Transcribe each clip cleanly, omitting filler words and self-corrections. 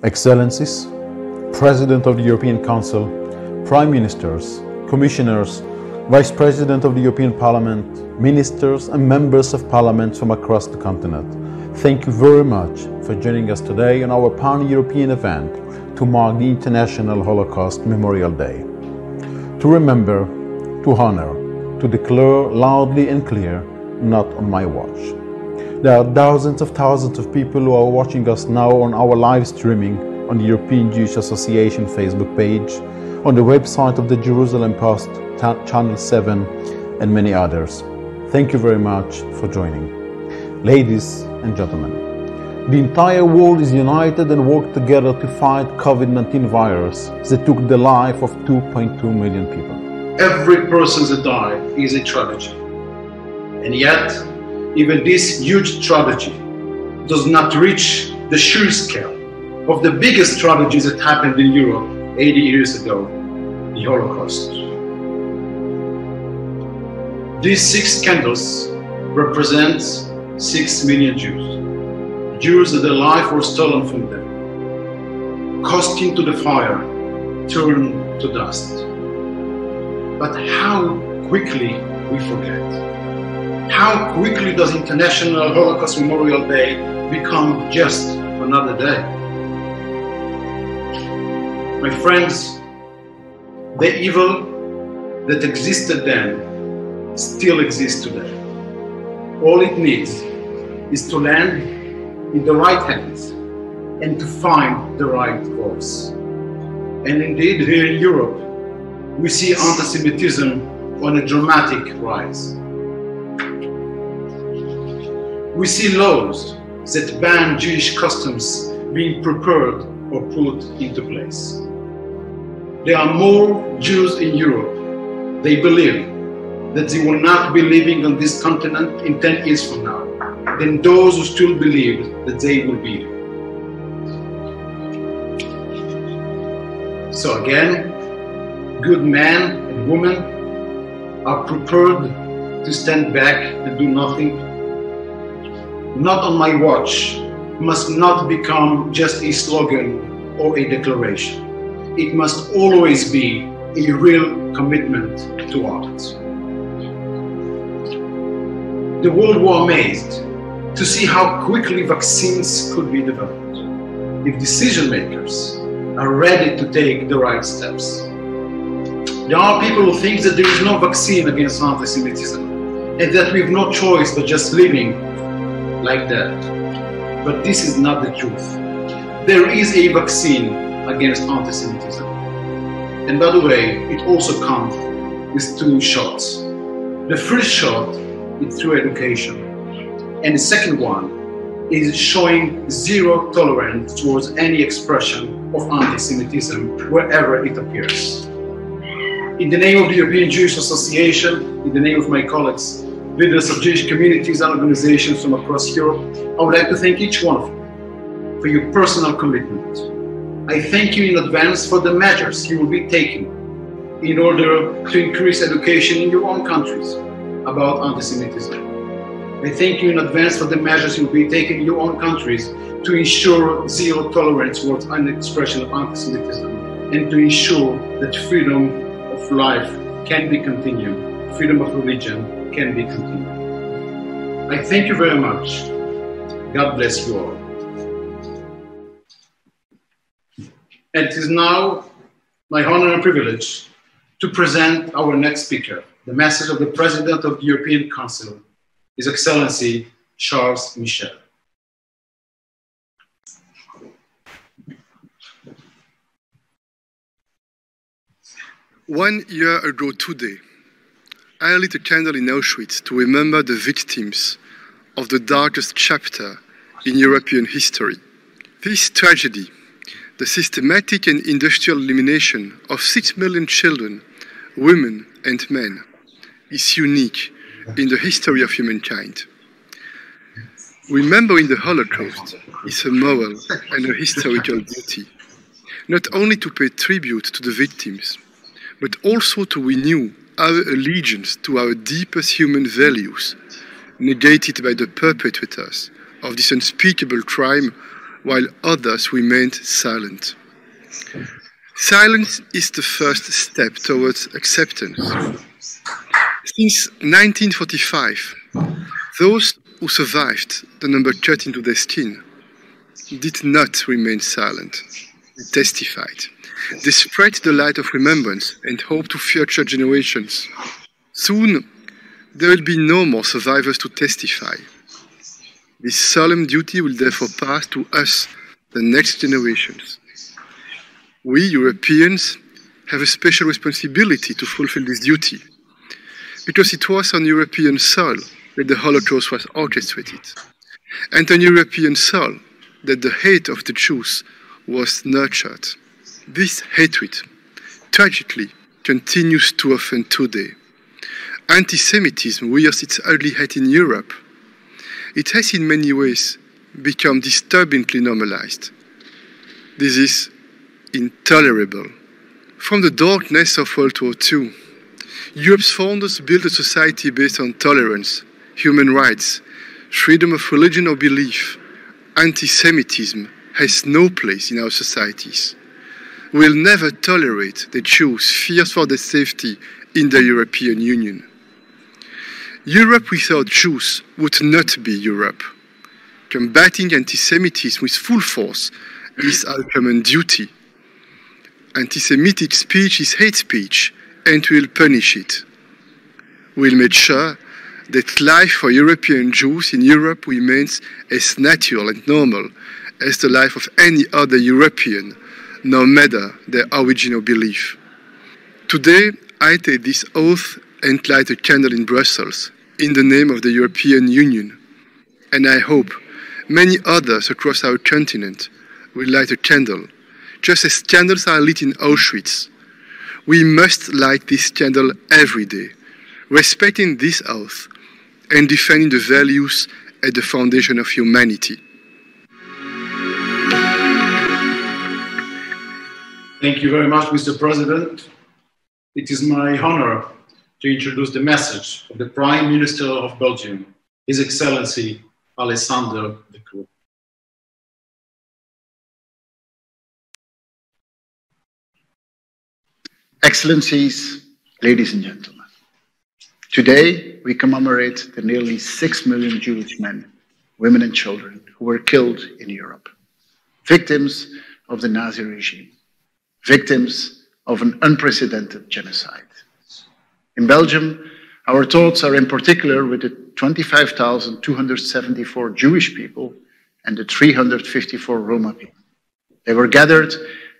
Excellencies, President of the European Council, Prime Ministers, Commissioners, Vice President of the European Parliament, Ministers and Members of Parliament from across the continent, thank you very much for joining us today on our pan-European event to mark the International Holocaust Memorial Day. To remember, to honor, to declare loudly and clear, not on my watch. There are thousands of people who are watching us now on our live streaming on the European Jewish Association Facebook page, on the website of the Jerusalem Post, Channel 7 and many others. Thank you very much for joining. Ladies and gentlemen, the entire world is united and worked together to fight COVID-19 virus that took the life of 2.2 million people. Every person that died is a tragedy. And yet, even this huge tragedy does not reach the sheer scale of the biggest tragedy that happened in Europe 80 years ago, the Holocaust. These 6 candles represent 6 million Jews. Jews that their life was stolen from them, cast into the fire, turned to dust. But how quickly we forget. How quickly does International Holocaust Memorial Day become just another day? My friends, the evil that existed then still exists today. All it needs is to land in the right hands and to find the right course. And indeed, here in Europe, we see antisemitism on a dramatic rise. We see laws that ban Jewish customs being prepared or put into place. There are more Jews in Europe, they believe, that they will not be living on this continent in 10 years from now, than those who still believe that they will be here. So again, good men and women are prepared to stand back and do nothing. Not on my watch must not become just a slogan or a declaration. It must always be a real commitment to act. The world was amazed to see how quickly vaccines could be developed, if decision makers are ready to take the right steps. There are people who think that there is no vaccine against antisemitism and that we have no choice but just living like that. But this is not the truth. There is a vaccine against antisemitism. And by the way, it also comes with 2 shots. The first shot is through education. And the second one is showing zero tolerance towards any expression of antisemitism wherever it appears. In the name of the European Jewish Association, in the name of my colleagues, leaders of Jewish communities and organizations from across Europe, I would like to thank each one of you for your personal commitment. I thank you in advance for the measures you will be taking in order to increase education in your own countries about antisemitism. I thank you in advance for the measures you will be taking in your own countries to ensure zero tolerance towards any expression of antisemitism and to ensure that freedom of life can be continued, freedom of religion can be continued. I thank you very much. God bless you all. And it is now my honor and privilege to present our next speaker, the message of the President of the European Council, His Excellency Charles Michel. One year ago today, I lit a candle in Auschwitz to remember the victims of the darkest chapter in European history. This tragedy, the systematic and industrial elimination of 6 million children, women and men, is unique in the history of humankind. Remembering the Holocaust is a moral and a historical duty, not only to pay tribute to the victims, but also to renew our allegiance to our deepest human values, negated by the perpetrators of this unspeakable crime while others remained silent. Silence is the first step towards acceptance. Since 1945, those who survived the number cut into their skin did not remain silent. They testified. They spread the light of remembrance and hope to future generations. Soon, there will be no more survivors to testify. This solemn duty will therefore pass to us, the next generations. We, Europeans, have a special responsibility to fulfill this duty, because it was on European soil that the Holocaust was orchestrated, and on European soil that the hate of the Jews was nurtured. This hatred, tragically, continues too often today. Antisemitism rears its ugly head in Europe. It has in many ways become disturbingly normalized. This is intolerable. From the darkness of World War II, Europe's founders built a society based on tolerance, human rights, freedom of religion or belief. Anti-Semitism has no place in our societies. We will never tolerate the Jews' fears for their safety in the European Union. Europe without Jews would not be Europe. Combating anti-Semitism with full force is our common duty. Anti-Semitic speech is hate speech, and we will punish it. We will make sure that life for European Jews in Europe remains as natural and normal as the life of any other European, no matter their original belief. Today, I take this oath and light a candle in Brussels in the name of the European Union. And I hope many others across our continent will light a candle, just as candles are lit in Auschwitz. We must light this candle every day, respecting this oath and defending the values at the foundation of humanity. Thank you very much, Mr. President. It is my honor to introduce the message of the Prime Minister of Belgium, His Excellency Alexander De Croo. Excellencies, ladies and gentlemen, today we commemorate the nearly 6 million Jewish men, women and children who were killed in Europe, victims of the Nazi regime, victims of an unprecedented genocide. In Belgium, our thoughts are in particular with the 25,274 Jewish people and the 354 Roma people. They were gathered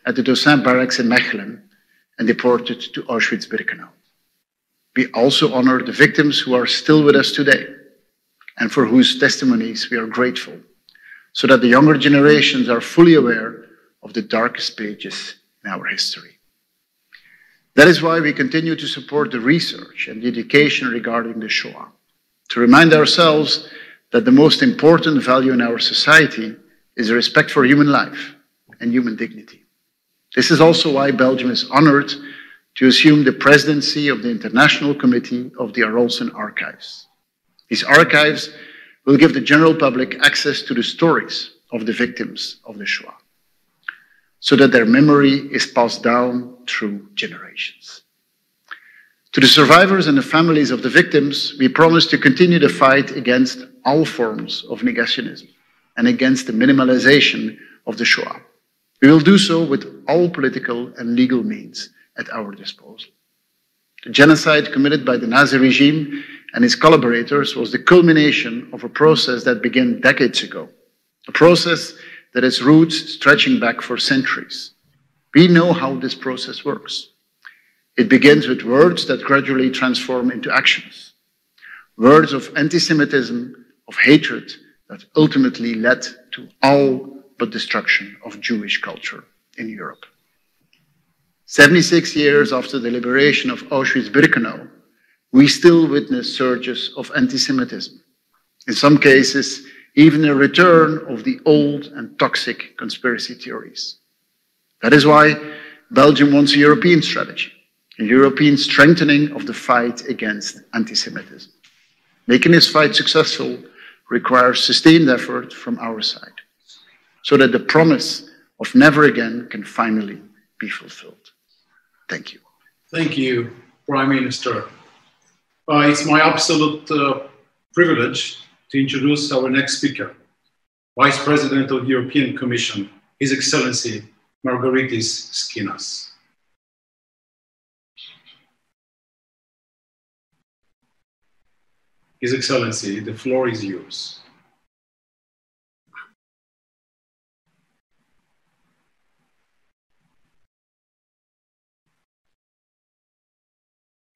at the Dossin barracks in Mechelen and deported to Auschwitz-Birkenau. We also honor the victims who are still with us today and for whose testimonies we are grateful, so that the younger generations are fully aware of the darkest pages in our history. That is why we continue to support the research and the education regarding the Shoah, to remind ourselves that the most important value in our society is respect for human life and human dignity. This is also why Belgium is honored to assume the presidency of the International Committee of the Arolsen Archives. These archives will give the general public access to the stories of the victims of the Shoah, so that their memory is passed down through generations. To the survivors and the families of the victims, we promise to continue the fight against all forms of negationism and against the minimalization of the Shoah. We will do so with all political and legal means at our disposal. The genocide committed by the Nazi regime and its collaborators was the culmination of a process that began decades ago, a process that has roots stretching back for centuries. We know how this process works. It begins with words that gradually transform into actions, words of anti-Semitism, of hatred that ultimately led to all but destruction of Jewish culture in Europe. 76 years after the liberation of Auschwitz-Birkenau, we still witness surges of anti-Semitism. In some cases, even a return of the old and toxic conspiracy theories. That is why Belgium wants a European strategy, a European strengthening of the fight against anti-Semitism. Making this fight successful requires sustained effort from our side. so that the promise of never again can finally be fulfilled. Thank you. Thank you, Prime Minister. It's my absolute privilege to introduce our next speaker, Vice President of the European Commission, His Excellency Margaritis Skinas. His Excellency, the floor is yours.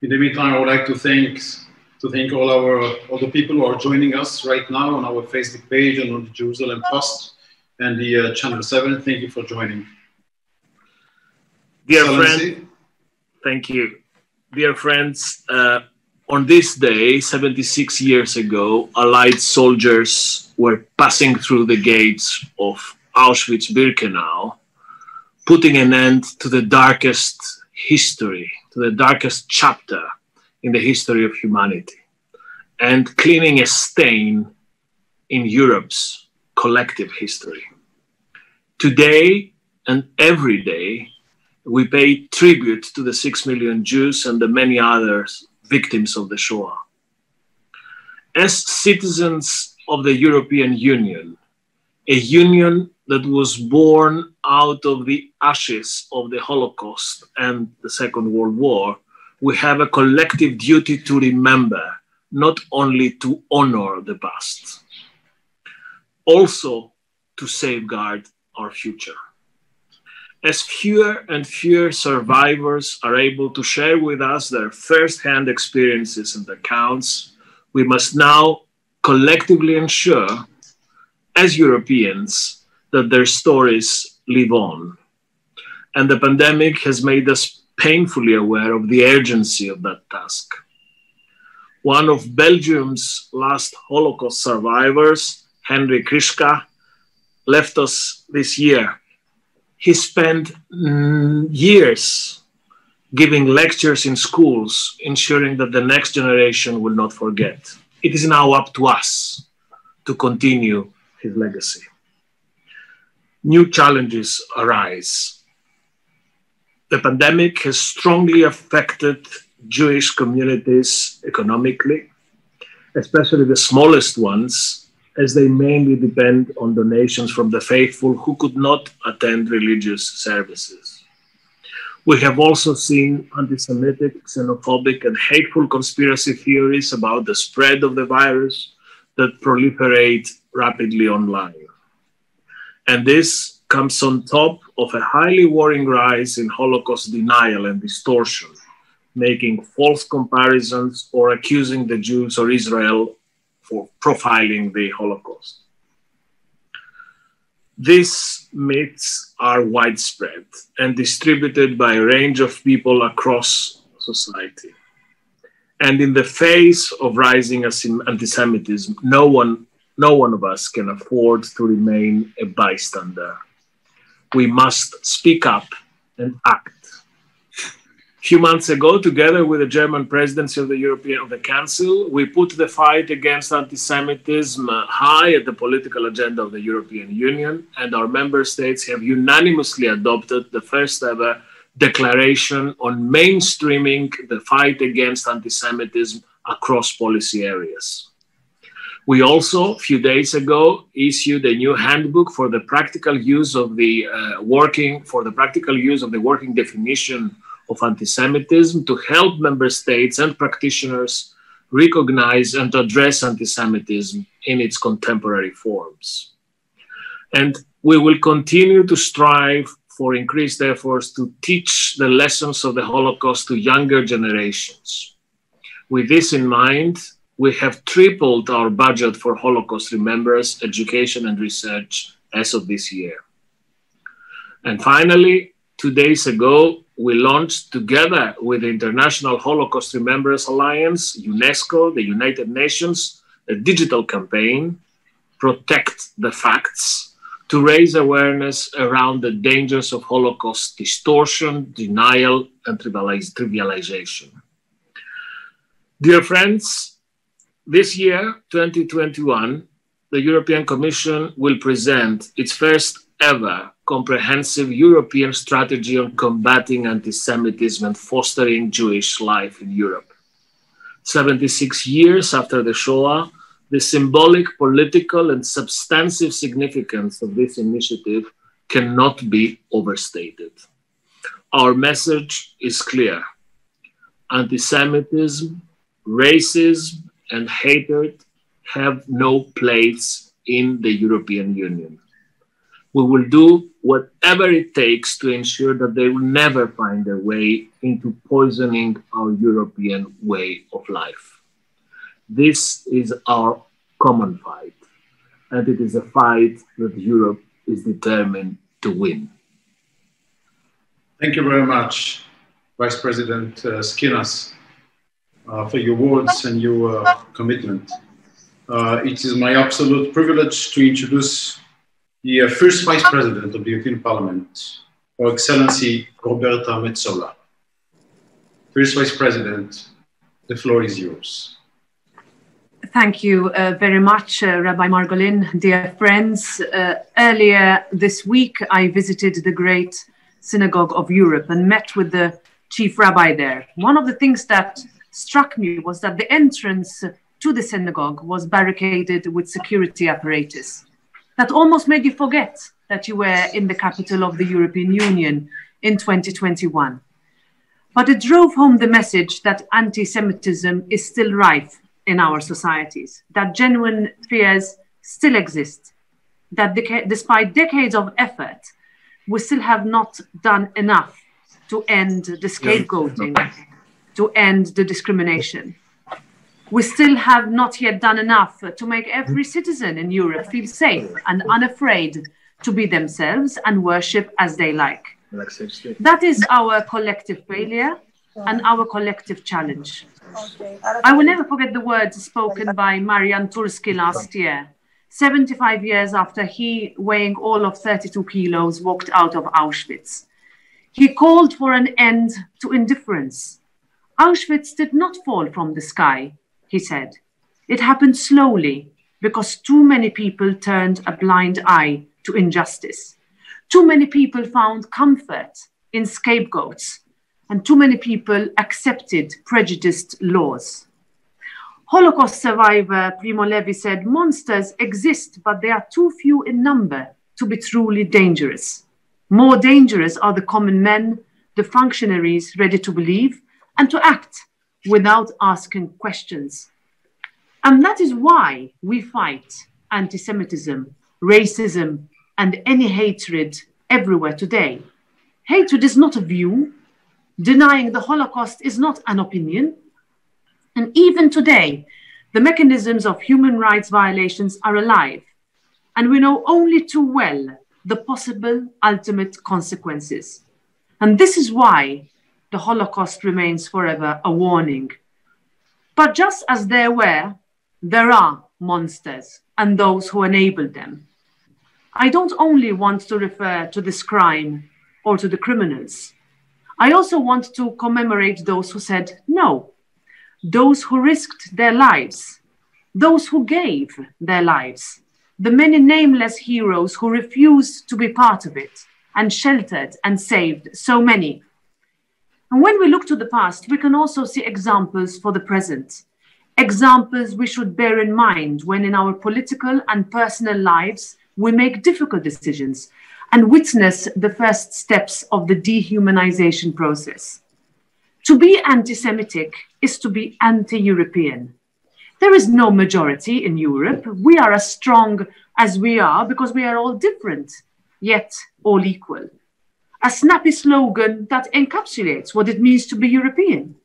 In the meantime, I would like to thank all the people who are joining us right now on our Facebook page and on the Jerusalem Post and the Channel 7. Thank you for joining. Dear friend, thank you. Dear friends, on this day, 76 years ago, Allied soldiers were passing through the gates of Auschwitz-Birkenau, putting an end to the darkest history, to the darkest chapter in the history of humanity, and cleaning a stain in Europe's collective history. Today and every day, we pay tribute to the 6 million Jews and the many others victims of the Shoah. As citizens of the European Union, a union that was born out of the ashes of the Holocaust and the Second World War, we have a collective duty to remember, not only to honor the past, also to safeguard our future. As fewer and fewer survivors are able to share with us their first-hand experiences and accounts, we must now collectively ensure, as Europeans, that their stories live on. And the pandemic has made us painfully aware of the urgency of that task. One of Belgium's last Holocaust survivors, Henry Krischka, left us this year. He spent years giving lectures in schools, ensuring that the next generation will not forget. It is now up to us to continue his legacy. New challenges arise. The pandemic has strongly affected Jewish communities economically, especially the smallest ones, as they mainly depend on donations from the faithful who could not attend religious services. We have also seen anti-Semitic, xenophobic, and hateful conspiracy theories about the spread of the virus that proliferate rapidly online. And this comes on top of a highly worrying rise in Holocaust denial and distortion, making false comparisons or accusing the Jews or Israel for profiling the Holocaust. These myths are widespread and distributed by a range of people across society. And in the face of rising anti-Semitism, no one of us can afford to remain a bystander. We must speak up and act. A few months ago, together with the German presidency of the Council, we put the fight against anti-Semitism high at the political agenda of the European Union, and our member states have unanimously adopted the first ever declaration on mainstreaming the fight against anti-Semitism across policy areas. We also, a few days ago, issued a new handbook for the practical use of the working definition of anti-Semitism to help member states and practitioners recognize and address anti-Semitism in its contemporary forms. And we will continue to strive for increased efforts to teach the lessons of the Holocaust to younger generations. With this in mind, we have tripled our budget for Holocaust remembrance, education, and research as of this year. And finally, 2 days ago, we launched together with the International Holocaust Remembrance Alliance, UNESCO, the United Nations, a digital campaign, Protect the Facts, to raise awareness around the dangers of Holocaust distortion, denial, and trivialization. Dear friends, this year, 2021, the European Commission will present its first ever comprehensive European strategy on combating anti-Semitism and fostering Jewish life in Europe. 76 years after the Shoah, the symbolic, political, and substantive significance of this initiative cannot be overstated. Our message is clear. Anti-Semitism, racism, and hatred have no place in the European Union. We will do whatever it takes to ensure that they will never find their way into poisoning our European way of life. This is our common fight, and it is a fight that Europe is determined to win. Thank you very much, Vice President Skinas, for your words and your commitment. It is my absolute privilege to introduce the first Vice President of the European Parliament, Her Excellency Roberta Metsola. First Vice President, the floor is yours. Thank you very much, Rabbi Margolin. Dear friends, earlier this week I visited the Great Synagogue of Europe and met with the chief rabbi there. One of the things that struck me was that the entrance to the synagogue was barricaded with security apparatus. That almost made you forget that you were in the capital of the European Union in 2021. But it drove home the message that anti-Semitism is still rife in our societies, that genuine fears still exist, that despite decades of effort, we still have not done enough to end the scapegoating, to end the discrimination. We still have not yet done enough to make every citizen in Europe feel safe and unafraid to be themselves and worship as they like. That is our collective failure and our collective challenge. I will never forget the words spoken by Marian Turski last year, 75 years after he, weighing all of 32 kilos, walked out of Auschwitz. He called for an end to indifference. Auschwitz did not fall from the sky, he said. It happened slowly because too many people turned a blind eye to injustice. Too many people found comfort in scapegoats, and too many people accepted prejudiced laws. Holocaust survivor Primo Levi said, monsters exist, but they are too few in number to be truly dangerous. More dangerous are the common men, the functionaries ready to believe and to act without asking questions. And that is why we fight anti-Semitism, racism, and any hatred everywhere today. Hatred is not a view. Denying the Holocaust is not an opinion. And even today, the mechanisms of human rights violations are alive. And we know only too well the possible ultimate consequences. And this is why the Holocaust remains forever a warning. But just as there are monsters and those who enabled them. I don't only want to refer to this crime or to the criminals. I also want to commemorate those who said no, those who risked their lives, those who gave their lives, the many nameless heroes who refused to be part of it and sheltered and saved so many. And when we look to the past, we can also see examples for the present, examples we should bear in mind when in our political and personal lives we make difficult decisions and witness the first steps of the dehumanization process. To be anti-Semitic is to be anti-European. There is no majority in Europe. We are as strong as we are because we are all different, yet all equal. A snappy slogan that encapsulates what it means to be European,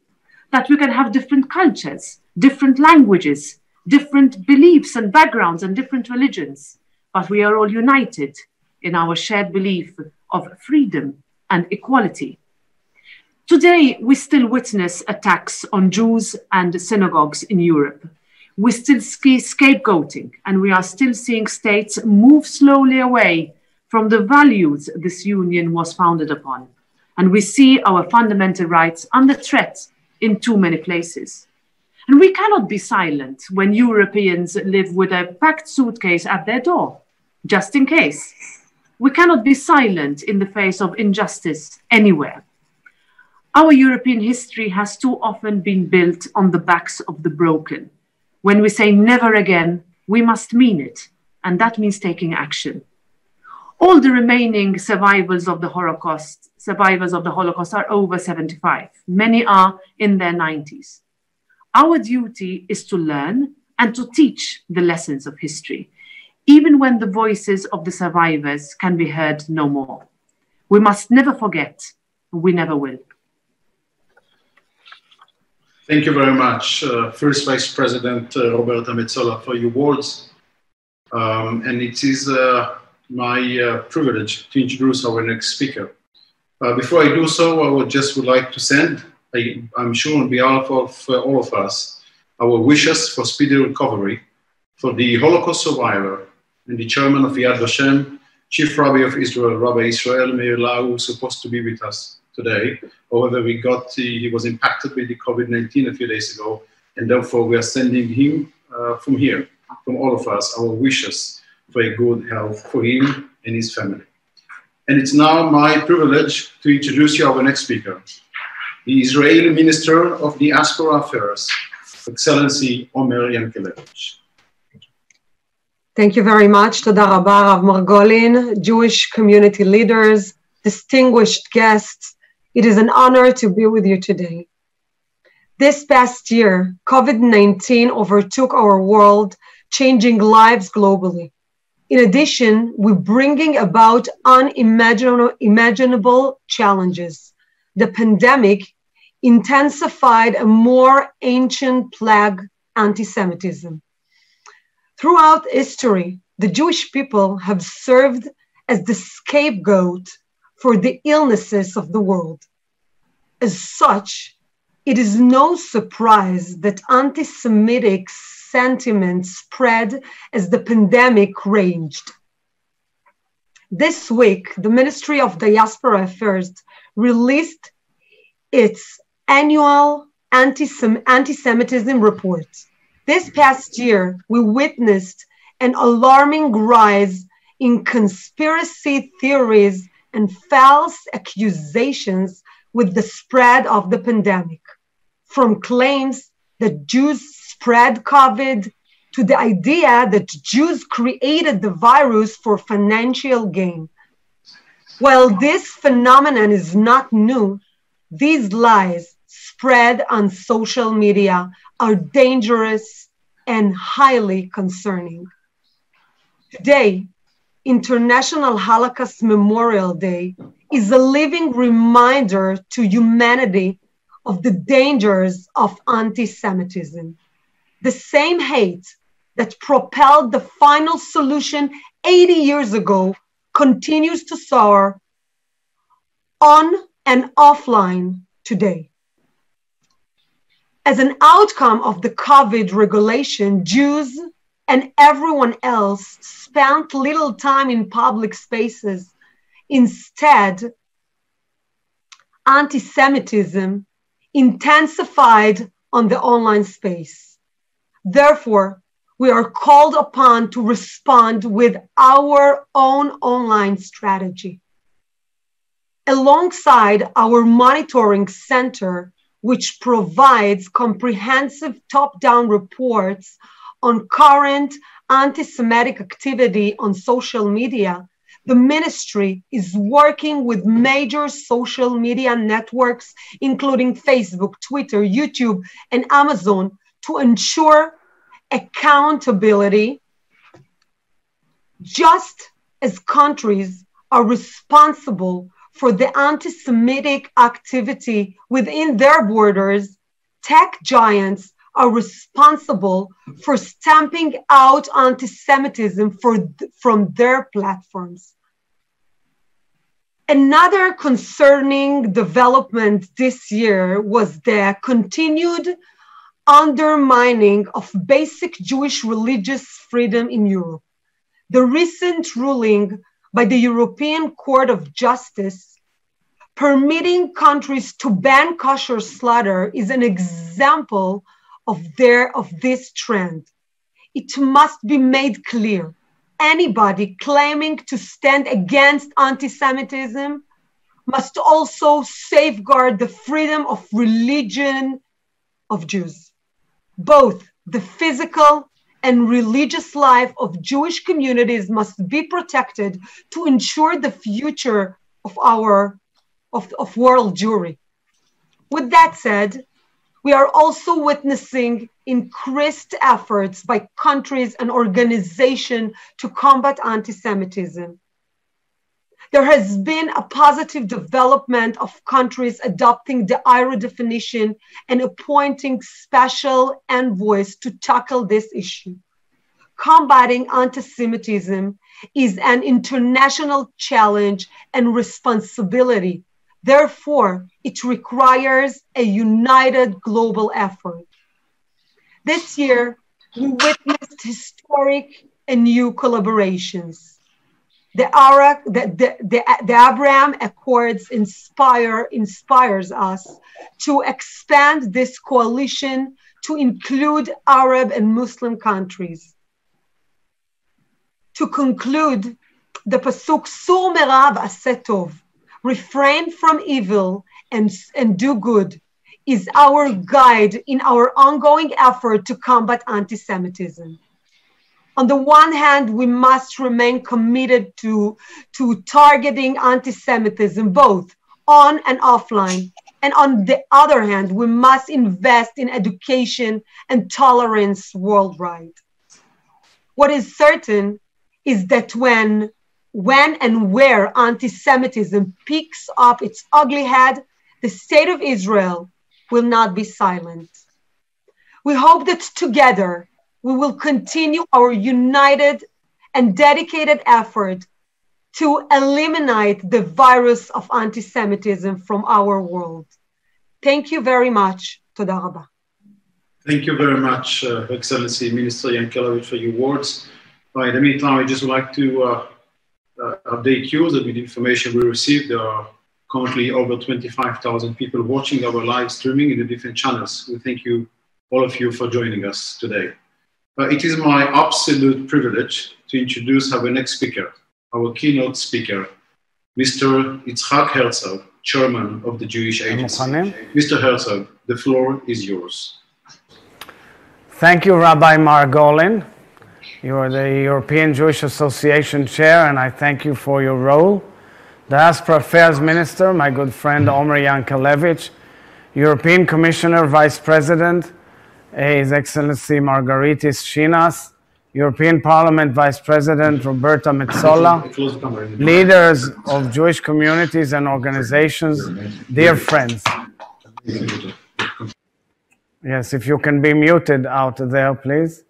that we can have different cultures, different languages, different beliefs and backgrounds and different religions, but we are all united in our shared belief of freedom and equality. Today, we still witness attacks on Jews and synagogues in Europe. We still see scapegoating, and we are still seeing states move slowly away from the values this union was founded upon. And we see our fundamental rights under threat in too many places. And we cannot be silent when Europeans live with a packed suitcase at their door, just in case. We cannot be silent in the face of injustice anywhere. Our European history has too often been built on the backs of the broken. When we say never again, we must mean it, and that means taking action. All the remaining survivors of the Holocaust are over 75. Many are in their 90s. Our duty is to learn and to teach the lessons of history, even when the voices of the survivors can be heard no more. We must never forget, we never will. Thank you very much, First Vice President Roberta Metsola, for your words. And it is my privilege to introduce our next speaker. Before I do so, I would like to send, I'm sure on behalf of all of us, our wishes for speedy recovery for the Holocaust survivor and the chairman of Yad Vashem, Chief Rabbi of Israel, Rabbi Israel Meir Lau, who was supposed to be with us today. However, he was impacted with the COVID-19 a few days ago, and therefore we are sending him from here, from all of us, our wishes for a good health for him and his family. And it's now my privilege to introduce you our next speaker, the Israeli Minister of Diaspora Affairs, Excellency Omer Yankelevich. Thank you very much. Toda Rabba, Rav Margolin, Jewish community leaders, distinguished guests. It is an honor to be with you today. This past year, COVID-19 overtook our world, changing lives globally. In addition, we're bringing about unimaginable challenges. The pandemic intensified a more ancient plague, antisemitism. Throughout history, the Jewish people have served as the scapegoat for the illnesses of the world. As such, it is no surprise that anti-Semitic sentiment spread as the pandemic raged. This week, the Ministry of Diaspora Affairs released its annual anti-Semitism report. This past year, we witnessed an alarming rise in conspiracy theories and false accusations with the spread of the pandemic, from claims that Jews spread COVID to the idea that Jews created the virus for financial gain. While this phenomenon is not new, these lies spread on social media are dangerous and highly concerning. Today, International Holocaust Memorial Day is a living reminder to humanity of the dangers of anti-Semitism. The same hate that propelled the final solution 80 years ago continues to soar on and offline today. As an outcome of the COVID regulation, Jews and everyone else spent little time in public spaces. Instead, anti-Semitism intensified on the online space. Therefore, we are called upon to respond with our own online strategy. Alongside our monitoring center, which provides comprehensive top-down reports on current anti-Semitic activity on social media, the ministry is working with major social media networks, including Facebook, Twitter, YouTube, and Amazon, to ensure accountability, just as countries are responsible for the anti-Semitic activity within their borders. Tech giants are responsible for stamping out anti-Semitism from their platforms. Another concerning development this year was the continued undermining of basic Jewish religious freedom in Europe. The recent ruling by the European Court of Justice permitting countries to ban kosher slaughter is an example of this trend. It must be made clear, anybody claiming to stand against anti-Semitism must also safeguard the freedom of religion of Jews. Both the physical and religious life of Jewish communities must be protected to ensure the future of world Jewry. With that said, we are also witnessing increased efforts by countries and organizations to combat anti-Semitism. There has been a positive development of countries adopting the EJA definition and appointing special envoys to tackle this issue. Combating anti-Semitism is an international challenge and responsibility. Therefore, it requires a united global effort. This year, we witnessed historic and new collaborations. The Abraham Accords inspires us to expand this coalition to include Arab and Muslim countries. To conclude, the pasuk Sur merav aseh tov, refrain from evil and do good, is our guide in our ongoing effort to combat anti-Semitism. On the one hand, we must remain committed to targeting anti-Semitism, both on and offline. And on the other hand, we must invest in education and tolerance worldwide. What is certain is that when and where anti-Semitism picks up its ugly head, the state of Israel will not be silent. We hope that together, we will continue our united and dedicated effort to eliminate the virus of anti-Semitism from our world. Thank you very much. Toda rabba. Thank you very much, Excellency Minister Yankelevich, for your words. In the meantime, I just would like to update you that with the information we received, there are currently over 25,000 people watching our live streaming in the different channels. We thank you, all of you, for joining us today. It is my absolute privilege to introduce our next speaker, our keynote speaker, Mr. Yitzhak Herzog, Chairman of the Jewish Agency. Mr. Herzog, the floor is yours. Thank you, Rabbi Margolin. You are the European Jewish Association Chair, and I thank you for your role. Diaspora Affairs Minister, my good friend Omer Yankelevich, European Commissioner, Vice President, His Excellency Margaritis Shinas, European Parliament Vice President Roberta Metsola, leaders of Jewish communities and organizations, dear friends. Yes, if you can be muted out there, please.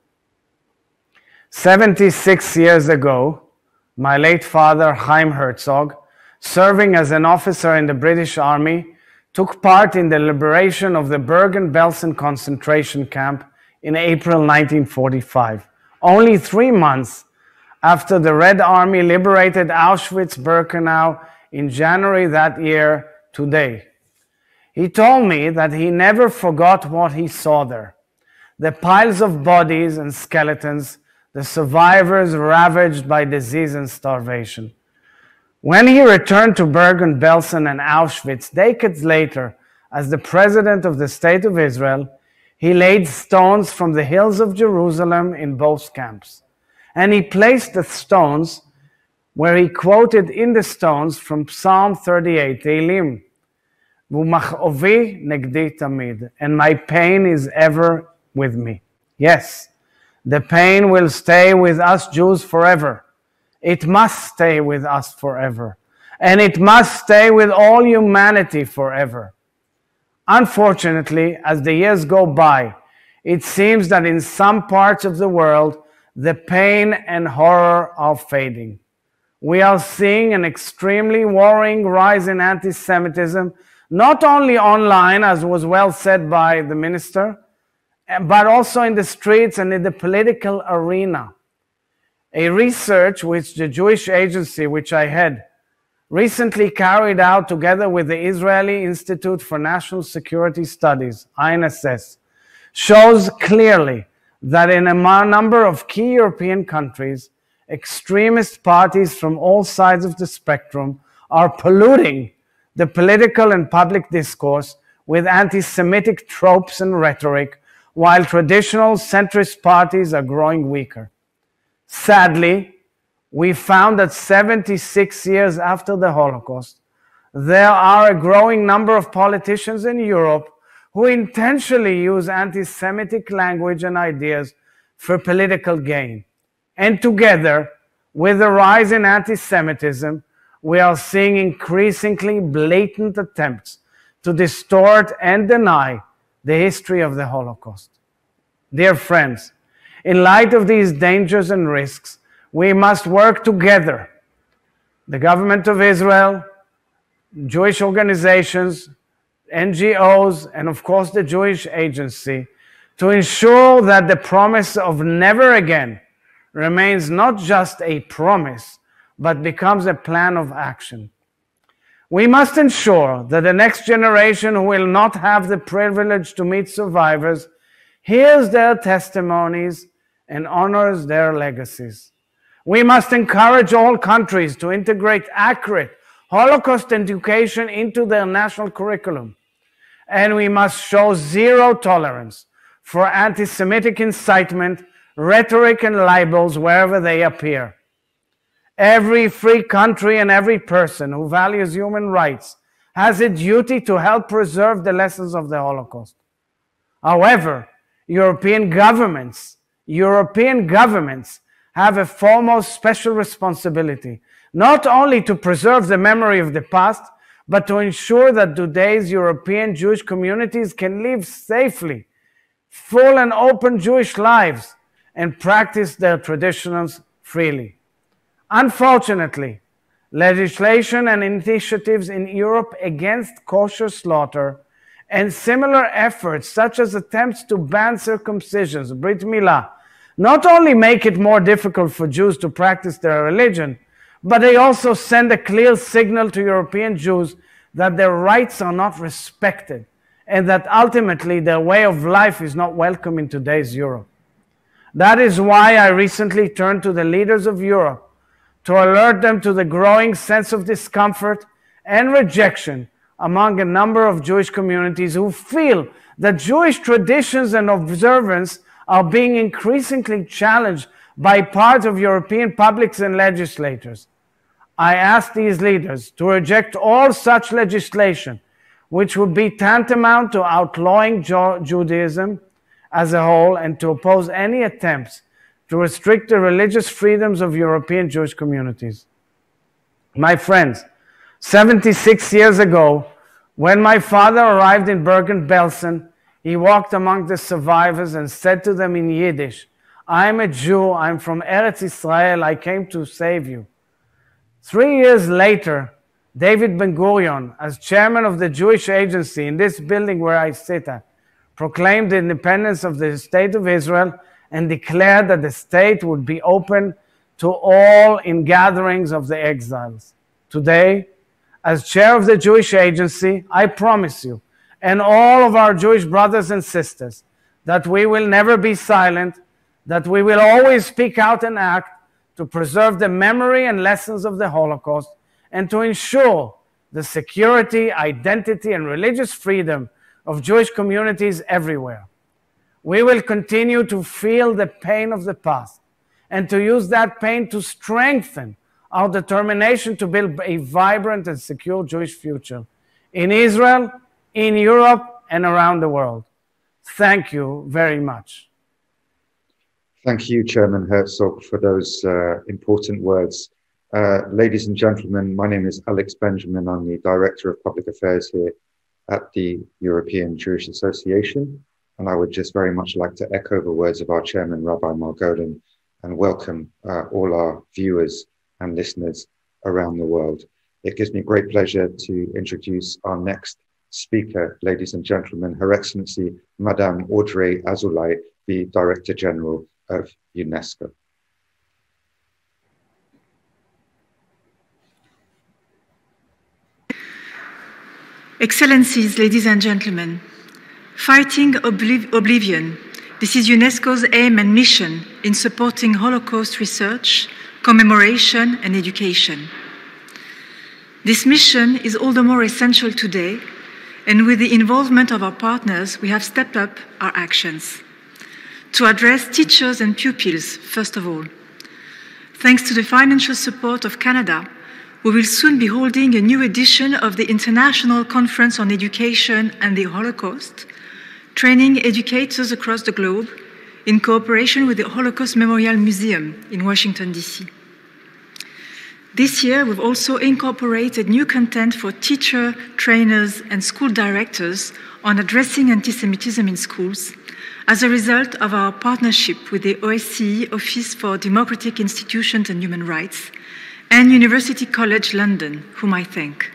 76 years ago, my late father, Chaim Herzog, serving as an officer in the British Army, took part in the liberation of the Bergen-Belsen concentration camp in April 1945, only 3 months after the Red Army liberated Auschwitz-Birkenau in January that year today. He told me that he never forgot what he saw there. The piles of bodies and skeletons, the survivors ravaged by disease and starvation. When he returned to Bergen-Belsen and Auschwitz decades later as the President of the State of Israel, he laid stones from the hills of Jerusalem in both camps. And he placed the stones where he quoted in the stones from Psalm 38, Tehillim, V'mach'ovi negdi tamid, and my pain is ever with me. Yes, the pain will stay with us Jews forever. It must stay with us forever. And it must stay with all humanity forever. Unfortunately, as the years go by, it seems that in some parts of the world, the pain and horror are fading. We are seeing an extremely worrying rise in anti-Semitism, not only online, as was well said by the minister, but also in the streets and in the political arena. A research which the Jewish Agency, which I head, recently carried out together with the Israeli Institute for National Security Studies, INSS, shows clearly that in a number of key European countries, extremist parties from all sides of the spectrum are polluting the political and public discourse with anti-Semitic tropes and rhetoric, while traditional centrist parties are growing weaker. Sadly, we found that 76 years after the Holocaust, there are a growing number of politicians in Europe who intentionally use anti-Semitic language and ideas for political gain. And together, with the rise in anti-Semitism, we are seeing increasingly blatant attempts to distort and deny the history of the Holocaust. Dear friends, in light of these dangers and risks, we must work together, the government of Israel, Jewish organizations, NGOs, and of course the Jewish Agency, to ensure that the promise of never again remains not just a promise, but becomes a plan of action. We must ensure that the next generation who will not have the privilege to meet survivors hears their testimonies and honors their legacies. We must encourage all countries to integrate accurate Holocaust education into their national curriculum. And we must show zero tolerance for anti-Semitic incitement, rhetoric, and libels wherever they appear. Every free country and every person who values human rights has a duty to help preserve the lessons of the Holocaust. However, European governments have a foremost special responsibility, not only to preserve the memory of the past, but to ensure that today's European Jewish communities can live safely, full and open Jewish lives, and practice their traditions freely. Unfortunately, legislation and initiatives in Europe against kosher slaughter and similar efforts such as attempts to ban circumcisions, Brit Milah, not only make it more difficult for Jews to practice their religion, but they also send a clear signal to European Jews that their rights are not respected and that ultimately their way of life is not welcome in today's Europe. That is why I recently turned to the leaders of Europe to alert them to the growing sense of discomfort and rejection among a number of Jewish communities who feel that Jewish traditions and observance are being increasingly challenged by parts of European publics and legislators. I ask these leaders to reject all such legislation, which would be tantamount to outlawing Judaism as a whole, and to oppose any attempts to restrict the religious freedoms of European Jewish communities. My friends, 76 years ago, when my father arrived in Bergen-Belsen, he walked among the survivors and said to them in Yiddish, "I am a Jew, I'm from Eretz Israel, I came to save you." 3 years later, David Ben-Gurion, as chairman of the Jewish Agency in this building where I sit at, proclaimed the independence of the State of Israel and declared that the state would be open to all in gatherings of the exiles. Today, as chair of the Jewish Agency, I promise you, and all of our Jewish brothers and sisters, that we will never be silent, that we will always speak out and act to preserve the memory and lessons of the Holocaust and to ensure the security, identity, and religious freedom of Jewish communities everywhere. We will continue to feel the pain of the past and to use that pain to strengthen our determination to build a vibrant and secure Jewish future in Israel, in Europe, and around the world. Thank you very much. Thank you, Chairman Herzog, for those important words. Ladies and gentlemen, my name is Alex Benjamin. I'm the Director of Public Affairs here at the European Jewish Association. And I would just very much like to echo the words of our Chairman, Rabbi Margolin, and welcome all our viewers and listeners around the world. It gives me great pleasure to introduce our next speaker, ladies and gentlemen, Her Excellency, Madame Audrey Azoulay, the Director General of UNESCO. Excellencies, ladies and gentlemen, Fighting oblivion. This is UNESCO's aim and mission in supporting Holocaust research, commemoration, and education. This mission is all the more essential today, and with the involvement of our partners, we have stepped up our actions to address teachers and pupils, first of all. Thanks to the financial support of Canada, we will soon be holding a new edition of the International Conference on Education and the Holocaust, training educators across the globe in cooperation with the Holocaust Memorial Museum in Washington, D.C. This year, we've also incorporated new content for teacher, trainers, and school directors on addressing antisemitism in schools as a result of our partnership with the OSCE Office for Democratic Institutions and Human Rights and University College London, whom I thank.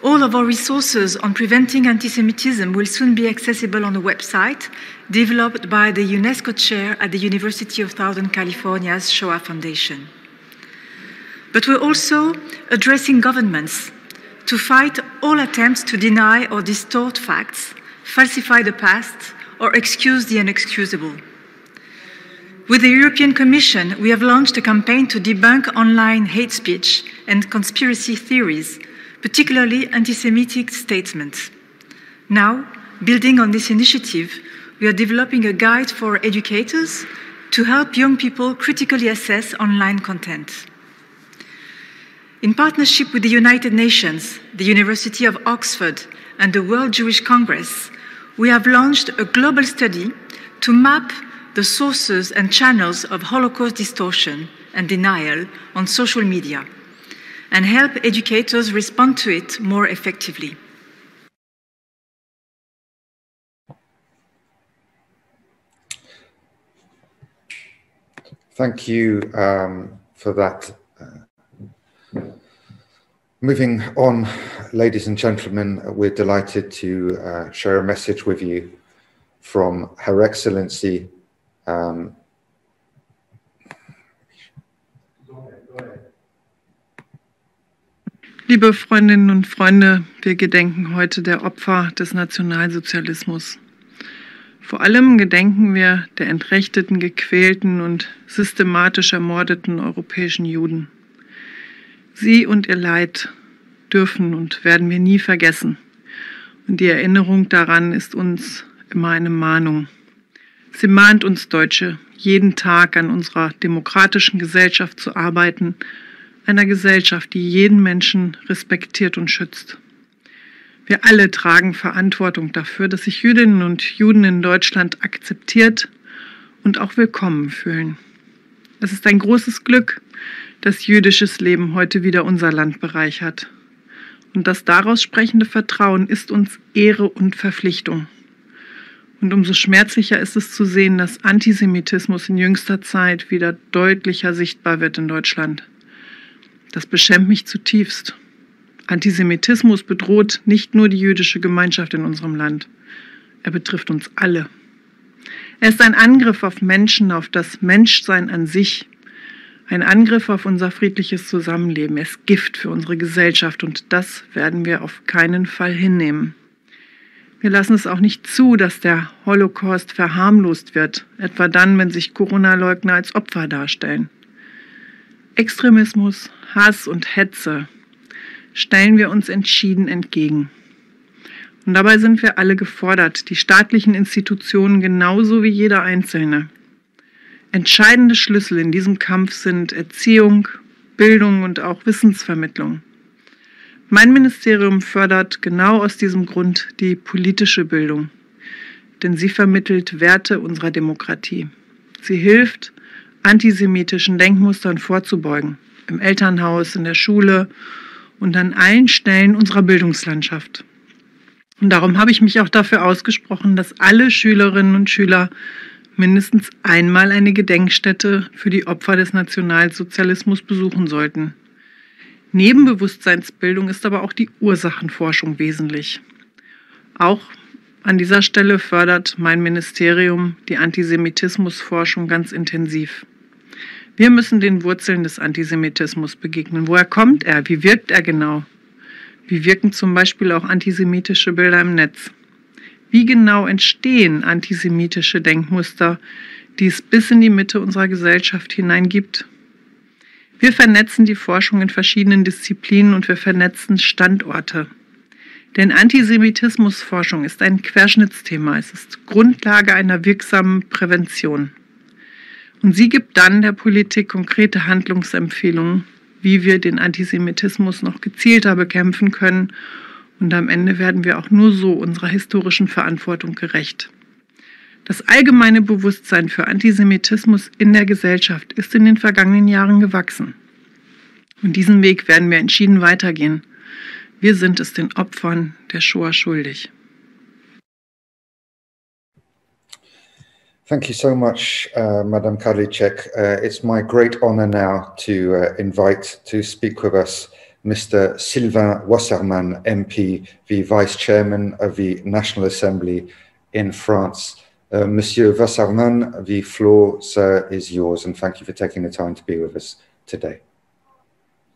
All of our resources on preventing antisemitism will soon be accessible on a website developed by the UNESCO chair at the University of Southern California's Shoah Foundation. But we're also addressing governments to fight all attempts to deny or distort facts, falsify the past, or excuse the inexcusable. With the European Commission, we have launched a campaign to debunk online hate speech and conspiracy theories, particularly anti-Semitic statements. Now, building on this initiative, we are developing a guide for educators to help young people critically assess online content. In partnership with the United Nations, the University of Oxford, and the World Jewish Congress, we have launched a global study to map the sources and channels of Holocaust distortion and denial on social media and help educators respond to it more effectively. Thank you for that. Moving on, ladies and gentlemen, we're delighted to share a message with you from Her Excellency Liebe Freundinnen und Freunde, wir gedenken heute der Opfer des Nationalsozialismus. Vor allem gedenken wir der entrechteten, gequälten und systematisch ermordeten europäischen Juden. Sie und ihr Leid dürfen und werden wir nie vergessen. Und die Erinnerung daran ist uns immer eine Mahnung. Sie mahnt uns Deutsche, jeden Tag an unserer demokratischen Gesellschaft zu arbeiten, einer Gesellschaft, die jeden Menschen respektiert und schützt. Wir alle tragen Verantwortung dafür, dass sich Jüdinnen und Juden in Deutschland akzeptiert und auch willkommen fühlen. Es ist ein großes Glück, dass jüdisches Leben heute wieder unser Land bereichert. Und das daraus sprechende Vertrauen ist uns Ehre und Verpflichtung. Und umso schmerzlicher ist es zu sehen, dass Antisemitismus in jüngster Zeit wieder deutlicher sichtbar wird in Deutschland. Das beschämt mich zutiefst. Antisemitismus bedroht nicht nur die jüdische Gemeinschaft in unserem Land. Er betrifft uns alle. Er ist ein Angriff auf Menschen, auf das Menschsein an sich. Ein Angriff auf unser friedliches Zusammenleben. Er ist Gift für unsere Gesellschaft und das werden wir auf keinen Fall hinnehmen. Wir lassen es auch nicht zu, dass der Holocaust verharmlost wird, etwa dann, wenn sich Corona-Leugner als Opfer darstellen. Extremismus, Hass und Hetze stellen wir uns entschieden entgegen. Und dabei sind wir alle gefordert, die staatlichen Institutionen genauso wie jeder Einzelne. Entscheidende Schlüssel in diesem Kampf sind Erziehung, Bildung und auch Wissensvermittlung. Mein Ministerium fördert genau aus diesem Grund die politische Bildung, denn sie vermittelt Werte unserer Demokratie. Sie hilft, antisemitischen Denkmustern vorzubeugen, im Elternhaus, in der Schule und an allen Stellen unserer Bildungslandschaft. Und darum habe ich mich auch dafür ausgesprochen, dass alle Schülerinnen und Schüler mindestens einmal eine Gedenkstätte für die Opfer des Nationalsozialismus besuchen sollten. Neben Bewusstseinsbildung ist aber auch die Ursachenforschung wesentlich. Auch an dieser Stelle fördert mein Ministerium die Antisemitismusforschung ganz intensiv. Wir müssen den Wurzeln des Antisemitismus begegnen. Woher kommt er? Wie wirkt er genau? Wie wirken zum Beispiel auch antisemitische Bilder im Netz? Wie genau entstehen antisemitische Denkmuster, die es bis in die Mitte unserer Gesellschaft hinein gibt? Wir vernetzen die Forschung in verschiedenen Disziplinen und wir vernetzen Standorte. Denn Antisemitismusforschung ist ein Querschnittsthema. Es ist Grundlage einer wirksamen Prävention. Und sie gibt dann der Politik konkrete Handlungsempfehlungen, wie wir den Antisemitismus noch gezielter bekämpfen können. Und am Ende werden wir auch nur so unserer historischen Verantwortung gerecht. Das allgemeine Bewusstsein für Antisemitismus in der Gesellschaft ist in den vergangenen Jahren gewachsen. Und diesen Weg werden wir entschieden weitergehen. Wir sind es den Opfern der Shoah schuldig. Thank you so much, Madam Karliczek. It's my great honor now to invite to speak with us Mr. Sylvain Wasserman, MP, the Vice Chairman of the National Assembly in France. Monsieur Wasserman, the floor, sir, is yours, and thank you for taking the time to be with us today.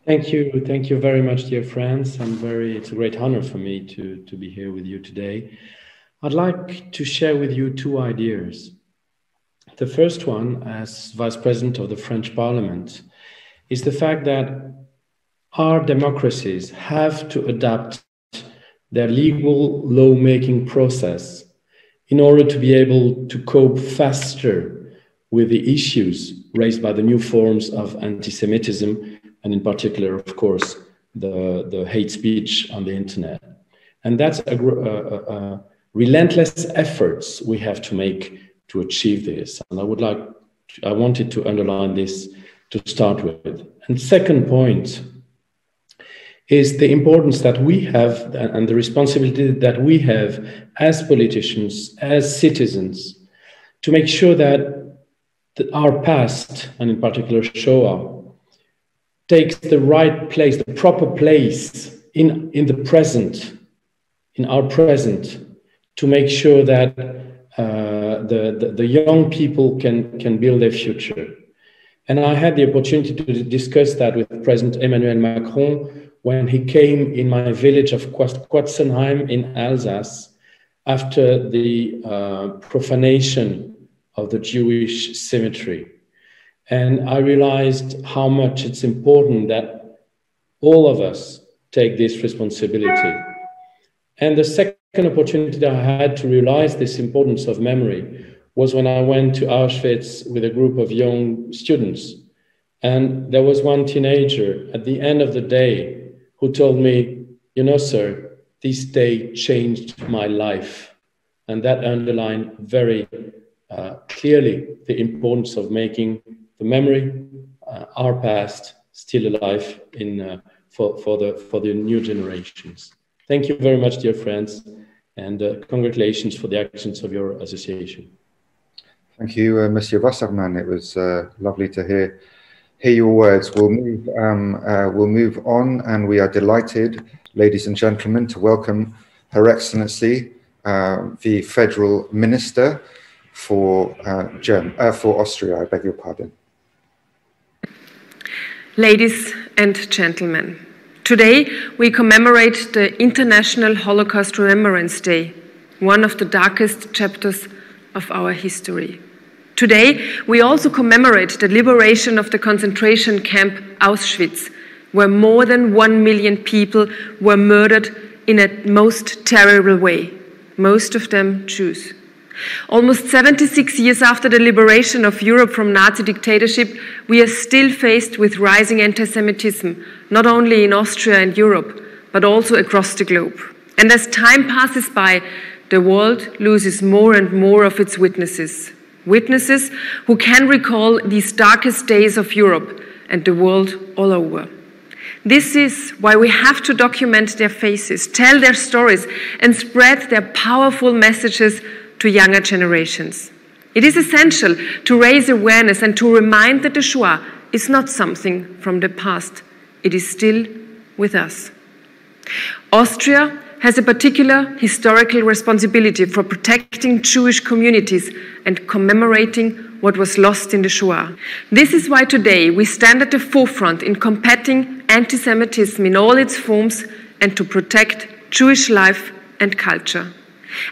Thank you very much, dear friends. It's a great honor for me to be here with you today. I'd like to share with you two ideas. The first one, as Vice President of the French Parliament, is the fact that our democracies have to adapt their legal lawmaking process in order to be able to cope faster with the issues raised by the new forms of anti-Semitism, and in particular, of course, the hate speech on the internet. And that's a relentless efforts we have to make to achieve this. And I wanted to underline this to start with. And second point is the importance that we have and the responsibility that we have as politicians, as citizens, to make sure that our past, and in particular Shoah, takes the right place, the proper place in the present, in our present, to make sure that the young people can build their future. And I had the opportunity to discuss that with President Emmanuel Macron when he came in my village of Quatzenheim in Alsace after the profanation of the Jewish cemetery. And I realized how much it's important that all of us take this responsibility. And the second opportunity that I had to realize this importance of memory was when I went to Auschwitz with a group of young students. And there was one teenager at the end of the day who told me, you know, sir, this day changed my life. And that underlined very clearly the importance of making the memory, our past, still alive for the new generations. Thank you very much, dear friends, and congratulations for the actions of your association. Thank you, Monsieur Wasserman. It was lovely to hear your words. We'll move on, and we are delighted, ladies and gentlemen, to welcome Her Excellency, the Federal Minister for Austria. I beg your pardon. Ladies and gentlemen, today we commemorate the International Holocaust Remembrance Day, one of the darkest chapters of our history. Today, we also commemorate the liberation of the concentration camp Auschwitz, where more than 1 million people were murdered in a most terrible way, most of them Jews. Almost 76 years after the liberation of Europe from Nazi dictatorship, we are still faced with rising anti-Semitism, not only in Austria and Europe, but also across the globe. And as time passes by, the world loses more and more of its witnesses. Witnesses who can recall these darkest days of Europe and the world all over. This is why we have to document their faces, tell their stories, and spread their powerful messages to younger generations. It is essential to raise awareness and to remind that the Shoah is not something from the past. It is still with us. Austria has a particular historical responsibility for protecting Jewish communities and commemorating what was lost in the Shoah. This is why today we stand at the forefront in combating anti-Semitism in all its forms and to protect Jewish life and culture.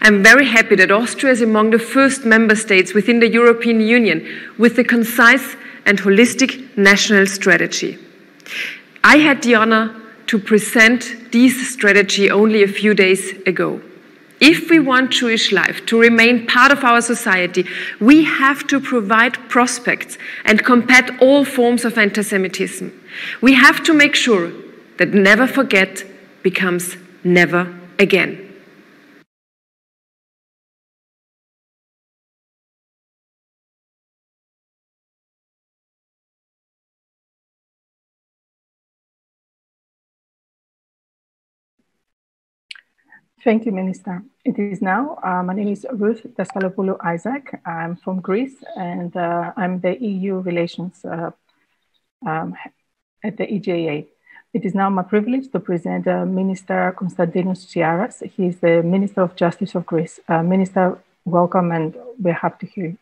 I'm very happy that Austria is among the first member states within the European Union with a concise and holistic national strategy. I had the honor to present this strategy only a few days ago. If we want Jewish life to remain part of our society, we have to provide prospects and combat all forms of antisemitism. We have to make sure that never forget becomes never again. Thank you, Minister. It is now, my name is Ruth Daskalopoulou Isaac. I'm from Greece, and I'm the EU Relations at the EJA. It is now my privilege to present Minister Konstantinos Tsiaras. He is the Minister of Justice of Greece. Minister, welcome, and we're happy to hear you.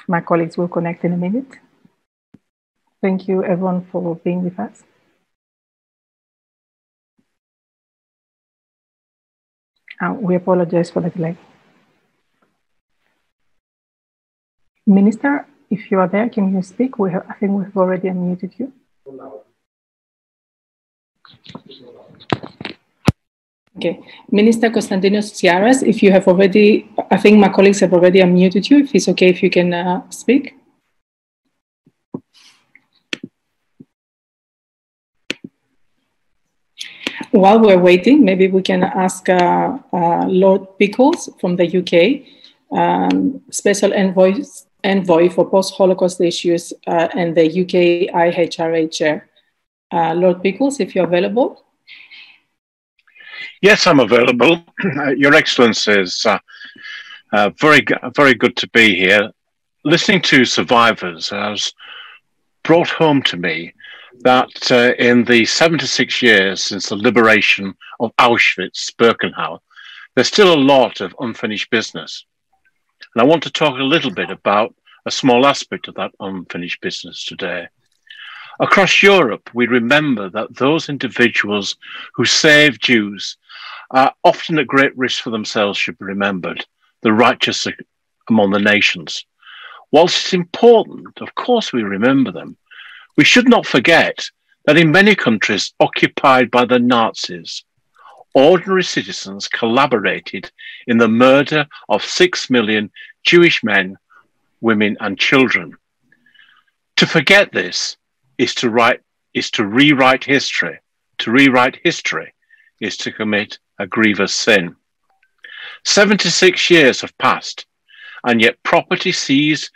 My colleagues will connect in a minute. Thank you, everyone, for being with us. We apologize for the delay. Minister, if you are there, can you speak? I think we've already unmuted you. Okay, Minister Konstantinos Tsiaras, if you have already, I think my colleagues have already unmuted you. If it's okay, if you can speak. While we're waiting, maybe we can ask Lord Pickles from the UK, Special Envoy for Post-Holocaust Issues and the UK IHRA Chair. Lord Pickles, if you're available. Yes, I'm available. Your Excellencies, very good to be here. Listening to survivors has brought home to me that in the 76 years since the liberation of Auschwitz-Birkenau, there's still a lot of unfinished business. And I want to talk a little bit about a small aspect of that unfinished business today. Across Europe, we remember that those individuals who saved Jews are often at great risk for themselves should be remembered, the righteous among the nations. Whilst it's important, of course, we remember them, we should not forget that in many countries occupied by the Nazis, ordinary citizens collaborated in the murder of 6 million Jewish men, women, and children. To forget this is to rewrite history. To rewrite history is to commit a grievous sin. 76 years have passed, and yet property seized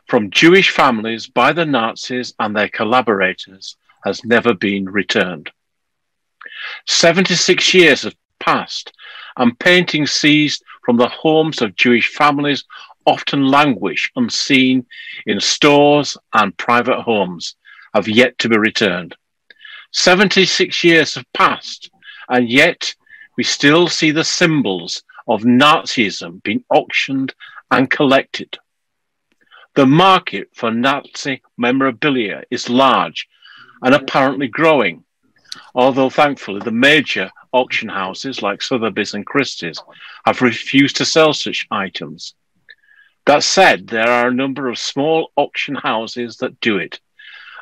from Jewish families by the Nazis and their collaborators has never been returned. 76 years have passed, and paintings seized from the homes of Jewish families often languish unseen in stores and private homes, have yet to be returned. 76 years have passed, and yet we still see the symbols of Nazism being auctioned and collected. The market for Nazi memorabilia is large and apparently growing, although thankfully the major auction houses like Sotheby's and Christie's have refused to sell such items. That said, there are a number of small auction houses that do it,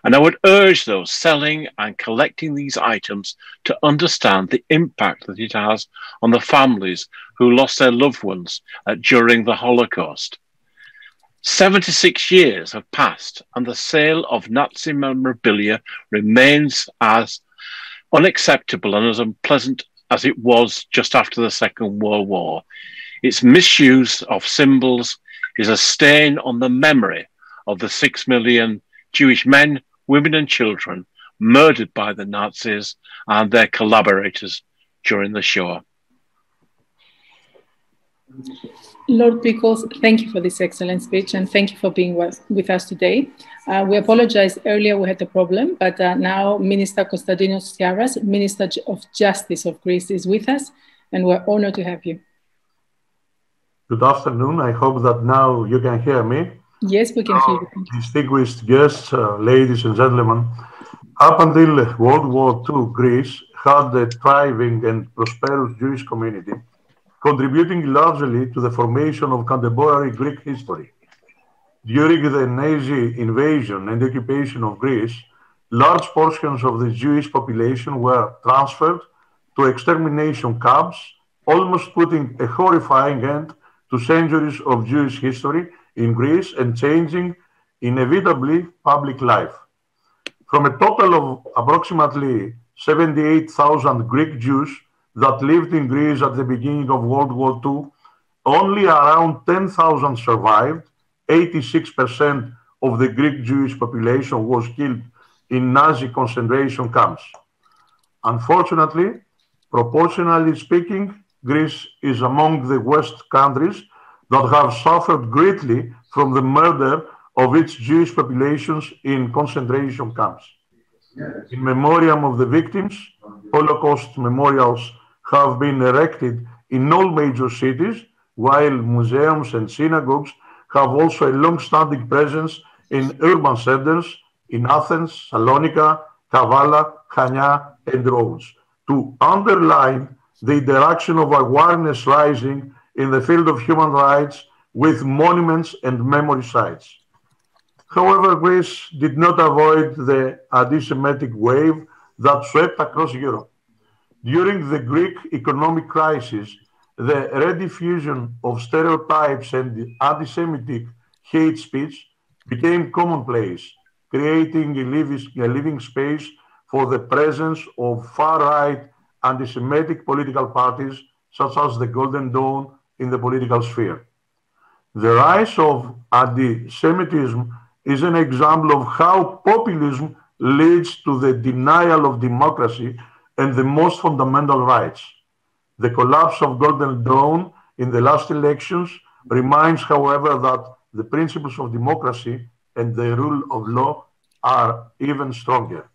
and I would urge those selling and collecting these items to understand the impact that it has on the families who lost their loved ones during the Holocaust. 76 years have passed, and the sale of Nazi memorabilia remains as unacceptable and as unpleasant as it was just after the Second World War. Its misuse of symbols is a stain on the memory of the 6 million Jewish men, women, and children murdered by the Nazis and their collaborators during the Shoah. Lord Pickles, thank you for this excellent speech, and thank you for being with us today. We apologize earlier we had a problem, but now Minister Konstantinos Tsiaras, Minister of Justice of Greece, is with us, and we're honored to have you. Good afternoon. I hope that now you can hear me. Yes, we can hear you. Distinguished guests, ladies and gentlemen, up until World War II, Greece had a thriving and prosperous Jewish community, contributing largely to the formation of contemporary Greek history. During the Nazi invasion and occupation of Greece, large portions of the Jewish population were transferred to extermination camps, almost putting a horrifying end to centuries of Jewish history in Greece and changing inevitably public life. From a total of approximately 78,000 Greek Jews that lived in Greece at the beginning of World War II, only around 10,000 survived. 86% of the Greek Jewish population was killed in Nazi concentration camps. Unfortunately, proportionally speaking, Greece is among the West countries that have suffered greatly from the murder of its Jewish populations in concentration camps. In memoriam of the victims, Holocaust memorials have been erected in all major cities, while museums and synagogues have also a long-standing presence in urban centers in Athens, Salonika, Kavala, Chania, and Rhodes, to underline the interaction of awareness rising in the field of human rights with monuments and memory sites. However, Greece did not avoid the anti-Semitic wave that swept across Europe. During the Greek economic crisis, the rediffusion of stereotypes and anti-Semitic hate speech became commonplace, creating a living space for the presence of far-right anti-Semitic political parties, such as the Golden Dawn in the political sphere. The rise of anti-Semitism is an example of how populism leads to the denial of democracy and the most fundamental rights. The collapse of Golden Dawn in the last elections reminds, however, that the principles of democracy and the rule of law are even stronger.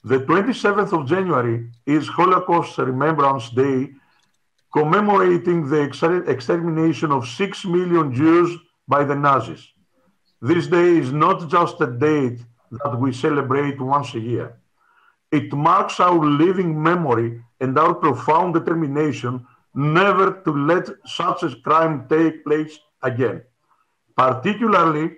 The 27th of January is Holocaust Remembrance Day, commemorating the extermination of 6 million Jews by the Nazis. This day is not just a date that we celebrate once a year. It marks our living memory and our profound determination never to let such a crime take place again. Particularly,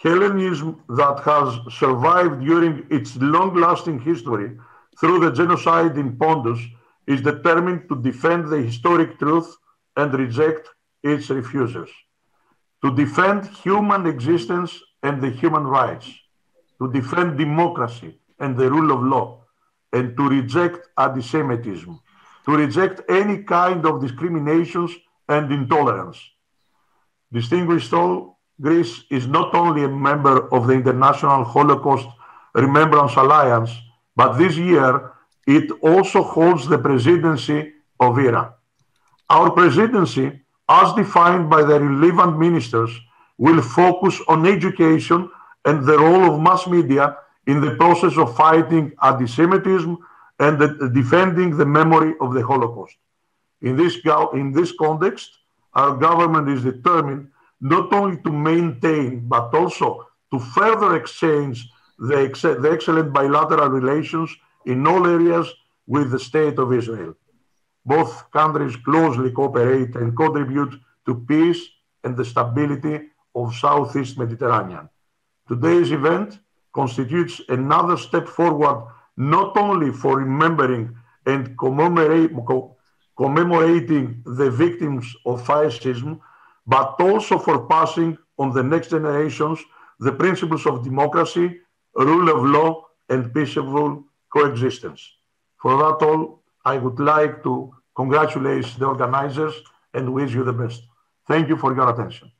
Hellenism that has survived during its long-lasting history through the genocide in Pontus is determined to defend the historic truth and reject its refusers, to defend human existence and the human rights, to defend democracy and the rule of law, and to reject anti-Semitism, to reject any kind of discriminations and intolerance. Distinguished all, Greece is not only a member of the International Holocaust Remembrance Alliance, but this year it also holds the presidency of EJA. Our presidency, as defined by the relevant ministers, will focus on education and the role of mass media in the process of fighting anti-Semitism and defending the memory of the Holocaust. In this context, our government is determined not only to maintain, but also to further exchange the excellent bilateral relations in all areas with the State of Israel. Both countries closely cooperate and contribute to peace and the stability of Southeast Mediterranean. Today's event constitutes another step forward, not only for remembering and commemorating the victims of fascism, but also for passing on the next generations the principles of democracy, rule of law, and peaceful coexistence. For that all, I would like to congratulate the organizers and wish you the best. Thank you for your attention.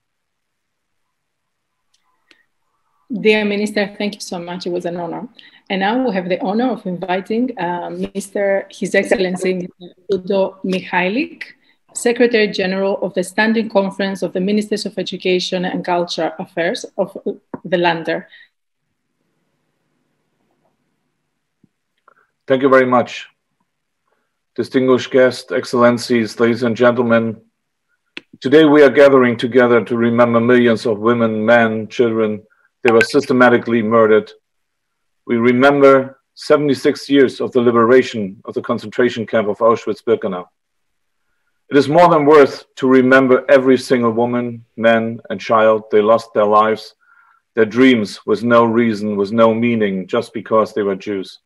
Dear Minister, thank you so much. It was an honor. And now we have the honor of inviting His Excellency Udo Michalik, Secretary General of the Standing Conference of the Ministers of Education and Culture Affairs of the Länder. Thank you very much. Distinguished guests, excellencies, ladies and gentlemen, today we are gathering together to remember millions of women, men, children. They were systematically murdered. We remember 76 years of the liberation of the concentration camp of Auschwitz-Birkenau. It is more than worth to remember every single woman, man, and child. They lost their lives, their dreams, with no reason, with no meaning, just because they were Jews.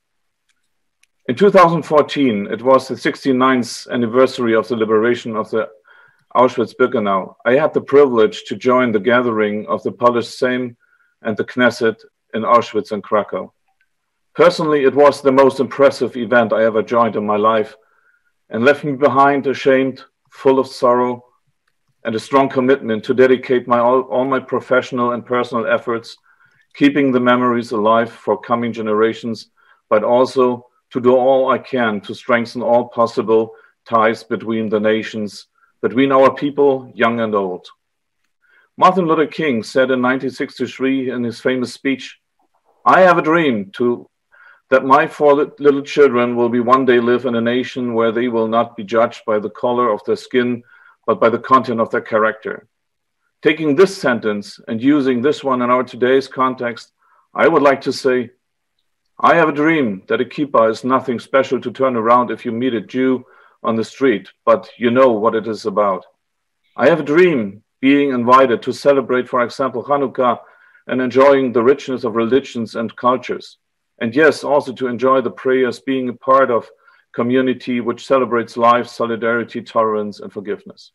In 2014, it was the 69th anniversary of the liberation of the Auschwitz-Birkenau. I had the privilege to join the gathering of the Polish Sejm and the Knesset in Auschwitz and Krakow. Personally, it was the most impressive event I ever joined in my life and left me behind ashamed, full of sorrow, and a strong commitment to dedicate all my professional and personal efforts, keeping the memories alive for coming generations, but also to do all I can to strengthen all possible ties between the nations, between our people, young and old. Martin Luther King said in 1963 in his famous speech, "I have a dream that my 4 little children will be one day live in a nation where they will not be judged by the color of their skin, but by the content of their character." Taking this sentence and using this one in our today's context, I would like to say, I have a dream that a kippah is nothing special to turn around if you meet a Jew on the street, but you know what it is about. I have a dream being invited to celebrate, for example, Hanukkah and enjoying the richness of religions and cultures. And yes, also to enjoy the prayers, being a part of community which celebrates life, solidarity, tolerance, and forgiveness.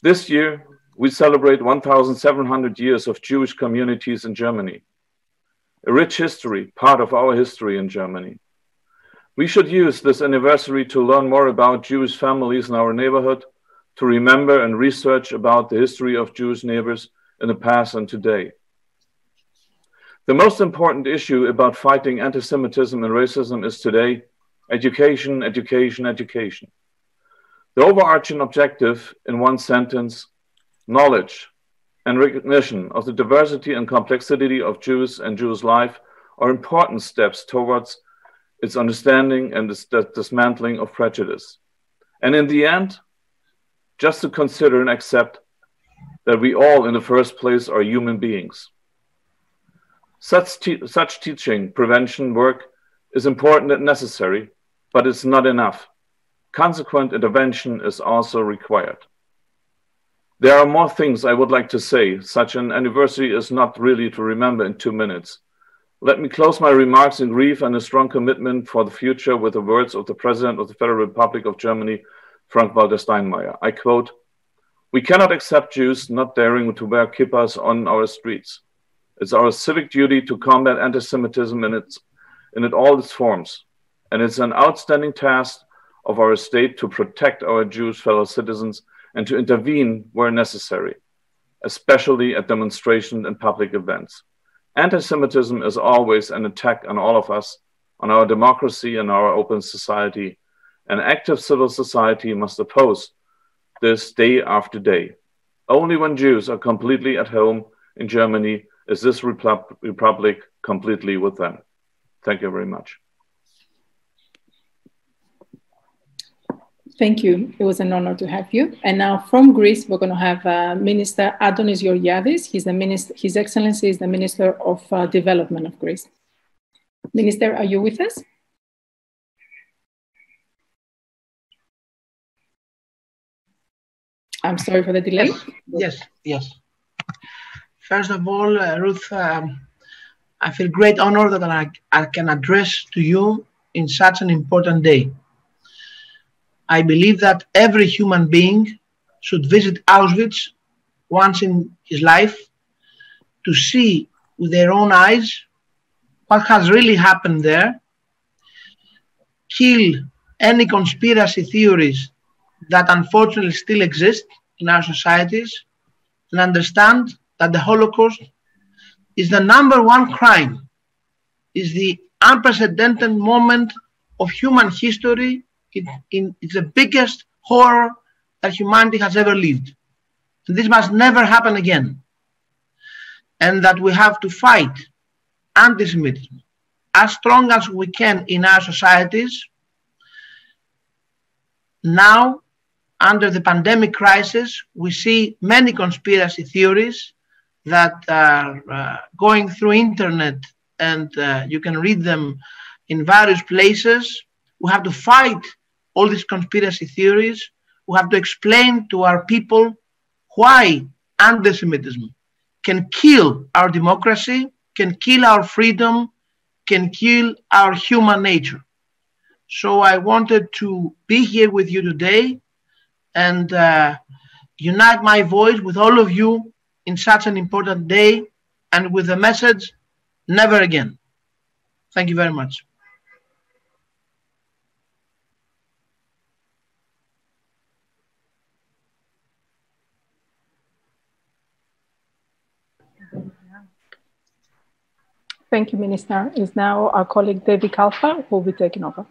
This year, we celebrate 1,700 years of Jewish communities in Germany. A rich history, part of our history in Germany. We should use this anniversary to learn more about Jewish families in our neighborhood, to remember and research about the history of Jewish neighbors in the past and today. The most important issue about fighting anti-Semitism and racism is today education, education, education. The overarching objective in one sentence, knowledge and recognition of the diversity and complexity of Jews and Jewish life are important steps towards its understanding and the dismantling of prejudice. And in the end, just to consider and accept that we all in the first place are human beings. Such teaching prevention work is important and necessary, but it's not enough. Consequent intervention is also required. There are more things I would like to say. Such an anniversary is not really to remember in 2 minutes. Let me close my remarks in grief and a strong commitment for the future with the words of the President of the Federal Republic of Germany, Frank-Walter Steinmeier. I quote, "We cannot accept Jews not daring to wear kippahs on our streets. It's our civic duty to combat anti-Semitism in all its forms. And it's an outstanding task of our state to protect our Jewish fellow citizens and to intervene where necessary, especially at demonstrations and public events. Anti-Semitism is always an attack on all of us, on our democracy and our open society. An active civil society must oppose this day after day. Only when Jews are completely at home in Germany is this republic completely with them." Thank you very much. Thank you. It was an honor to have you. And now from Greece, we're going to have Minister Adonis Georgiadis. His Excellency is the Minister of Development of Greece. Minister, are you with us? I'm sorry for the delay. Yes. First of all, Ruth, I feel great honor that I can address to you in such an important day. I believe that every human being should visit Auschwitz once in his life to see with their own eyes what has really happened there, kill any conspiracy theories that unfortunately still exist in our societies, and understand that the Holocaust is the #1 crime, is the unprecedented moment of human history. It's the biggest horror that humanity has ever lived. And this must never happen again. And that we have to fight anti-Semitism as strong as we can in our societies. Now, under the pandemic crisis, we see many conspiracy theories that are going through internet and you can read them in various places. We have to fight all these conspiracy theories. We have to explain to our people why anti-Semitism can kill our democracy, can kill our freedom, can kill our human nature. So I wanted to be here with you today and unite my voice with all of you in such an important day and with the message, never again. Thank you very much. Thank you, Minister. It's now our colleague David Kalfa who will be taking over.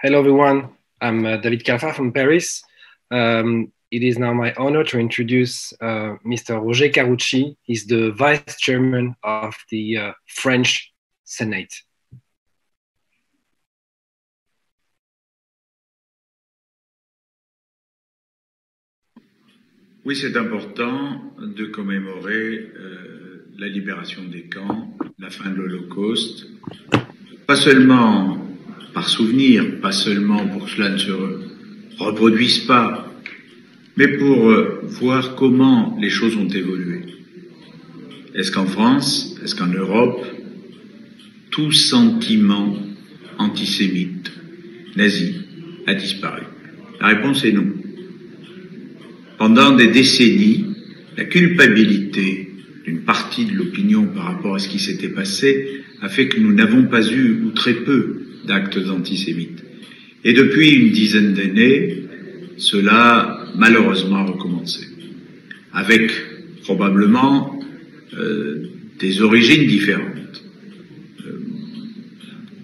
Hello, everyone. I'm David Kalfa from Paris. It is now my honor to introduce Mr. Roger Carucci. He's the Vice Chairman of the French Senate. Oui, c'est important de commémorer la libération des camps, la fin de l'Holocauste, pas seulement par souvenir, pas seulement pour que cela ne se reproduise pas, mais pour voir comment les choses ont évolué. Est-ce qu'en France, est-ce qu'en Europe, tout sentiment antisémite, nazi, a disparu? La réponse est non. Pendant des décennies, la culpabilité d'une partie de l'opinion par rapport à ce qui s'était passé a fait que nous n'avons pas eu, ou très peu, d'actes antisémites. Et depuis une dizaine d'années, cela, malheureusement, a recommencé. Avec, probablement, des origines différentes,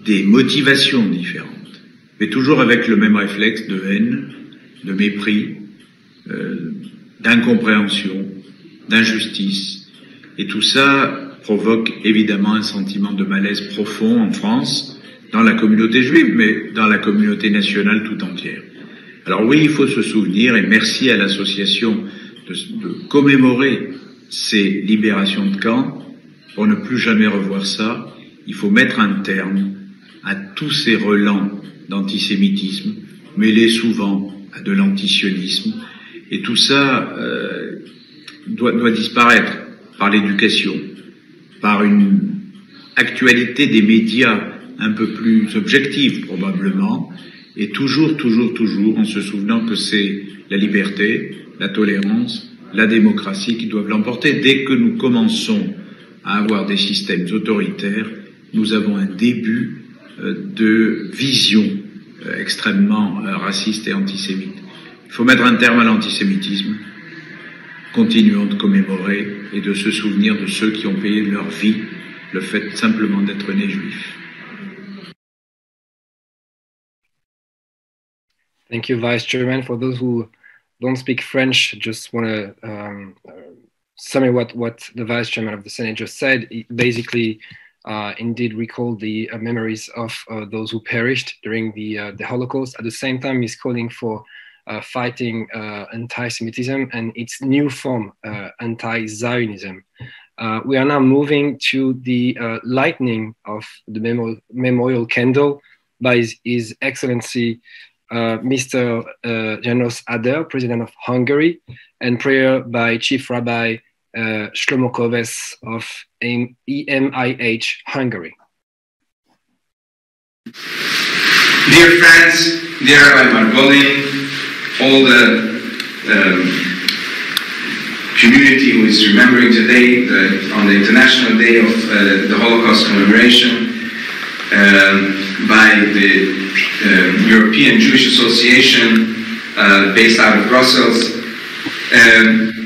des motivations différentes, mais toujours avec le même réflexe de haine, de mépris, d'incompréhension, d'injustice. Et tout ça provoque évidemment un sentiment de malaise profond en France, dans la communauté juive, mais dans la communauté nationale tout entière. Alors oui, il faut se souvenir, et merci à l'association de commémorer ces libérations de camps, pour ne plus jamais revoir ça. Il faut mettre un terme à tous ces relents d'antisémitisme, mêlés souvent à de l'antisionisme. Et tout ça doit disparaître par l'éducation, par une actualité des médias un peu plus objective probablement, et toujours en se souvenant que c'est la liberté, la tolérance, la démocratie qui doivent l'emporter. Dès que nous commençons à avoir des systèmes autoritaires, nous avons un début de vision extrêmement raciste et antisémite. Il faut mettre un terme à l'antisémitisme. Continuons de commémorer et de se souvenir de ceux qui ont payé de leur vie le fait simplement d'être nés juifs. Thank you, Vice Chairman. For those who don't speak French, just want to summarize what the Vice Chairman of the Senate just said. He basically, indeed recalled the memories of those who perished during the Holocaust. At the same time, he's calling for fighting anti-Semitism and its new form, anti-Zionism. We are now moving to the lighting of the memorial candle by His Excellency Mr. János Áder, President of Hungary, and prayer by Chief Rabbi Shlomo Koves of EMIH Hungary. Dear friends, dear Rabbi Margolin, all the community who is remembering today on the International Day of the Holocaust Commemoration by the European Jewish Association based out of Brussels.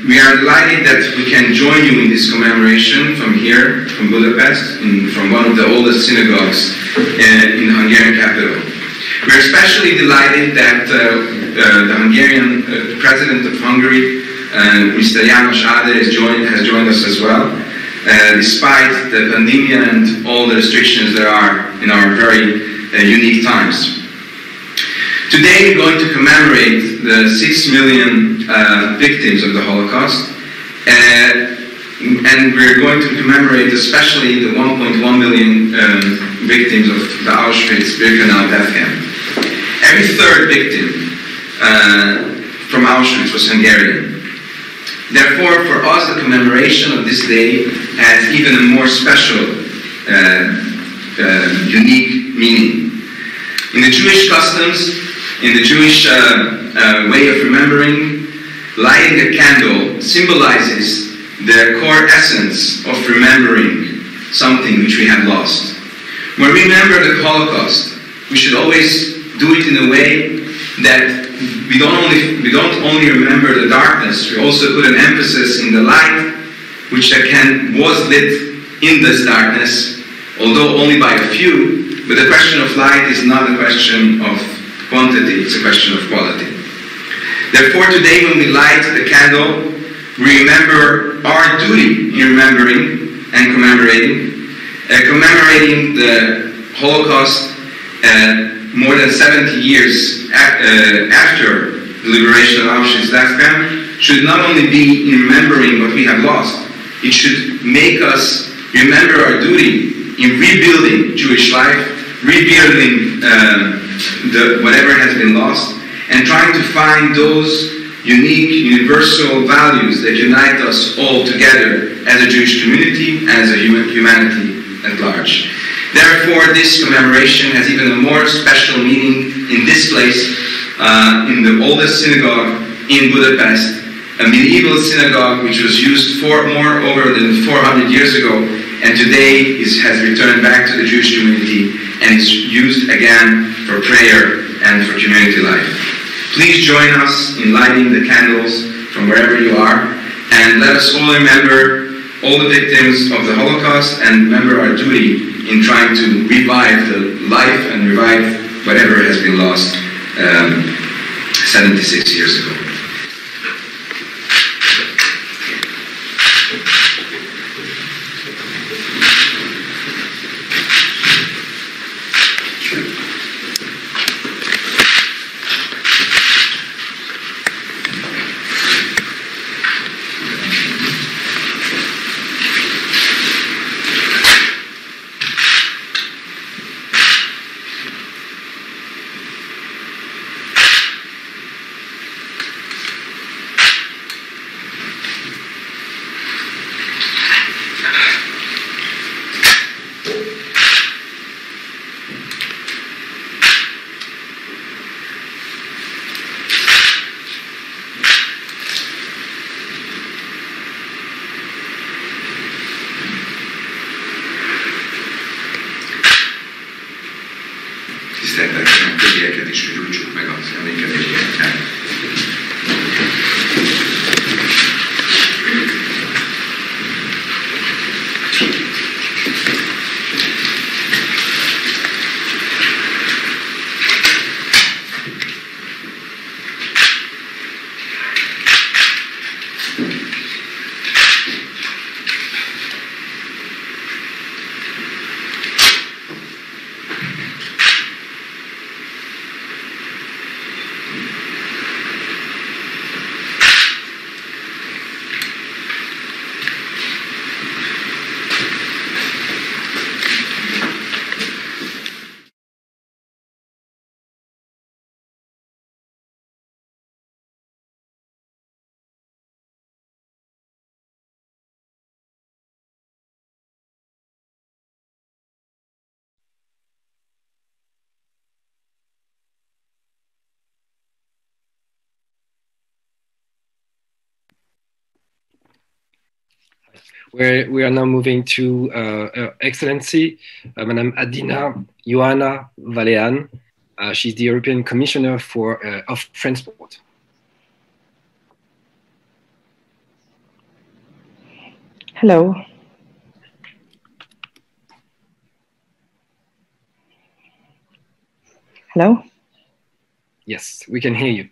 We are delighted that we can join you in this commemoration from here, from Budapest, from one of the oldest synagogues in the Hungarian capital. We are especially delighted that the Hungarian President of Hungary, Mr. János Áder, has joined us as well, despite the pandemic and all the restrictions there are in our very unique times. Today we're going to commemorate the 6 million victims of the Holocaust, and we're going to commemorate especially the 1.1 million victims of the Auschwitz-Birkenau death camp. Every third victim from Auschwitz was Hungarian. Therefore, for us, the commemoration of this day has even a more special, unique meaning. In the Jewish customs, in the Jewish way of remembering, lighting a candle symbolizes the core essence of remembering something which we have lost. When we remember the Holocaust, we should always do it in a way that we don't only remember the darkness, we also put an emphasis in the light, which was lit in this darkness, although only by a few, but the question of light is not a question of quantity, it's a question of quality. Therefore, today when we light the candle, we remember our duty in remembering and commemorating the Holocaust more than 70 years after the liberation of Auschwitz death camp should not only be in remembering what we have lost, it should make us remember our duty in rebuilding Jewish life, rebuilding whatever has been lost, and trying to find those unique, universal values that unite us all together as a Jewish community and as a humanity at large. Therefore, this commemoration has even a more special meaning in this place, in the oldest synagogue in Budapest, a medieval synagogue which was used for over than 400 years ago, and today has returned back to the Jewish community and is used again for prayer and for community life. Please join us in lighting the candles from wherever you are, and let us all remember all the victims of the Holocaust and remember our duty in trying to revive the life and revive whatever has been lost 76 years ago. We are now moving to Excellency, Madame Adina Ioana Valean. She's the European Commissioner of Transport. Hello. Hello? Yes, we can hear you.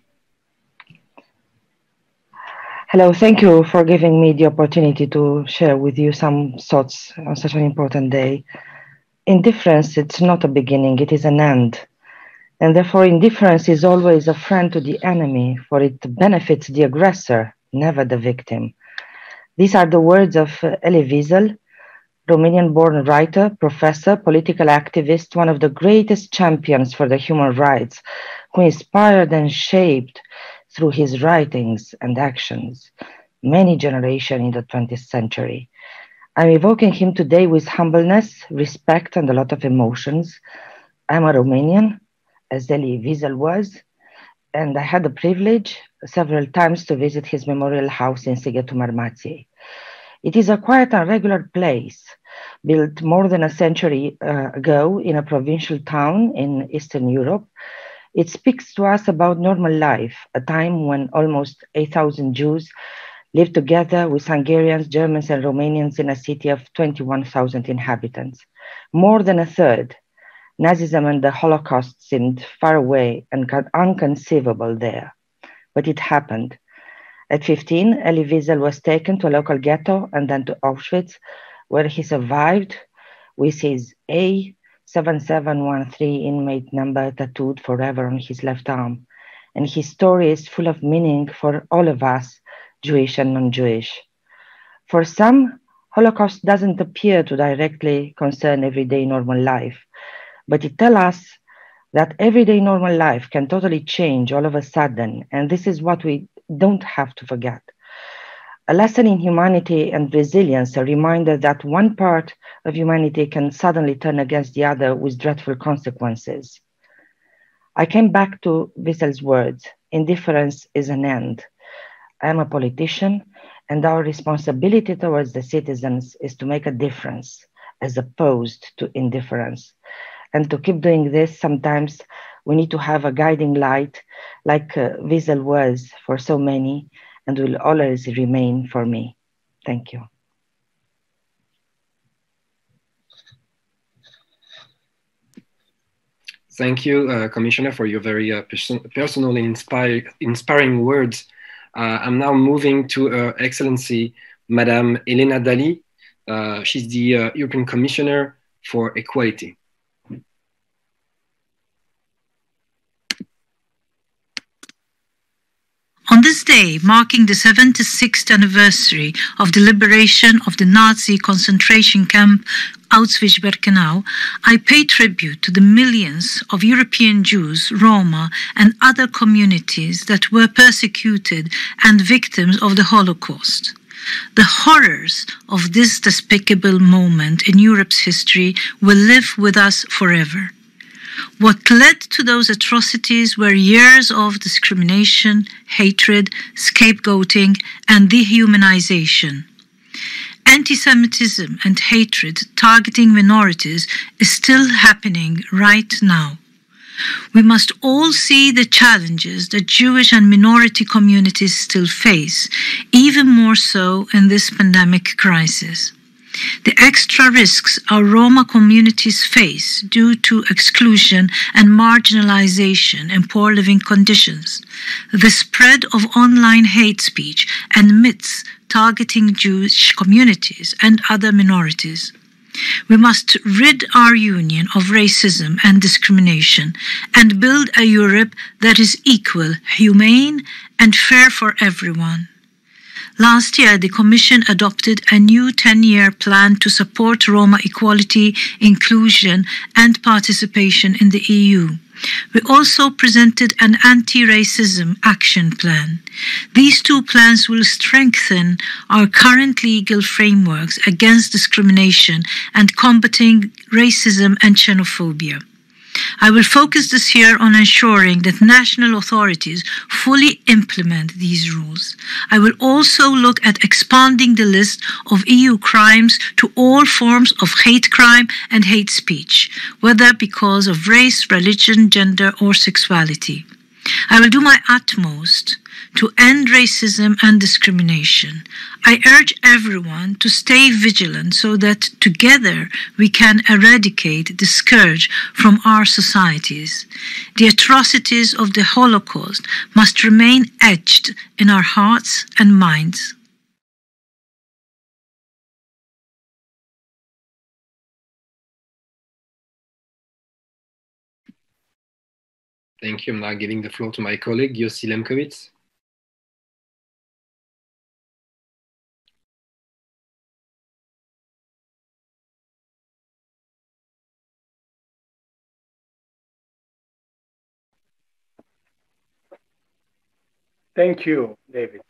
Hello, thank you for giving me the opportunity to share with you some thoughts on such an important day. Indifference, it's not a beginning, it is an end. And therefore, indifference is always a friend to the enemy, for it benefits the aggressor, never the victim. These are the words of Elie Wiesel, Romanian-born writer, professor, political activist, one of the greatest champions for the human rights, who inspired and shaped through his writings and actions many generations in the 20th century. I'm evoking him today with humbleness, respect, and a lot of emotions. I'm a Romanian, as Elie Wiesel was, and I had the privilege several times to visit his memorial house in Sighetul Marmației. It is a quiet and regular place, built more than a century ago in a provincial town in Eastern Europe. It speaks to us about normal life, a time when almost 8,000 Jews lived together with Hungarians, Germans, and Romanians in a city of 21,000 inhabitants. More than a third. Nazism and the Holocaust seemed far away and unconceivable there, but it happened. At 15, Elie Wiesel was taken to a local ghetto and then to Auschwitz, where he survived with his A7713 inmate number tattooed forever on his left arm. And his story is full of meaning for all of us, Jewish and non-Jewish. For some, Holocaust doesn't appear to directly concern everyday normal life, but it tells us that everyday normal life can totally change all of a sudden, and this is what we don't have to forget. A lesson in humanity and resilience, a reminder that one part of humanity can suddenly turn against the other with dreadful consequences. I came back to Wiesel's words, indifference is an end. I am a politician, and our responsibility towards the citizens is to make a difference, as opposed to indifference. And to keep doing this, sometimes we need to have a guiding light, like Wiesel was for so many, and will always remain for me. Thank you. Thank you, Commissioner, for your very personal and inspiring words. I'm now moving to Her Excellency, Madame Elena Dalli. She's the European Commissioner for Equality. On this day, marking the 76th anniversary of the liberation of the Nazi concentration camp Auschwitz-Birkenau, I pay tribute to the millions of European Jews, Roma, and other communities that were persecuted and victims of the Holocaust. The horrors of this despicable moment in Europe's history will live with us forever. What led to those atrocities were years of discrimination, hatred, scapegoating, and dehumanization. Antisemitism and hatred targeting minorities is still happening right now. We must all see the challenges that Jewish and minority communities still face, even more so in this pandemic crisis. The extra risks our Roma communities face due to exclusion and marginalization and poor living conditions, the spread of online hate speech and myths targeting Jewish communities and other minorities. We must rid our union of racism and discrimination and build a Europe that is equal, humane, and fair for everyone. Last year, the Commission adopted a new 10-year plan to support Roma equality, inclusion, and participation in the EU. We also presented an anti-racism action plan. These two plans will strengthen our current legal frameworks against discrimination and combating racism and xenophobia. I will focus this year on ensuring that national authorities fully implement these rules. I will also look at expanding the list of EU crimes to all forms of hate crime and hate speech, whether because of race, religion, gender, or sexuality. I will do my utmost to end racism and discrimination. I urge everyone to stay vigilant so that together we can eradicate the scourge from our societies. The atrocities of the Holocaust must remain etched in our hearts and minds. Thank you. I'm now giving the floor to my colleague, Yossi Lemkowitz. Thank you, David.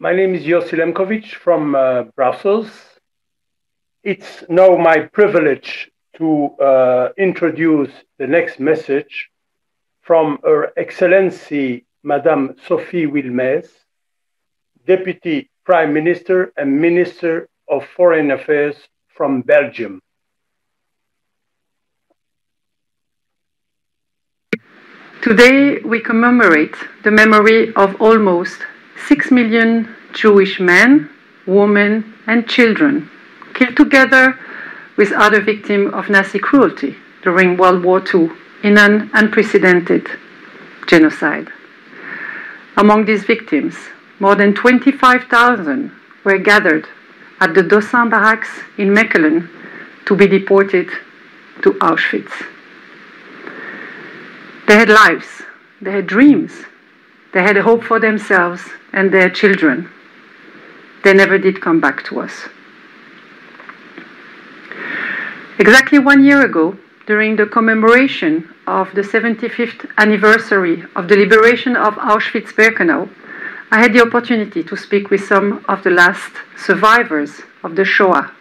My name is Yossi Lemkowitz from Brussels. It's now my privilege to introduce the next message from Her Excellency Madame Sophie Wilmès, Deputy Prime Minister and Minister of Foreign Affairs from Belgium. Today, we commemorate the memory of almost 6 million Jewish men, women, and children killed together with other victims of Nazi cruelty during World War II in an unprecedented genocide. Among these victims, more than 25,000 were gathered at the Dossin barracks in Mechelen to be deported to Auschwitz. They had lives, they had dreams, they had a hope for themselves and their children. They never did come back to us. Exactly 1 year ago, during the commemoration of the 75th anniversary of the liberation of Auschwitz-Birkenau, I had the opportunity to speak with some of the last survivors of the Shoah.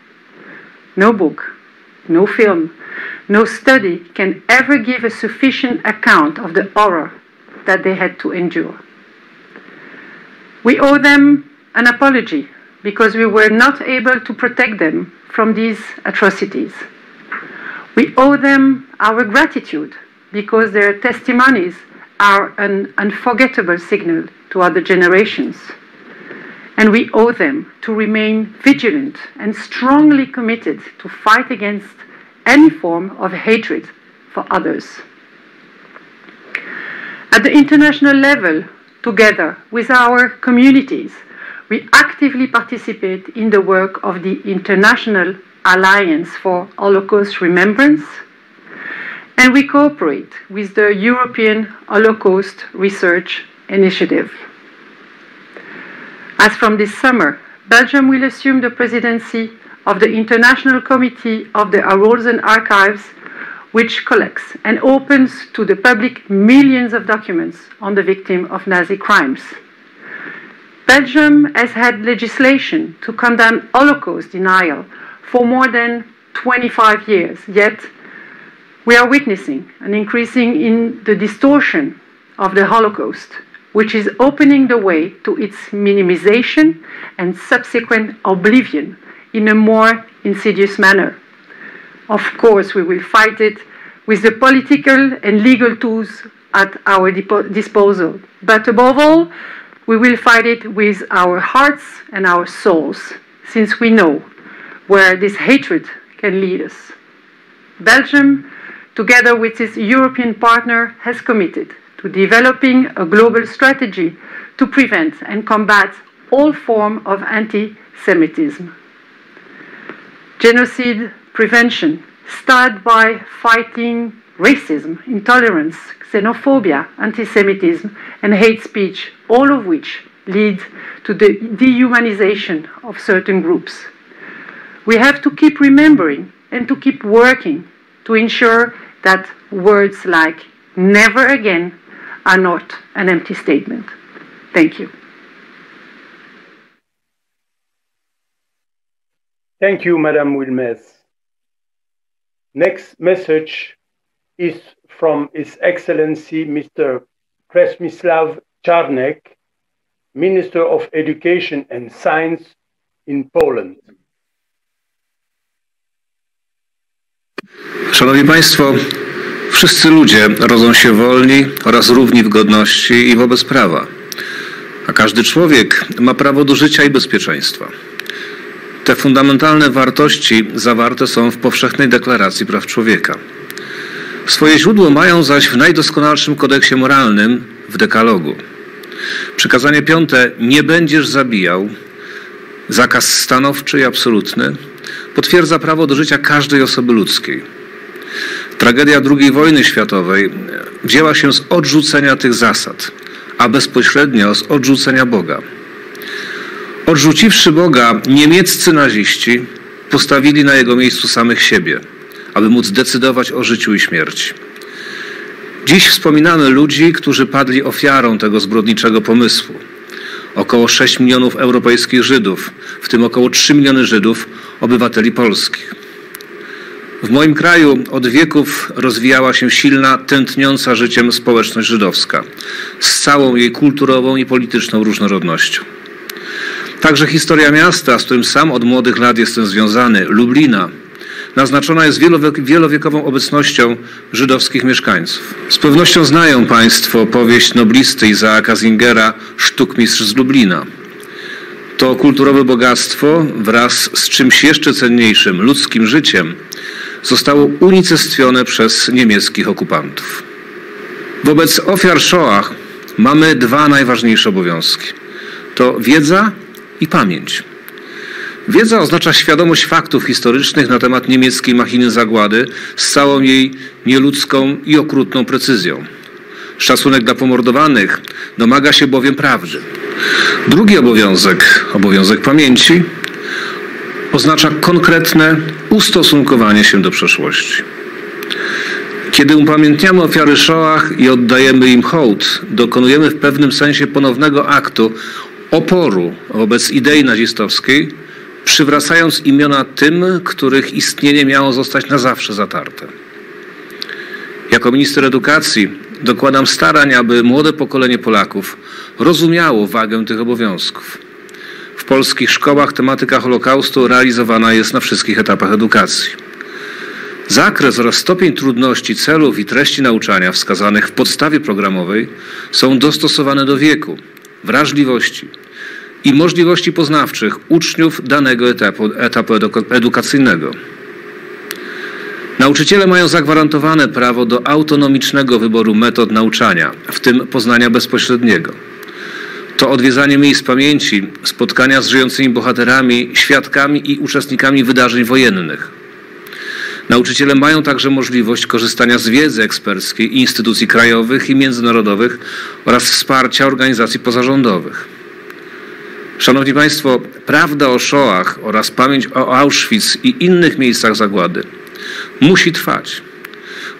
No book, no film, no study can ever give a sufficient account of the horror that they had to endure. We owe them an apology because we were not able to protect them from these atrocities. We owe them our gratitude because their testimonies are an unforgettable signal to other generations. And we owe them to remain vigilant and strongly committed to fight against any form of hatred for others. At the international level, together with our communities, we actively participate in the work of the International Alliance for Holocaust Remembrance, and we cooperate with the European Holocaust Research Initiative. As from this summer, Belgium will assume the presidency of the International Committee of the Arolsen Archives, which collects and opens to the public millions of documents on the victims of Nazi crimes. Belgium has had legislation to condemn Holocaust denial for more than 25 years, yet we are witnessing an increasing in the distortion of the Holocaust, which is opening the way to its minimization and subsequent oblivion in a more insidious manner. Of course, we will fight it with the political and legal tools at our disposal, but above all, we will fight it with our hearts and our souls, since we know where this hatred can lead us. Belgium, together with its European partner, has committed to developing a global strategy to prevent and combat all forms of anti-Semitism. Genocide prevention starts by fighting racism, intolerance, xenophobia, anti-Semitism, and hate speech, all of which lead to the dehumanization of certain groups. We have to keep remembering and to keep working to ensure that words like never again are not an empty statement. Thank you. Thank you, Madame Wilmès. Next message is from His Excellency Mr. Przemysław Czarnek, Minister of Education and Science in Poland. Szanowni Państwo, wszyscy ludzie rodzą się wolni oraz równi w godności i wobec prawa, a każdy człowiek ma prawo do życia i bezpieczeństwa. Te fundamentalne wartości zawarte są w Powszechnej Deklaracji Praw Człowieka. Swoje źródło mają zaś w najdoskonalszym kodeksie moralnym, w dekalogu. Przykazanie 5: nie będziesz zabijał, zakaz stanowczy i absolutny, potwierdza prawo do życia każdej osoby ludzkiej. Tragedia II wojny światowej wzięła się z odrzucenia tych zasad, a bezpośrednio z odrzucenia Boga. Odrzuciwszy Boga, niemieccy naziści postawili na jego miejscu samych siebie, aby móc decydować o życiu i śmierci. Dziś wspominamy ludzi, którzy padli ofiarą tego zbrodniczego pomysłu. Około 6 milionów europejskich Żydów, w tym około 3 miliony Żydów, obywateli polskich. W moim kraju od wieków rozwijała się silna, tętniąca życiem społeczność żydowska, z całą jej kulturową i polityczną różnorodnością. Także historia miasta, z którym sam od młodych lat jestem związany, Lublina, naznaczona jest wielowiekową obecnością żydowskich mieszkańców. Z pewnością znają Państwo powieść noblisty Izaaka Zingera „Sztukmistrz z Lublina”. To kulturowe bogactwo wraz z czymś jeszcze cenniejszym, ludzkim życiem, zostało unicestwione przez niemieckich okupantów. Wobec ofiar Shoah mamy dwa najważniejsze obowiązki. To wiedza i pamięć. Wiedza oznacza świadomość faktów historycznych na temat niemieckiej machiny zagłady z całą jej nieludzką i okrutną precyzją. Szacunek dla pomordowanych domaga się bowiem prawdy. Drugi obowiązek pamięci, oznacza konkretne ustosunkowanie się do przeszłości. Kiedy upamiętniamy ofiary Shoah i oddajemy im hołd, dokonujemy w pewnym sensie ponownego aktu oporu wobec idei nazistowskiej, przywracając imiona tym, których istnienie miało zostać na zawsze zatarte. Jako minister edukacji dokładam starań, aby młode pokolenie Polaków rozumiało wagę tych obowiązków. W polskich szkołach tematyka Holokaustu realizowana jest na wszystkich etapach edukacji. Zakres oraz stopień trudności celów i treści nauczania wskazanych w podstawie programowej są dostosowane do wieku, wrażliwości i możliwości poznawczych uczniów danego etapu edukacyjnego. Nauczyciele mają zagwarantowane prawo do autonomicznego wyboru metod nauczania, w tym poznania bezpośredniego. To odwiedzanie miejsc pamięci, spotkania z żyjącymi bohaterami, świadkami i uczestnikami wydarzeń wojennych. Nauczyciele mają także możliwość korzystania z wiedzy eksperckiej instytucji krajowych i międzynarodowych oraz wsparcia organizacji pozarządowych. Szanowni Państwo, prawda o Shoah oraz pamięć o Auschwitz i innych miejscach zagłady musi trwać.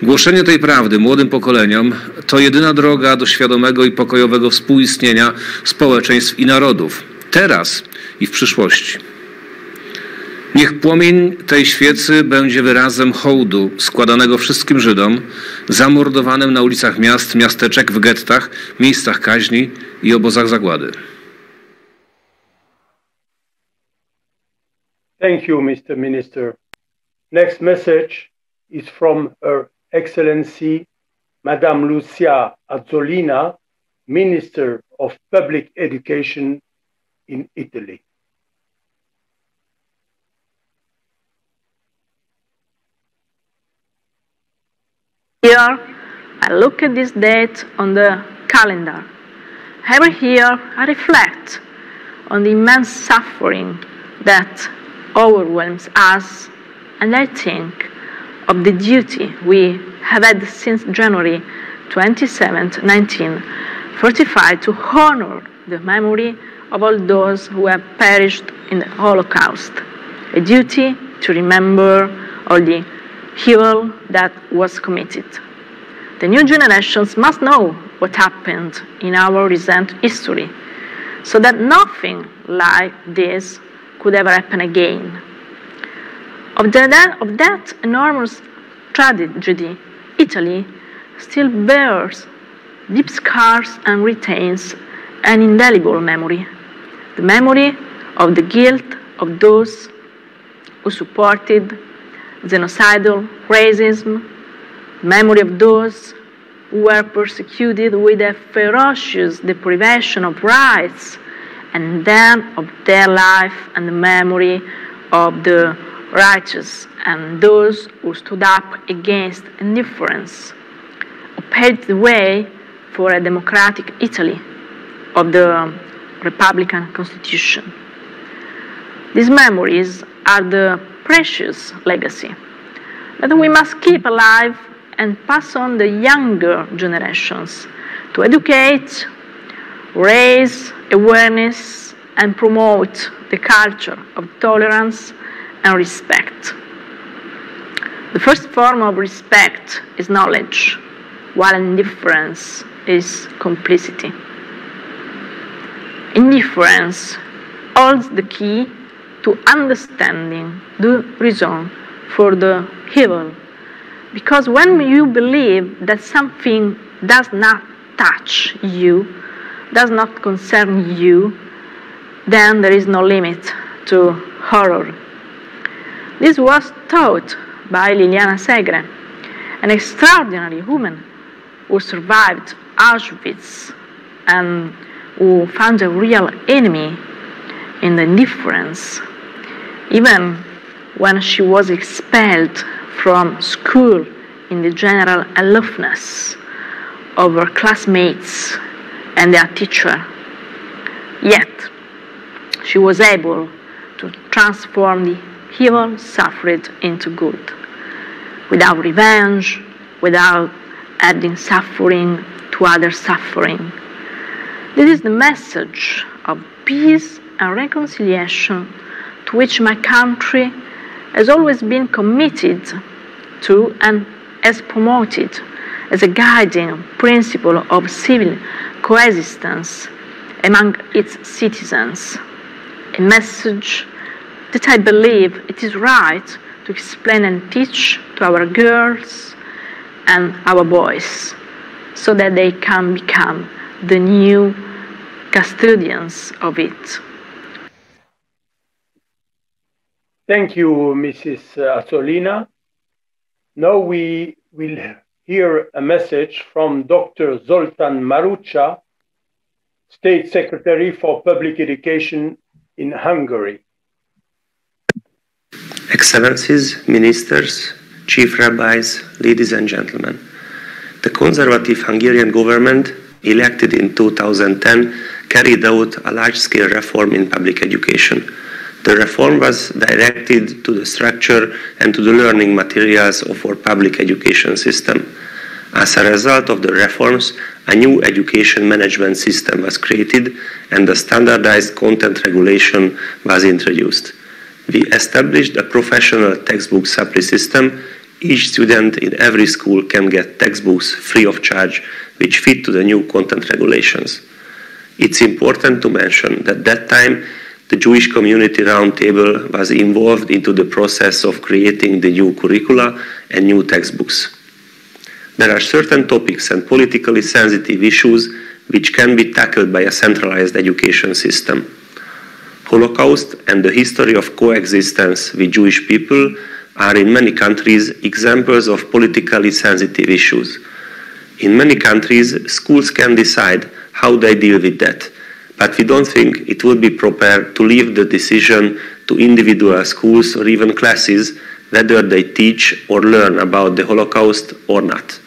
Głoszenie tej prawdy młodym pokoleniom to jedyna droga do świadomego i pokojowego współistnienia społeczeństw i narodów, teraz i w przyszłości. Niech płomień tej świecy będzie wyrazem hołdu składanego wszystkim Żydom zamordowanym na ulicach miast, miasteczek, w gettach, miejscach kaźni i obozach zagłady. Thank you, Mr. Minister. Next message is from Her Excellency Madame Lucia Azzolina, Minister of Public Education in Italy. Here, I look at this date on the calendar. Every year, I reflect on the immense suffering that overwhelms us, and I think of the duty we have had since January 27, 1945 to honor the memory of all those who have perished in the Holocaust, a duty to remember all the evil that was committed. The new generations must know what happened in our recent history, so that nothing like this could ever happen again. Of that enormous tragedy, Italy still bears deep scars and retains an indelible memory. The memory of the guilt of those who supported genocidal racism, memory of those who were persecuted with a ferocious deprivation of rights, and then of their life and the memory of the righteous and those who stood up against indifference, who paved the way for a democratic Italy of the Republican Constitution. These memories are the precious legacy that we must keep alive and pass on the younger generations to educate, raise awareness, and promote the culture of tolerance and respect. The first form of respect is knowledge, while indifference is complicity. Indifference holds the key to understanding the reason for the evil, because when you believe that something does not touch you, does not concern you, then there is no limit to horror. This was taught by Liliana Segre, an extraordinary woman who survived Auschwitz and who found a real enemy in the indifference, even when she was expelled from school in the general aloofness of her classmates and their teacher. Yet, she was able to transform the evil suffered into good, without revenge, without adding suffering to other suffering. This is the message of peace and reconciliation to which my country has always been committed to and has promoted as a guiding principle of civil coexistence among its citizens. A message that I believe it is right to explain and teach to our girls and our boys, so that they can become the new custodians of it. Thank you, Mrs. Azzolina. Now we will hear a message from Dr. Zoltán Marucsa, State Secretary for Public Education in Hungary. Excellencies, ministers, chief rabbis, ladies and gentlemen. The conservative Hungarian government, elected in 2010, carried out a large-scale reform in public education. The reform was directed to the structure and to the learning materials of our public education system. As a result of the reforms, a new education management system was created and a standardized content regulation was introduced. We established a professional textbook supply system. Each student in every school can get textbooks free of charge, which fit to the new content regulations. It's important to mention that at that time, the Jewish Community Roundtable was involved into the process of creating the new curricula and new textbooks. There are certain topics and politically sensitive issues which can be tackled by a centralized education system. Holocaust and the history of coexistence with Jewish people are in many countries examples of politically sensitive issues. In many countries, schools can decide how they deal with that, but we don't think it would be proper to leave the decision to individual schools or even classes whether they teach or learn about the Holocaust or not.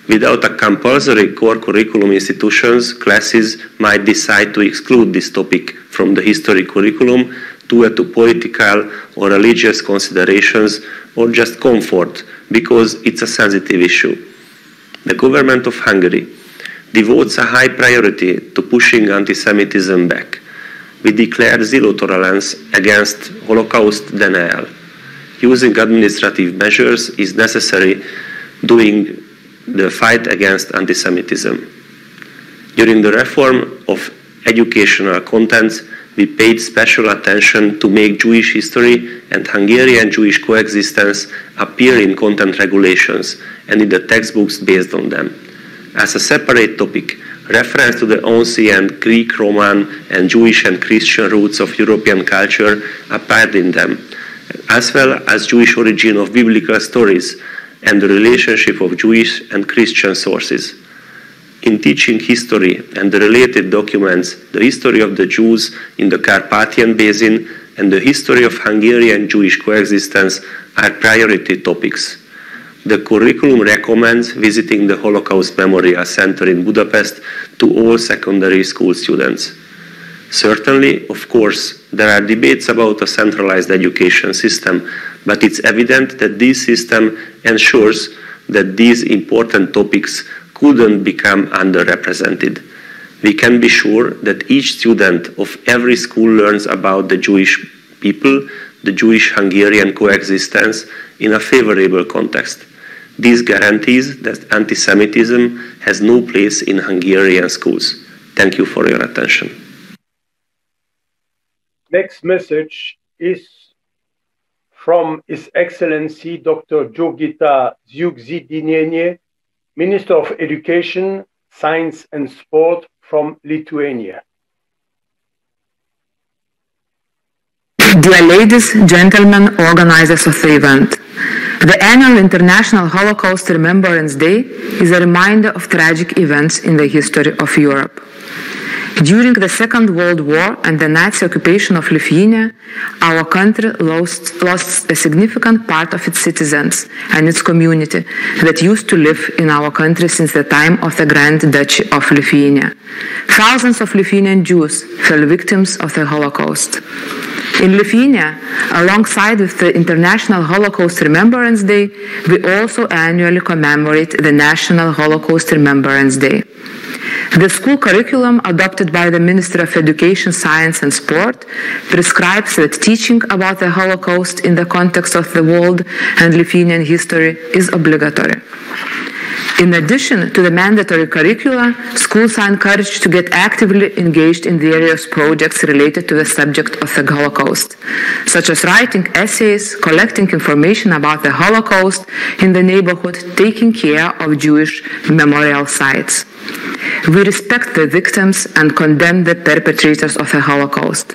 Without a compulsory core curriculum, institutions, classes might decide to exclude this topic from the history curriculum due to political or religious considerations or just comfort because it's a sensitive issue. The government of Hungary devotes a high priority to pushing antisemitism back. We declare zero tolerance against Holocaust denial. Using administrative measures is necessary during the fight against antisemitism. During the reform of educational contents, we paid special attention to make Jewish history and Hungarian Jewish coexistence appear in content regulations and in the textbooks based on them. As a separate topic, reference to the ancient Greek, Roman, and Jewish and Christian roots of European culture appeared in them, as well as Jewish origin of biblical stories and the relationship of Jewish and Christian sources. In teaching history and the related documents, the history of the Jews in the Carpathian Basin and the history of Hungarian Jewish coexistence are priority topics. The curriculum recommends visiting the Holocaust Memorial Center in Budapest to all secondary school students. Certainly, of course, there are debates about a centralized education system, but it's evident that this system ensures that these important topics couldn't become underrepresented. We can be sure that each student of every school learns about the Jewish people, the Jewish-Hungarian coexistence in a favorable context. This guarantees that antisemitism has no place in Hungarian schools. Thank you for your attention. Next message is from His Excellency Dr. Jurgita Ziugzidinienė, Minister of Education, Science and Sport from Lithuania. Dear ladies, gentlemen, organizers of the event, the annual International Holocaust Remembrance Day is a reminder of tragic events in the history of Europe. During the Second World War and the Nazi occupation of Lithuania, our country lost a significant part of its citizens and its community that used to live in our country since the time of the Grand Duchy of Lithuania. Thousands of Lithuanian Jews fell victims of the Holocaust. In Lithuania, alongside with the International Holocaust Remembrance Day, we also annually commemorate the National Holocaust Remembrance Day. The school curriculum adopted by the Ministry of Education, Science and Sport prescribes that teaching about the Holocaust in the context of the world and Lithuanian history is obligatory. In addition to the mandatory curricula, schools are encouraged to get actively engaged in various projects related to the subject of the Holocaust, such as writing essays, collecting information about the Holocaust in the neighborhood, taking care of Jewish memorial sites. We respect the victims and condemn the perpetrators of the Holocaust.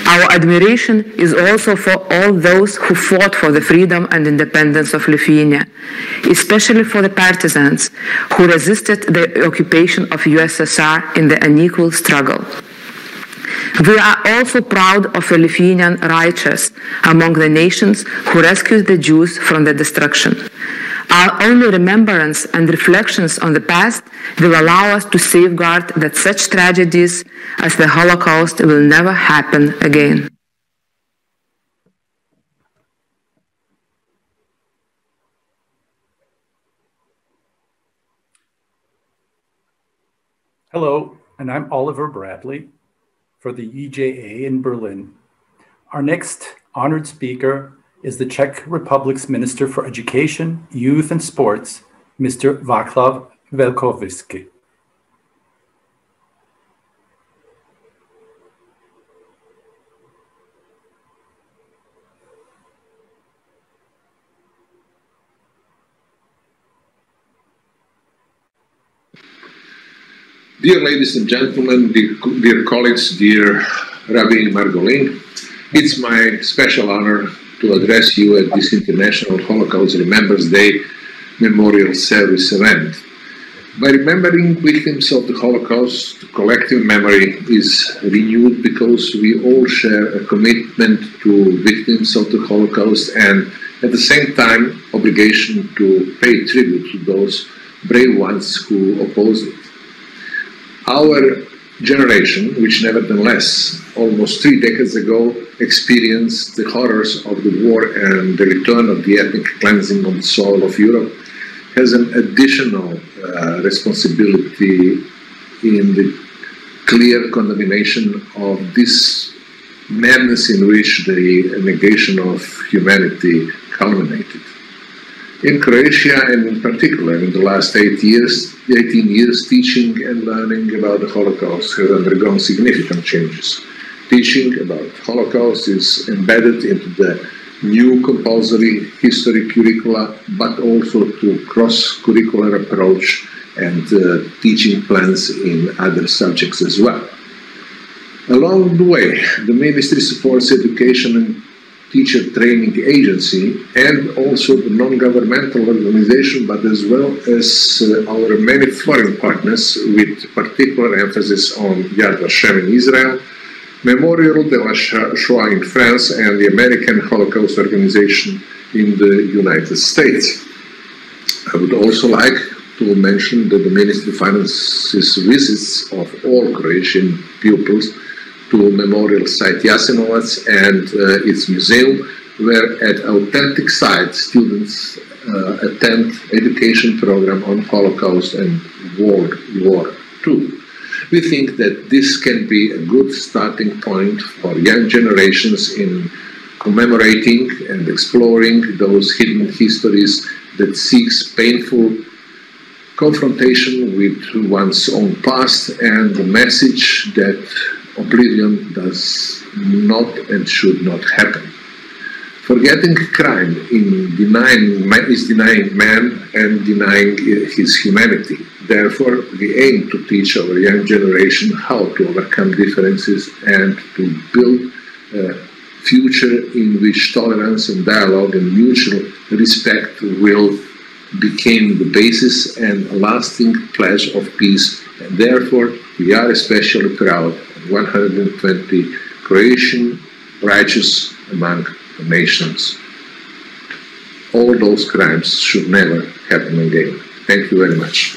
Our admiration is also for all those who fought for the freedom and independence of Lithuania, especially for the partisans who resisted the occupation of USSR in the unequal struggle. We are also proud of the Lithuanian righteous among the nations who rescued the Jews from the destruction. Our only remembrance and reflections on the past will allow us to safeguard that such tragedies as the Holocaust will never happen again. Hello, and I'm Oliver Bradley for the EJA in Berlin. Our next honored speaker is the Czech Republic's Minister for Education, Youth and Sports, Mr. Václav Velkovisky. Dear ladies and gentlemen, dear colleagues, dear Rabbi Margolin, it's my special honor to address you at this International Holocaust Remembrance Day Memorial Service event. By remembering victims of the Holocaust, collective memory is renewed because we all share a commitment to victims of the Holocaust and at the same time obligation to pay tribute to those brave ones who opposed it. Our generation, which nevertheless almost 3 decades ago experienced the horrors of the war and the return of the ethnic cleansing of the soil of Europe, has an additional responsibility in the clear condemnation of this madness in which the negation of humanity culminated. In Croatia, and in particular in the last 18 years, teaching and learning about the Holocaust has undergone significant changes. Teaching about Holocaust is embedded into the new compulsory history curricula, but also to cross-curricular approach and teaching plans in other subjects as well. Along the way, the Ministry supports education and teacher training agency and also the non-governmental organization, but as well as our many foreign partners with particular emphasis on Yad Vashem in Israel, Memorial de la Shoah in France, and the American Holocaust Organization in the United States. I would also like to mention that the Ministry finances visits of all Croatian pupils to Memorial Site Jasenovac and its museum, where at authentic sites students attend education program on Holocaust and World War II. We think that this can be a good starting point for young generations in commemorating and exploring those hidden histories that seeks painful confrontation with one's own past and the message that oblivion does not and should not happen. Forgetting crime is denying man and denying his humanity. Therefore, we aim to teach our young generation how to overcome differences and to build a future in which tolerance and dialogue and mutual respect will become the basis and a lasting pledge of peace. And therefore, we are especially proud of 120 Croatian righteous among the nations. All those crimes should never happen again. Thank you very much.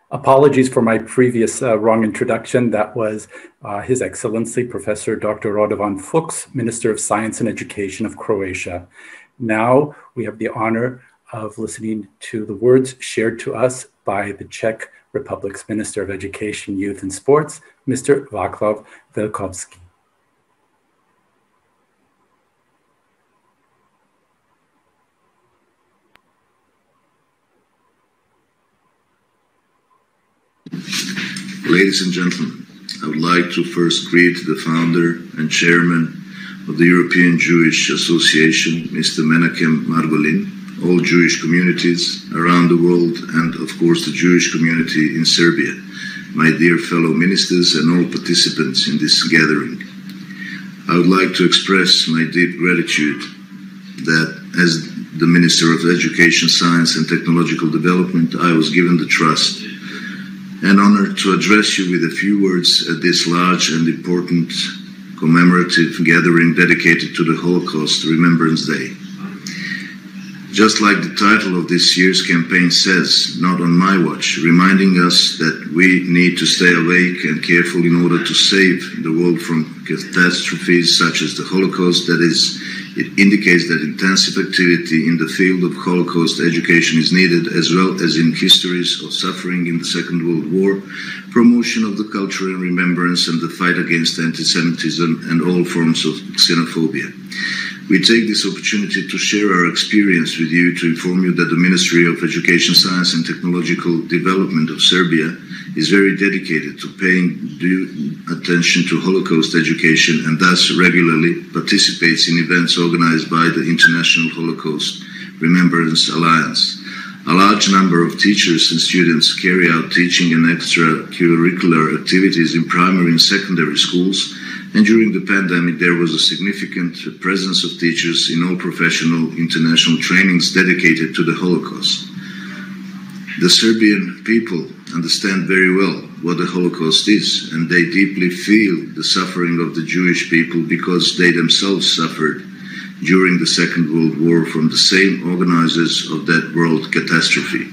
Apologies for my previous wrong introduction. That was His Excellency Professor Dr. Radovan Fuchs, Minister of Science and Education of Croatia. Now we have the honor of listening to the words shared to us by the Czech Republic's Minister of Education, Youth and Sports, Mr. Václav Velkovský. Ladies and gentlemen, I would like to first greet the founder and chairman of the European Jewish Association, Mr. Menachem Margolin, all Jewish communities around the world, and of course the Jewish community in Serbia, my dear fellow ministers and all participants in this gathering. I would like to express my deep gratitude that as the Minister of Education, Science and Technological Development, I was given the trust and honor to address you with a few words at this large and important commemorative gathering dedicated to the Holocaust Remembrance Day. Just like the title of this year's campaign says, not on my watch, reminding us that we need to stay awake and careful in order to save the world from catastrophes such as the Holocaust. That is, it indicates that intensive activity in the field of Holocaust education is needed, as well as in histories of suffering in the Second World War, promotion of the culture and remembrance, and the fight against antisemitism and all forms of xenophobia. We take this opportunity to share our experience with you to inform you that the Ministry of Education, Science and Technological Development of Serbia is very dedicated to paying due attention to Holocaust education and thus regularly participates in events organized by the International Holocaust Remembrance Alliance. A large number of teachers and students carry out teaching and extracurricular activities in primary and secondary schools, and during the pandemic there was a significant presence of teachers in all professional international trainings dedicated to the Holocaust. The Serbian people understand very well what the Holocaust is, and they deeply feel the suffering of the Jewish people because they themselves suffered during the Second World War from the same organizers of that world catastrophe.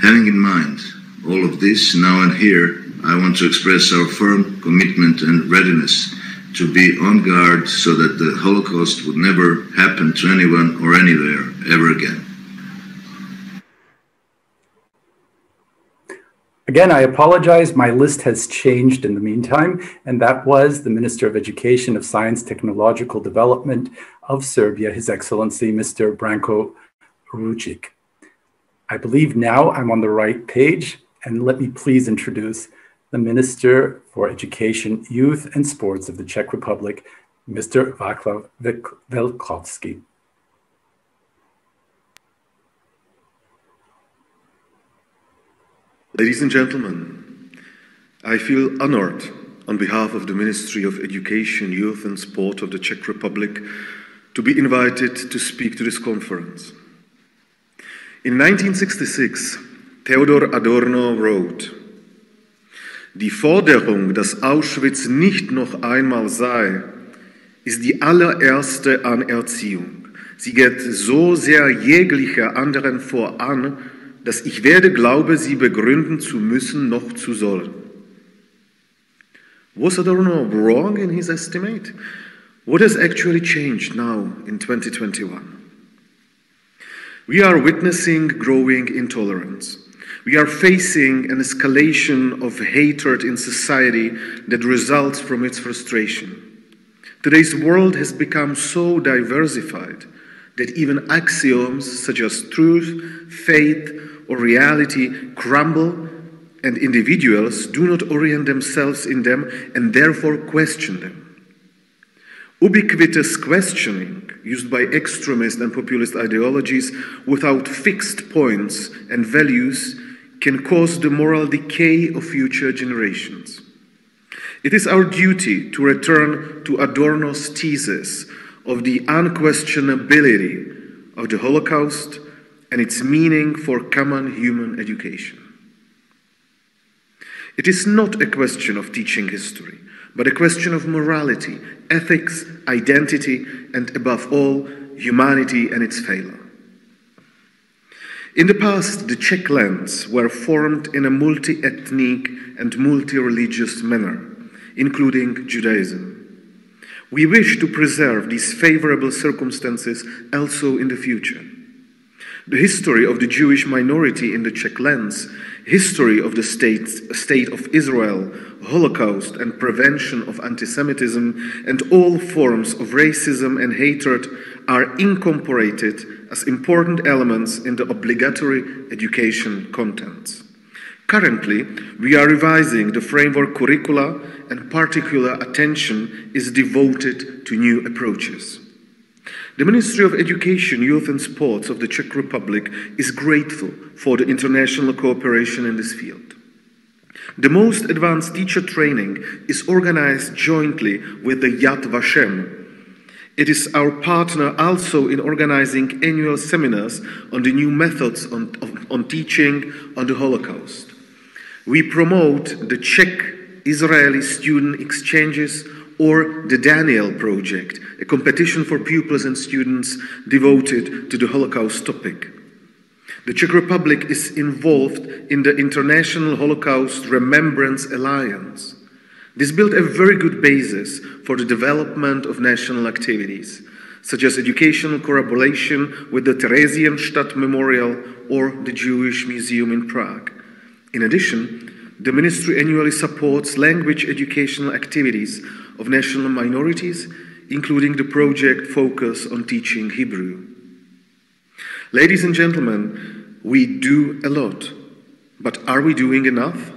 Having in mind all of this, now and here, I want to express our firm commitment and readiness to be on guard so that the Holocaust would never happen to anyone or anywhere ever again. Again, I apologize. My list has changed in the meantime, and that was the Minister of Education of Science, Technological Development of Serbia, His Excellency, Mr. Branko Rucic. I believe now I'm on the right page, and let me please introduce the Minister for Education, Youth and Sports of the Czech Republic, Mr. Václav Velkovský. Ladies and gentlemen, I feel honored on behalf of the Ministry of Education, Youth and Sport of the Czech Republic to be invited to speak to this conference. In 1966, Theodor Adorno wrote, "Die Forderung, dass Auschwitz nicht noch einmal sei, ist die allererste Anerziehung. Sie geht so sehr jeglicher anderen voran, dass ich werde glaube, sie begründen zu müssen noch zu sollen. Was Adorno wrong in his estimate? What has actually changed now in 2021? We are witnessing growing intolerance. We are facing an escalation of hatred in society that results from its frustration. Today's world has become so diversified that even axioms such as truth, faith, or reality crumble, and individuals do not orient themselves in them and therefore question them. Ubiquitous questioning used by extremist and populist ideologies without fixed points and values can cause the moral decay of future generations. It is our duty to return to Adorno's thesis of the unquestionability of the Holocaust and its meaning for common human education. It is not a question of teaching history, but a question of morality, ethics, identity, and above all, humanity and its failure. In the past, the Czech lands were formed in a multi-ethnic and multi-religious manner, including Judaism. We wish to preserve these favorable circumstances also in the future. The history of the Jewish minority in the Czech lands, history of the state of Israel, Holocaust and prevention of antisemitism, and all forms of racism and hatred are incorporated as important elements in the obligatory education contents. Currently, we are revising the framework curricula, and particular attention is devoted to new approaches. The Ministry of Education, Youth and Sports of the Czech Republic is grateful for the international cooperation in this field. The most advanced teacher training is organized jointly with the Yad Vashem. It is our partner also in organizing annual seminars on the new methods on teaching on the Holocaust. We promote the Czech-Israeli student exchanges or the Daniel Project, a competition for pupils and students devoted to the Holocaust topic. The Czech Republic is involved in the International Holocaust Remembrance Alliance. This built a very good basis for the development of national activities, such as educational collaboration with the Theresienstadt Memorial or the Jewish Museum in Prague. In addition, the ministry annually supports language educational activities of national minorities, including the project focus on teaching Hebrew. Ladies and gentlemen, we do a lot, but are we doing enough?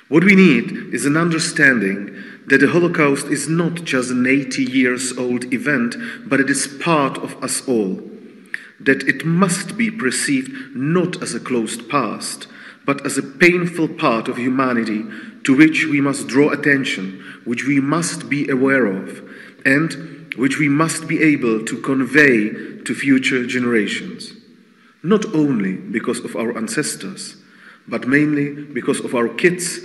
What we need is an understanding that the Holocaust is not just an 80 years old event, but it is part of us all, that it must be perceived not as a closed past, but as a painful part of humanity to which we must draw attention, which we must be aware of, and which we must be able to convey to future generations, not only because of our ancestors, but mainly because of our kids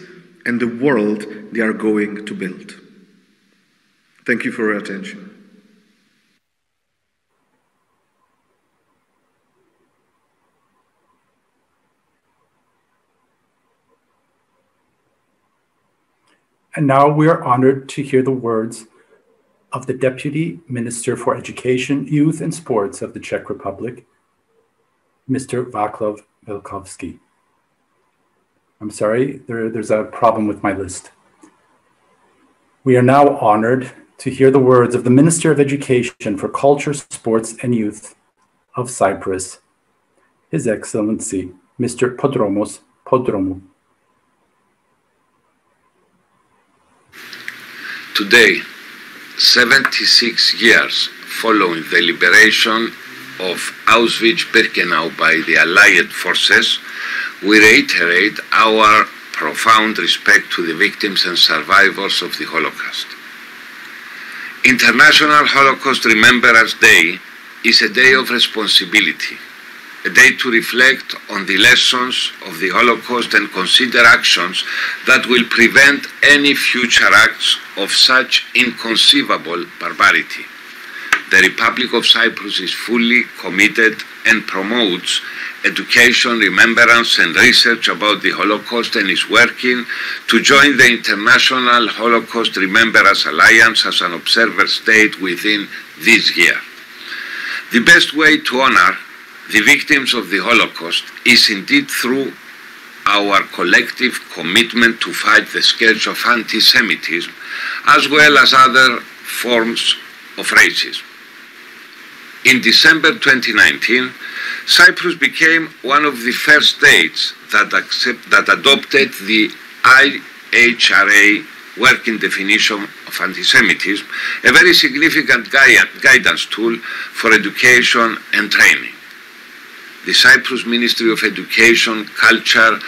and the world they are going to build. Thank you for your attention. And now we are honored to hear the words of the Deputy Minister for Education, Youth and Sports of the Czech Republic, Mr. Václav Velkovský. I'm sorry, there's a problem with my list. We are now honored to hear the words of the Minister of Education for Culture, Sports and Youth of Cyprus, His Excellency, Mr. Podromos Podromou. Today, 76 years following the liberation of Auschwitz-Birkenau by the Allied forces, we reiterate our profound respect to the victims and survivors of the Holocaust. International Holocaust Remembrance Day is a day of responsibility, a day to reflect on the lessons of the Holocaust and consider actions that will prevent any future acts of such inconceivable barbarity. The Republic of Cyprus is fully committed and promotes education, remembrance, and research about the Holocaust and is working to join the International Holocaust Remembrance Alliance as an observer state within this year. The best way to honor the victims of the Holocaust is indeed through our collective commitment to fight the scourge of antisemitism, as well as other forms of racism. In December 2019, Cyprus became one of the first states that adopted the EJA working definition of antisemitism, a very significant guidance tool for education and training. The Cyprus Ministry of Education, Culture,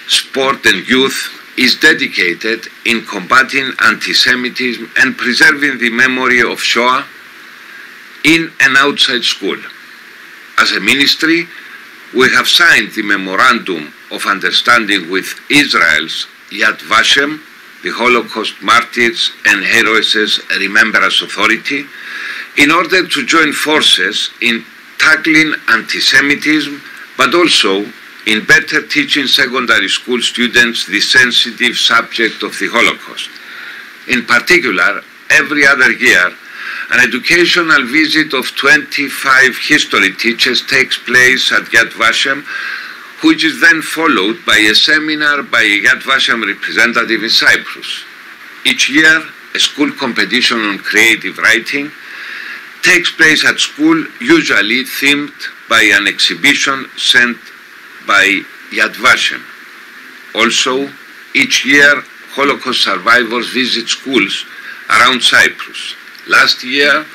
Sport and Youth is dedicated in combating antisemitism and preserving the memory of Shoah in and outside school. As a ministry, we have signed the Memorandum of Understanding with Israel's Yad Vashem, the Holocaust Martyrs and Heroes Remembrance Authority, in order to join forces in tackling antisemitism, but also in better teaching secondary school students the sensitive subject of the Holocaust. In particular, every other year, an educational visit of 25 history teachers takes place at Yad Vashem, which is then followed by a seminar by a Yad Vashem representative in Cyprus. Each year, a school competition on creative writing takes place at school, usually themed by an exhibition sent by Yad Vashem. Also, each year, Holocaust survivors visit schools around Cyprus. Last year,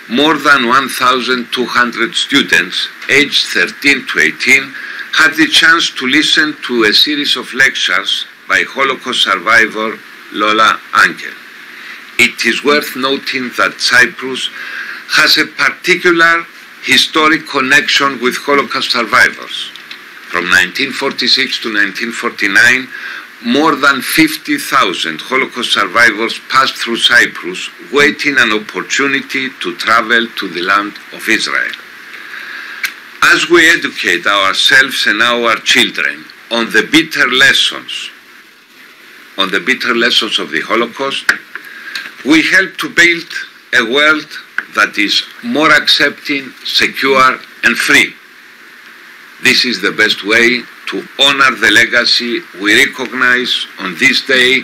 more than 1,200 students, aged 13 to 18, had the chance to listen to a series of lectures by Holocaust survivor Lola Angel. It is worth noting that Cyprus has a particular historic connection with Holocaust survivors. From 1946 to 1949, more than 50,000 Holocaust survivors passed through Cyprus, waiting an opportunity to travel to the land of Israel. As we educate ourselves and our children on the bitter lessons of the Holocaust, we help to build a world that is more accepting, secure, and free. This is the best way to honor the legacy we recognize on this day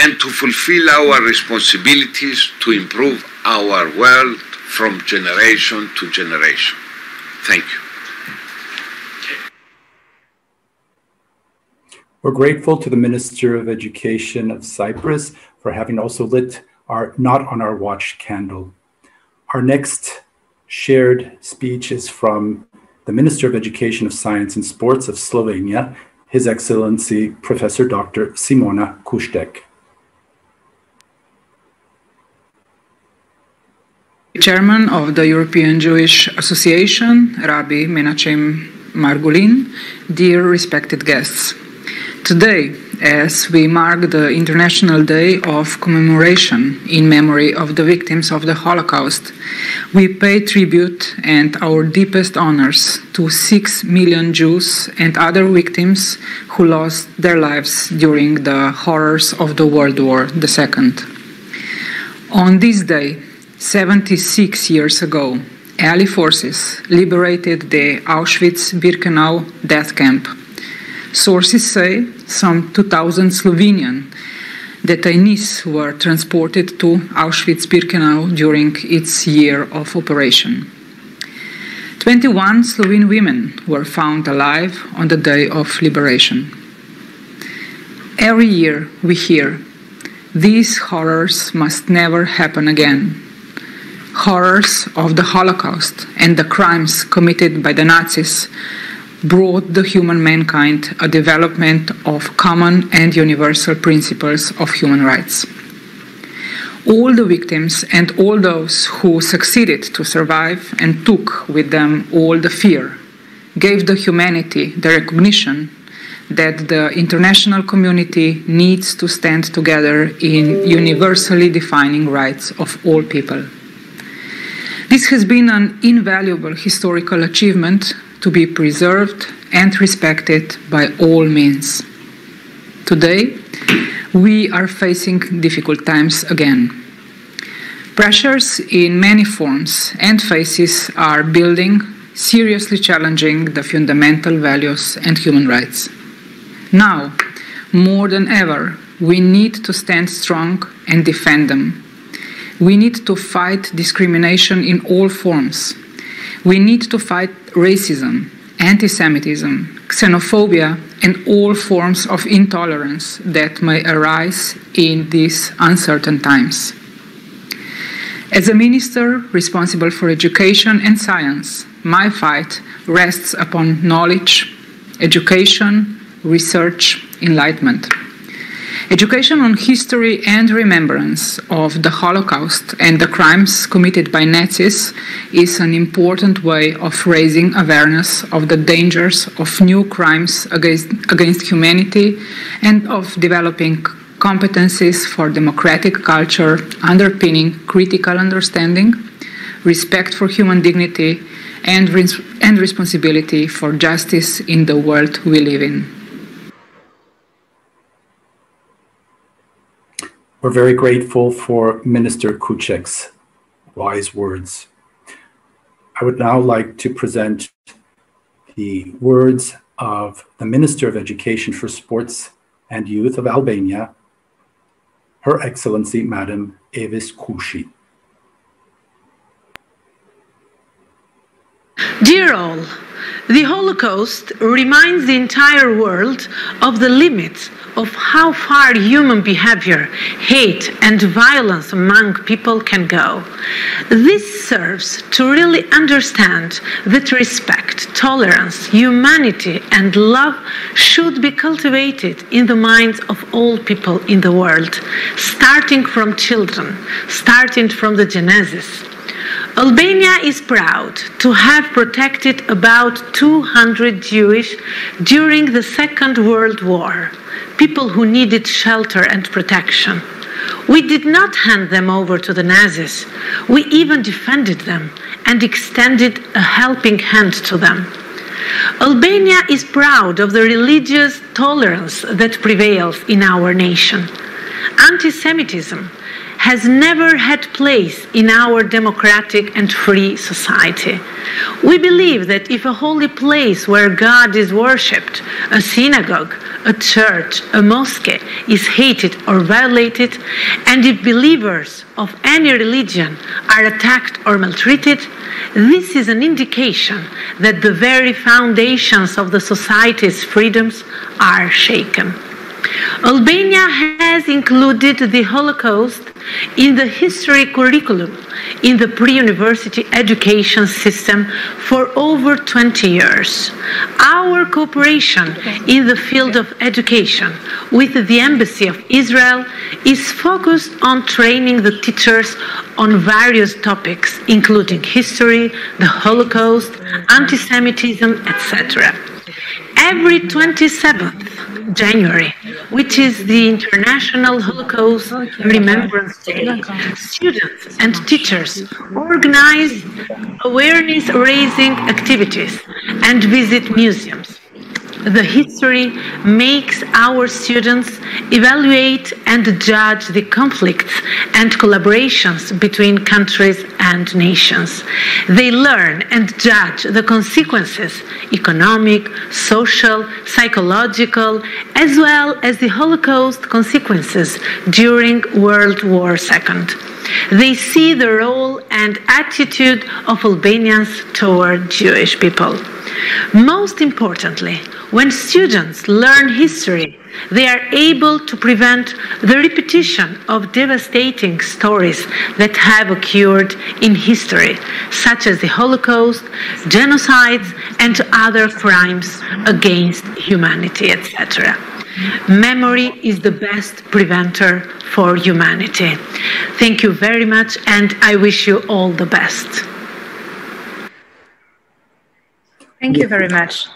and to fulfill our responsibilities to improve our world from generation to generation. Thank you. We're grateful to the Minister of Education of Cyprus for having also lit our Not on Our Watch candle. Our next shared speech is from the Minister of Education of Science and Sports of Slovenia, His Excellency Professor Dr. Simona Kuštek. Chairman of the European Jewish Association, Rabbi Menachem Margolin, dear respected guests. Today, as we mark the International Day of Commemoration in memory of the victims of the Holocaust, we pay tribute and our deepest honors to 6 million Jews and other victims who lost their lives during the horrors of the World War II. On this day, 76 years ago, Allied forces liberated the Auschwitz-Birkenau death camp. Sources say some 2,000 Slovenian detainees were transported to Auschwitz-Birkenau during its year of operation. 21 Slovene women were found alive on the day of liberation. Every year we hear, these horrors must never happen again. Horrors of the Holocaust and the crimes committed by the Nazis brought the human mankind a development of common and universal principles of human rights. All the victims and all those who succeeded to survive and took with them all the fear gave the humanity the recognition that the international community needs to stand together in universally defining rights of all people. This has been an invaluable historical achievement to be preserved and respected by all means. Today, we are facing difficult times again. Pressures in many forms and faces are building, seriously challenging the fundamental values and human rights. Now, more than ever, we need to stand strong and defend them. We need to fight discrimination in all forms. We need to fight racism, antisemitism, xenophobia, and all forms of intolerance that may arise in these uncertain times. As a minister responsible for education and science, my fight rests upon knowledge, education, research, enlightenment. Education on history and remembrance of the Holocaust and the crimes committed by Nazis is an important way of raising awareness of the dangers of new crimes against humanity and of developing competencies for democratic culture underpinning critical understanding, respect for human dignity, and responsibility for justice in the world we live in. We're very grateful for Minister Kuciak's wise words. I would now like to present the words of the Minister of Education for Sports and Youth of Albania, Her Excellency Madam Evis Kushi. Dear all, the Holocaust reminds the entire world of the limits of how far human behavior, hate, and violence among people can go. This serves to really understand that respect, tolerance, humanity, and love should be cultivated in the minds of all people in the world, starting from children, starting from the Genesis. Albania is proud to have protected about 200 Jewish during the Second World War, people who needed shelter and protection. We did not hand them over to the Nazis. We even defended them and extended a helping hand to them. Albania is proud of the religious tolerance that prevails in our nation. Antisemitism has never had place in our democratic and free society. We believe that if a holy place where God is worshipped, a synagogue, a church, a mosque, is hated or violated, and if believers of any religion are attacked or maltreated, this is an indication that the very foundations of the society's freedoms are shaken. Albania has included the Holocaust in the history curriculum in the pre-university education system for over 20 years. Our cooperation in the field of education with the Embassy of Israel is focused on training the teachers on various topics, including history, the Holocaust, anti-Semitism, etc. Every 27th January, which is the International Holocaust Remembrance Day, students and teachers organize awareness-raising activities and visit museums. The history makes our students evaluate and judge the conflicts and collaborations between countries and nations. They learn and judge the consequences, economic, social, psychological, as well as the Holocaust consequences during World War II. They see the role and attitude of Albanians toward Jewish people. Most importantly, when students learn history, they are able to prevent the repetition of devastating stories that have occurred in history, such as the Holocaust, genocides, and other crimes against humanity, etc. Memory is the best preventer for humanity. Thank you very much, and I wish you all the best. Thank you very much.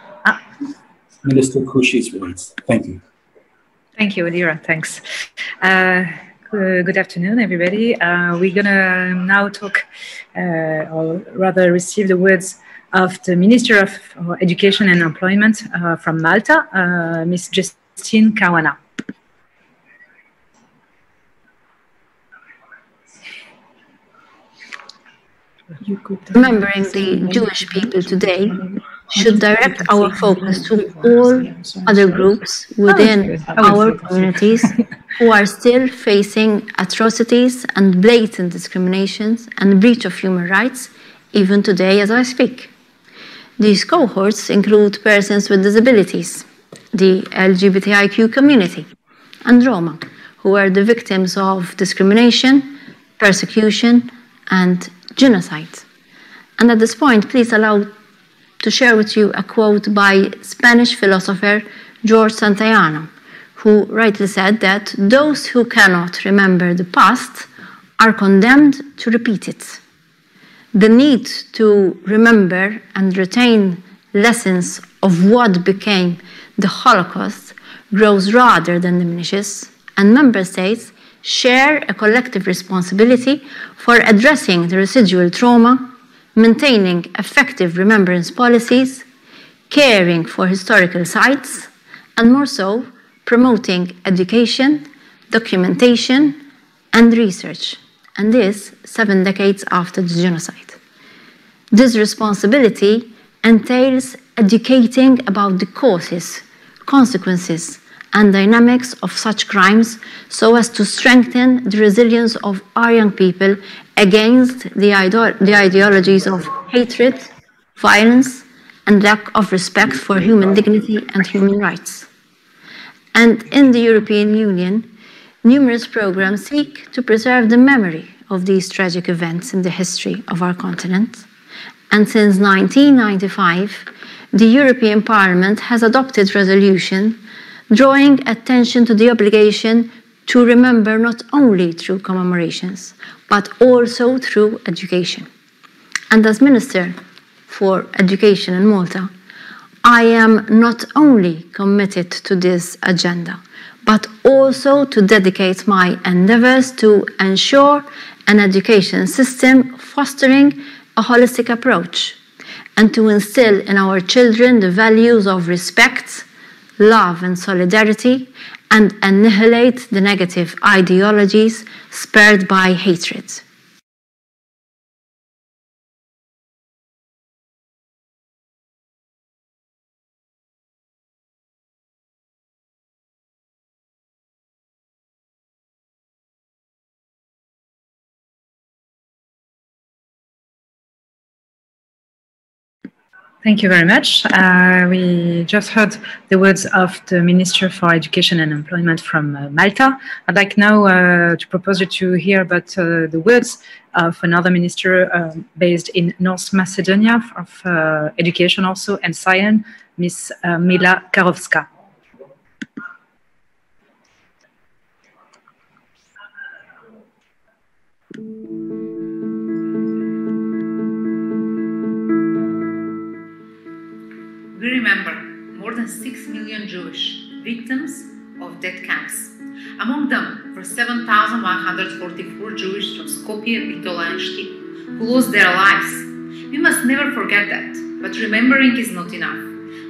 Minister Kushi's words. Thank you. Thank you, Adira. Thanks. Good afternoon, everybody. We're going to now talk, or rather receive the words of the Minister of Education and Employment from Malta, Ms. Justine Kawana. Remembering the Jewish people today should direct our focus to all other groups within our communities who are still facing atrocities and blatant discriminations and breach of human rights, even today as I speak. These cohorts include persons with disabilities, the LGBTIQ community, and Roma, who are the victims of discrimination, persecution, and genocide. And at this point, please allow to share with you a quote by Spanish philosopher George Santayana, who rightly said that those who cannot remember the past are condemned to repeat it. The need to remember and retain lessons of what became the Holocaust grows rather than diminishes, and member states share a collective responsibility for addressing the residual trauma, maintaining effective remembrance policies, caring for historical sites, and more so, promoting education, documentation, and research, and this 7 decades after the genocide. This responsibility entails educating about the causes, consequences, and dynamics of such crimes so as to strengthen the resilience of our young people against the ideologies of hatred, violence, and lack of respect for human dignity and human rights. And in the European Union, numerous programs seek to preserve the memory of these tragic events in the history of our continent. And since 1995, the European Parliament has adopted resolution drawing attention to the obligation to remember not only through commemorations, but also through education. And as Minister for Education in Malta, I am not only committed to this agenda, but also to dedicate my endeavors to ensure an education system fostering a holistic approach and to instill in our children the values of respect, love and solidarity, and annihilate the negative ideologies spurred by hatred. Thank you very much. We just heard the words of the Minister for Education and Employment from Malta. I'd like now to propose you to hear about the words of another minister based in North Macedonia of Education also and Science, Ms. Mila Karovska. We remember more than 6 million Jewish victims of death camps. Among them were 7,144 Jews from Skopje, Bitola and Štip who lost their lives. We must never forget that, but remembering is not enough.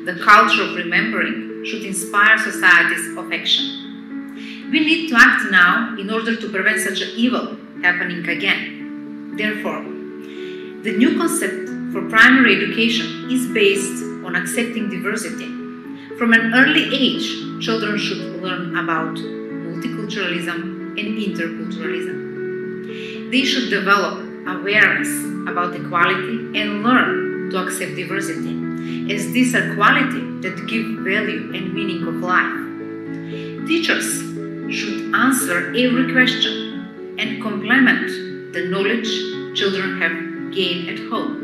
The culture of remembering should inspire societies of action. We need to act now in order to prevent such an evil happening again. Therefore, the new concept for primary education is based on accepting diversity. From an early age, children should learn about multiculturalism and interculturalism. They should develop awareness about equality and learn to accept diversity, as these are qualities that give value and meaning of life. Teachers should answer every question and complement the knowledge children have gained at home.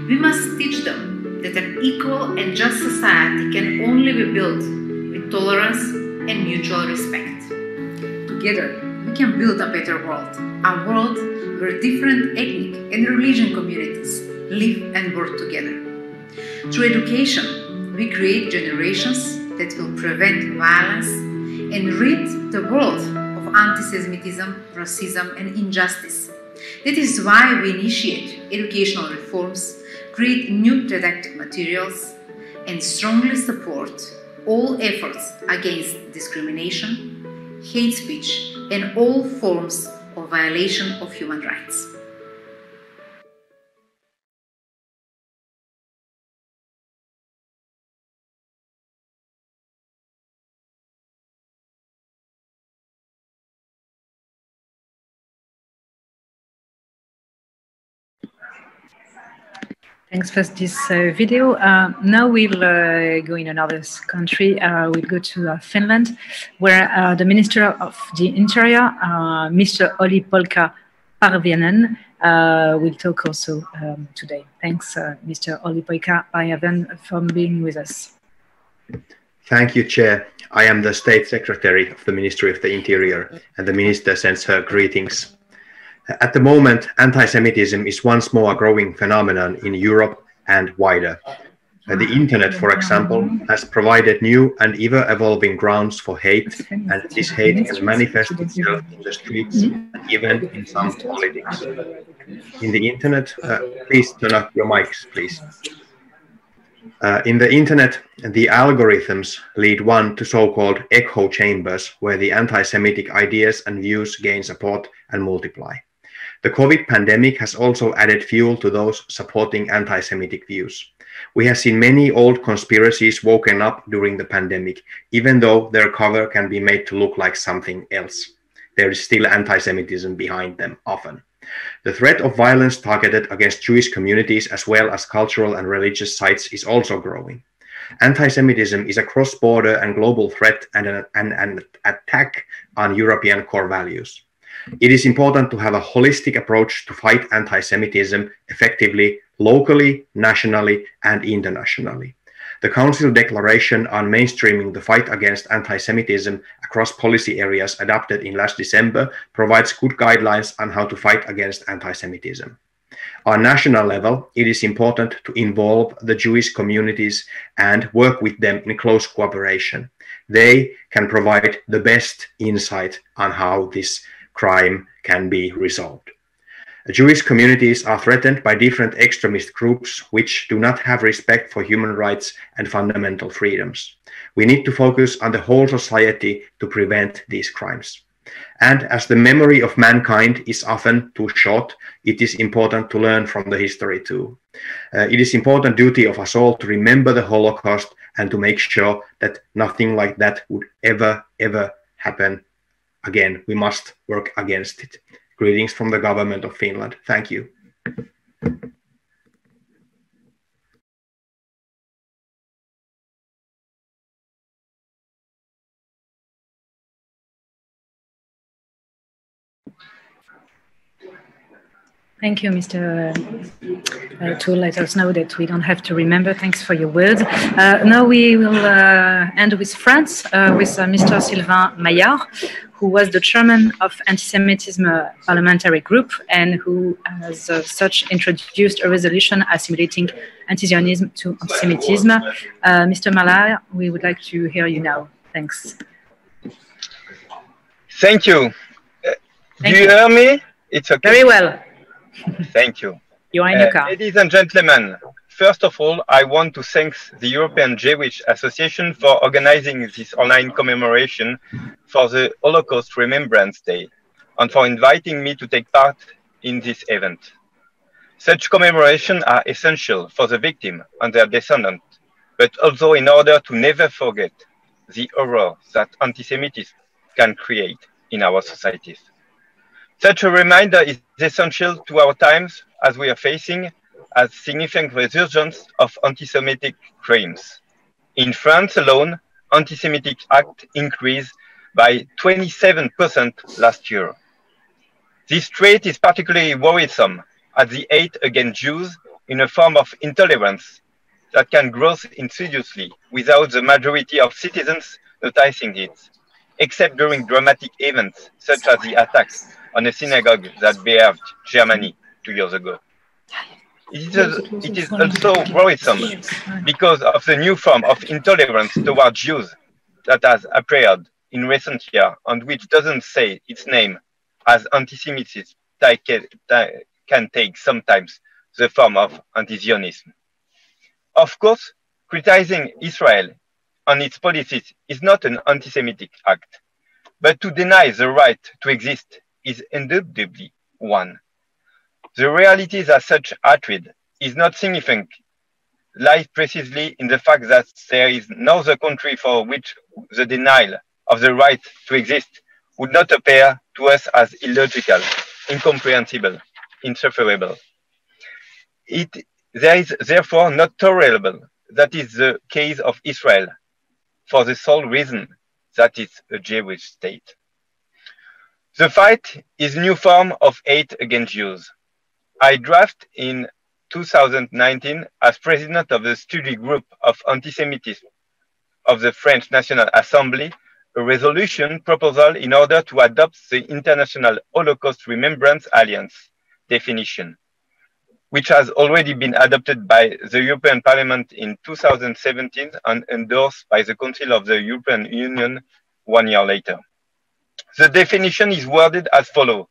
We must teach them that an equal and just society can only be built with tolerance and mutual respect. Together, we can build a better world, a world where different ethnic and religion communities live and work together. Through education, we create generations that will prevent violence and rid the world of antisemitism, racism, and injustice. That is why we initiate educational reforms create new didactic materials, and strongly support all efforts against discrimination, hate speech, and all forms of violation of human rights. Thanks for this video. Now we'll go in another country. We'll go to Finland, where the Minister of the Interior, Mr. Olli-Pekka Parviainen, will talk also today. Thanks, Mr. Olli-Pekka Parviainen, for being with us. Thank you, Chair. I am the State Secretary of the Ministry of the Interior, and the Minister sends her greetings. At the moment, anti-Semitism is once more a growing phenomenon in Europe and wider. The Internet, for example, has provided new and ever-evolving grounds for hate, and this hate can manifest itself in the streets and even in some politics. In the Internet, please turn up your mics, please. In the Internet, the algorithms lead one to so-called echo chambers, where the anti-Semitic ideas and views gain support and multiply. The COVID pandemic has also added fuel to those supporting anti-Semitic views. We have seen many old conspiracies woken up during the pandemic, even though their cover can be made to look like something else. There is still anti-Semitism behind them, often. The threat of violence targeted against Jewish communities as well as cultural and religious sites is also growing. Anti-Semitism is a cross-border and global threat and an attack on European core values. It is important to have a holistic approach to fight anti-Semitism effectively, locally, nationally, and internationally. The Council Declaration on Mainstreaming the Fight Against Anti-Semitism across policy areas adopted in last December provides good guidelines on how to fight against anti-Semitism. On national level, it is important to involve the Jewish communities and work with them in close cooperation. They can provide the best insight on how this crime can be resolved. Jewish communities are threatened by different extremist groups which do not have respect for human rights and fundamental freedoms. We need to focus on the whole society to prevent these crimes. And as the memory of mankind is often too short, it is important to learn from the history too. It is important duty of us all to remember the Holocaust and to make sure that nothing like that would ever happen again. We must work against it. Greetings from the government of Finland. Thank you. Thank you, Mr. To let us know that we don't have to remember. Thanks for your words. Now we will end with France, with Mr. Sylvain Maillard, who was the chairman of Antisemitism Parliamentary Group and who has such introduced a resolution assimilating anti-Zionism to antisemitism. Mr. Maillard, we would like to hear you now. Thanks. Thank you. Do you hear me? It's okay. Very well. Thank you. You are in your car. Ladies and gentlemen, first of all, I want to thank the European Jewish Association for organizing this online commemoration for the Holocaust Remembrance Day and for inviting me to take part in this event. Such commemorations are essential for the victim and their descendants, but also in order to never forget the horror that antisemitism can create in our societies. Such a reminder is essential to our times as we are facing a significant resurgence of anti-Semitic crimes. In France alone, anti-Semitic acts increased by 27% last year. This trait is particularly worrisome as the hate against Jews in a form of intolerance that can grow insidiously without the majority of citizens noticing it, except during dramatic events such as the attacks on a synagogue that behaved Germany 2 years ago. It is also worrisome because of the new form of intolerance towards Jews that has appeared in recent years and which doesn't say its name, as antisemitism can take sometimes the form of anti-Zionism. Of course, criticizing Israel on its policies is not an anti-Semitic act, but to deny the right to exist is indubitably one. The reality that such hatred is not significant lies precisely in the fact that there is no other country for which the denial of the right to exist would not appear to us as illogical, incomprehensible, insufferable. There is therefore not tolerable that is the case of Israel, for the sole reason that it's a Jewish state. The fight is a new form of hate against Jews. I drafted in 2019 as president of the study group of antisemitism of the French National Assembly a resolution proposal in order to adopt the International Holocaust Remembrance Alliance definition, which has already been adopted by the European Parliament in 2017 and endorsed by the Council of the European Union 1 year later. The definition is worded as follows.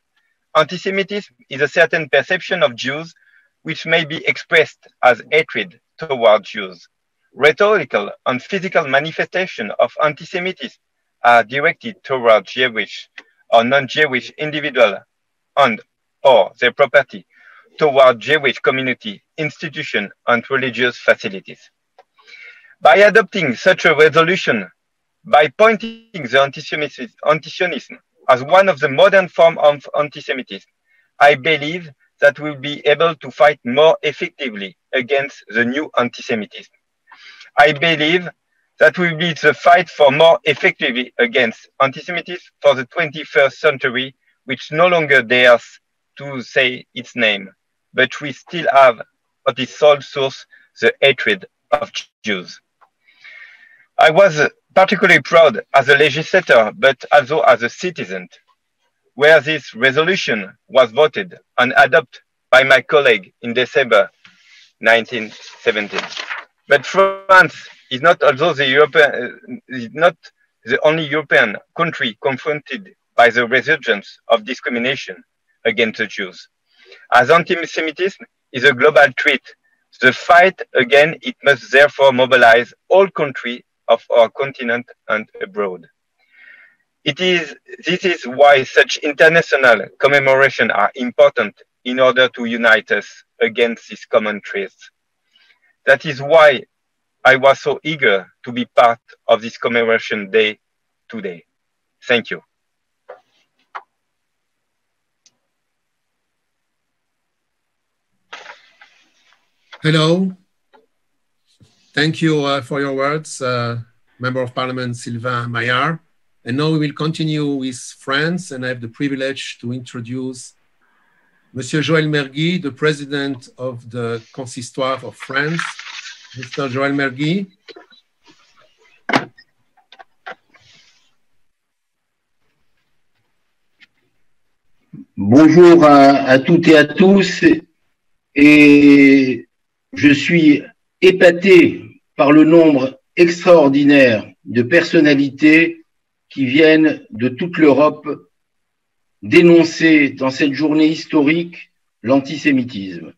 Antisemitism is a certain perception of Jews which may be expressed as hatred toward Jews. Rhetorical and physical manifestations of antisemitism are directed toward Jewish or non-Jewish individuals and or their property, toward Jewish community, institutions, and religious facilities. By adopting such a resolution, by pointing the anti-Zionism as one of the modern forms of antisemitism, I believe that we'll be able to fight more effectively against the new antisemitism. I believe that will be the fight for more effectively against antisemitism for the 21st century, which no longer dares to say its name, but we still have at its sole source the hatred of Jews. I was particularly proud as a legislator, but also as a citizen, where this resolution was voted and adopted by my colleague in December 1917. But France is not also the only European country confronted by the resurgence of discrimination against the Jews. As anti-Semitism is a global threat, the fight again, it must therefore mobilize all countries of our continent and abroad. This is why such international commemorations are important in order to unite us against these common threats. That is why I was so eager to be part of this commemoration day today. Thank you. Hello. Thank you for your words, Member of Parliament Sylvain Maillard. And now we will continue with France, and I have the privilege to introduce Monsieur Joël Mergui, the President of the Consistoire of France. Mr. Joël Mergui. Bonjour à toutes et à tous, et je suis épaté par le nombre extraordinaire de personnalités qui viennent de toute l'Europe dénoncer dans cette journée historique l'antisémitisme.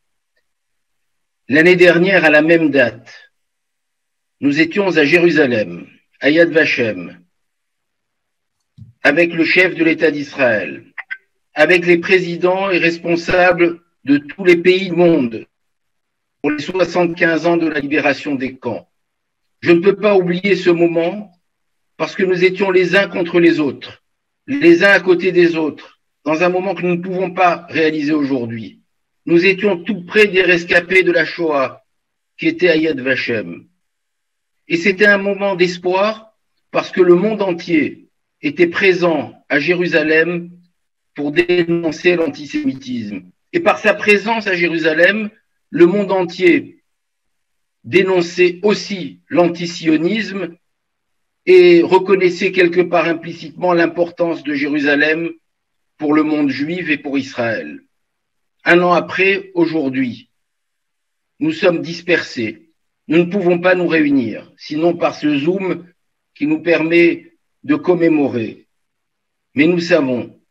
L'année dernière, à la même date, nous étions à Jérusalem, à Yad Vashem, avec le chef de l'État d'Israël, avec les présidents et responsables de tous les pays du monde pour les 75 ans de la libération des camps. Je ne peux pas oublier ce moment parce que nous étions les uns contre les autres, les uns à côté des autres, dans un moment que nous ne pouvons pas réaliser aujourd'hui. Nous étions tout près des rescapés de la Shoah qui étaient à Yad Vashem. Et c'était un moment d'espoir parce que le monde entier était présent à Jérusalem pour dénoncer l'antisémitisme. Et par sa présence à Jérusalem, le monde entier dénonçait aussi l'antisionisme et reconnaissait quelque part implicitement l'importance de Jérusalem pour le monde juif et pour Israël. Un an après, aujourd'hui, nous sommes dispersés. Nous ne pouvons pas nous réunir, sinon par ce Zoom qui nous permet de commémorer. Mais nous savons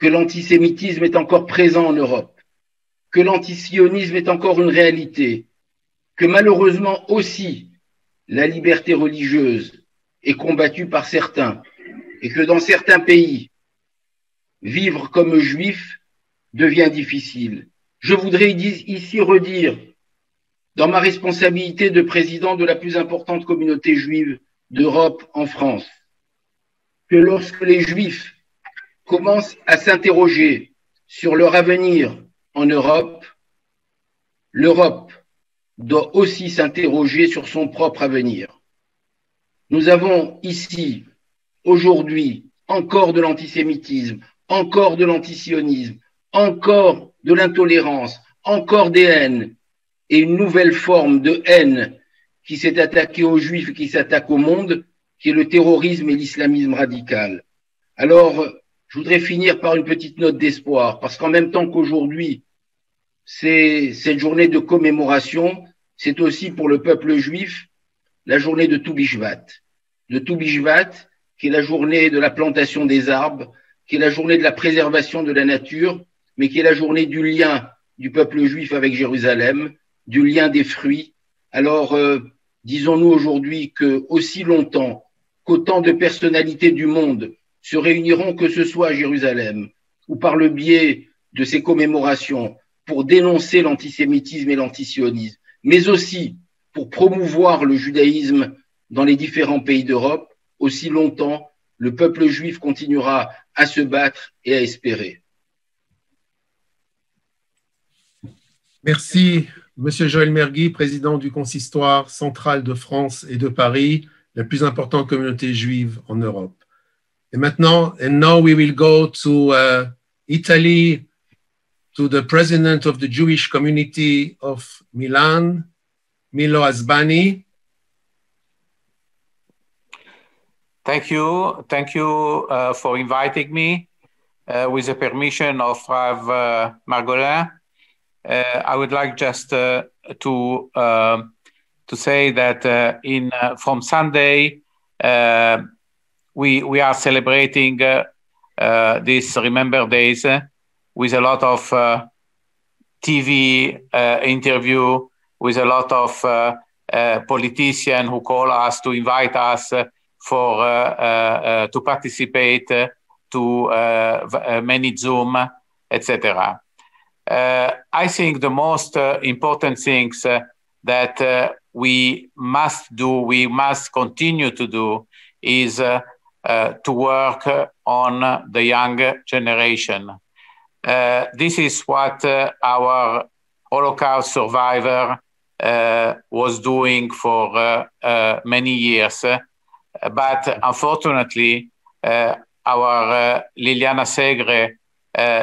que l'antisémitisme est encore présent en Europe, que l'antisionisme est encore une réalité, que malheureusement aussi la liberté religieuse est combattue par certains et que dans certains pays, vivre comme juif devient difficile. Je voudrais ici redire, dans ma responsabilité de président de la plus importante communauté juive d'Europe en France, que lorsque les juifs commencent à s'interroger sur leur avenir en Europe, l'Europe doit aussi s'interroger sur son propre avenir. Nous avons ici, aujourd'hui, encore de l'antisémitisme, encore de l'antisionisme, encore de l'intolérance, encore des haines, et une nouvelle forme de haine qui s'est attaquée aux Juifs et qui s'attaque au monde, qui est le terrorisme et l'islamisme radical. Alors, je voudrais finir par une petite note d'espoir, parce qu'en même temps qu'aujourd'hui, c'est cette journée de commémoration, c'est aussi pour le peuple juif la journée de Tou Bishvat. De Tou Bishvat, qui est la journée de la plantation des arbres, qui est la journée de la préservation de la nature, mais qui est la journée du lien du peuple juif avec Jérusalem, du lien des fruits. Alors, disons-nous aujourd'hui que aussi longtemps qu'autant de personnalités du monde se réuniront, que ce soit à Jérusalem ou par le biais de ces commémorations, pour dénoncer l'antisémitisme et l'antisionisme, mais aussi pour promouvoir le judaïsme dans les différents pays d'Europe, aussi longtemps le peuple juif continuera à se battre et à espérer. Merci, Monsieur Joël Mergui, président du Consistoire central de France et de Paris, la plus importante communauté juive en Europe. Et maintenant, and now we will go to Italy, to the president of the Jewish community of Milan, Milo Asbani. Thank you for inviting me. With the permission of Rav Margolin, I would like just to say that from Sunday we are celebrating this Remember Days with a lot of TV interview, with a lot of politicians who call us to invite us to participate to many Zoom, etc. I think the most important things that we must continue to do is to work on the young generation. This is what our Holocaust survivor was doing for many years. But unfortunately, our Liliana Segre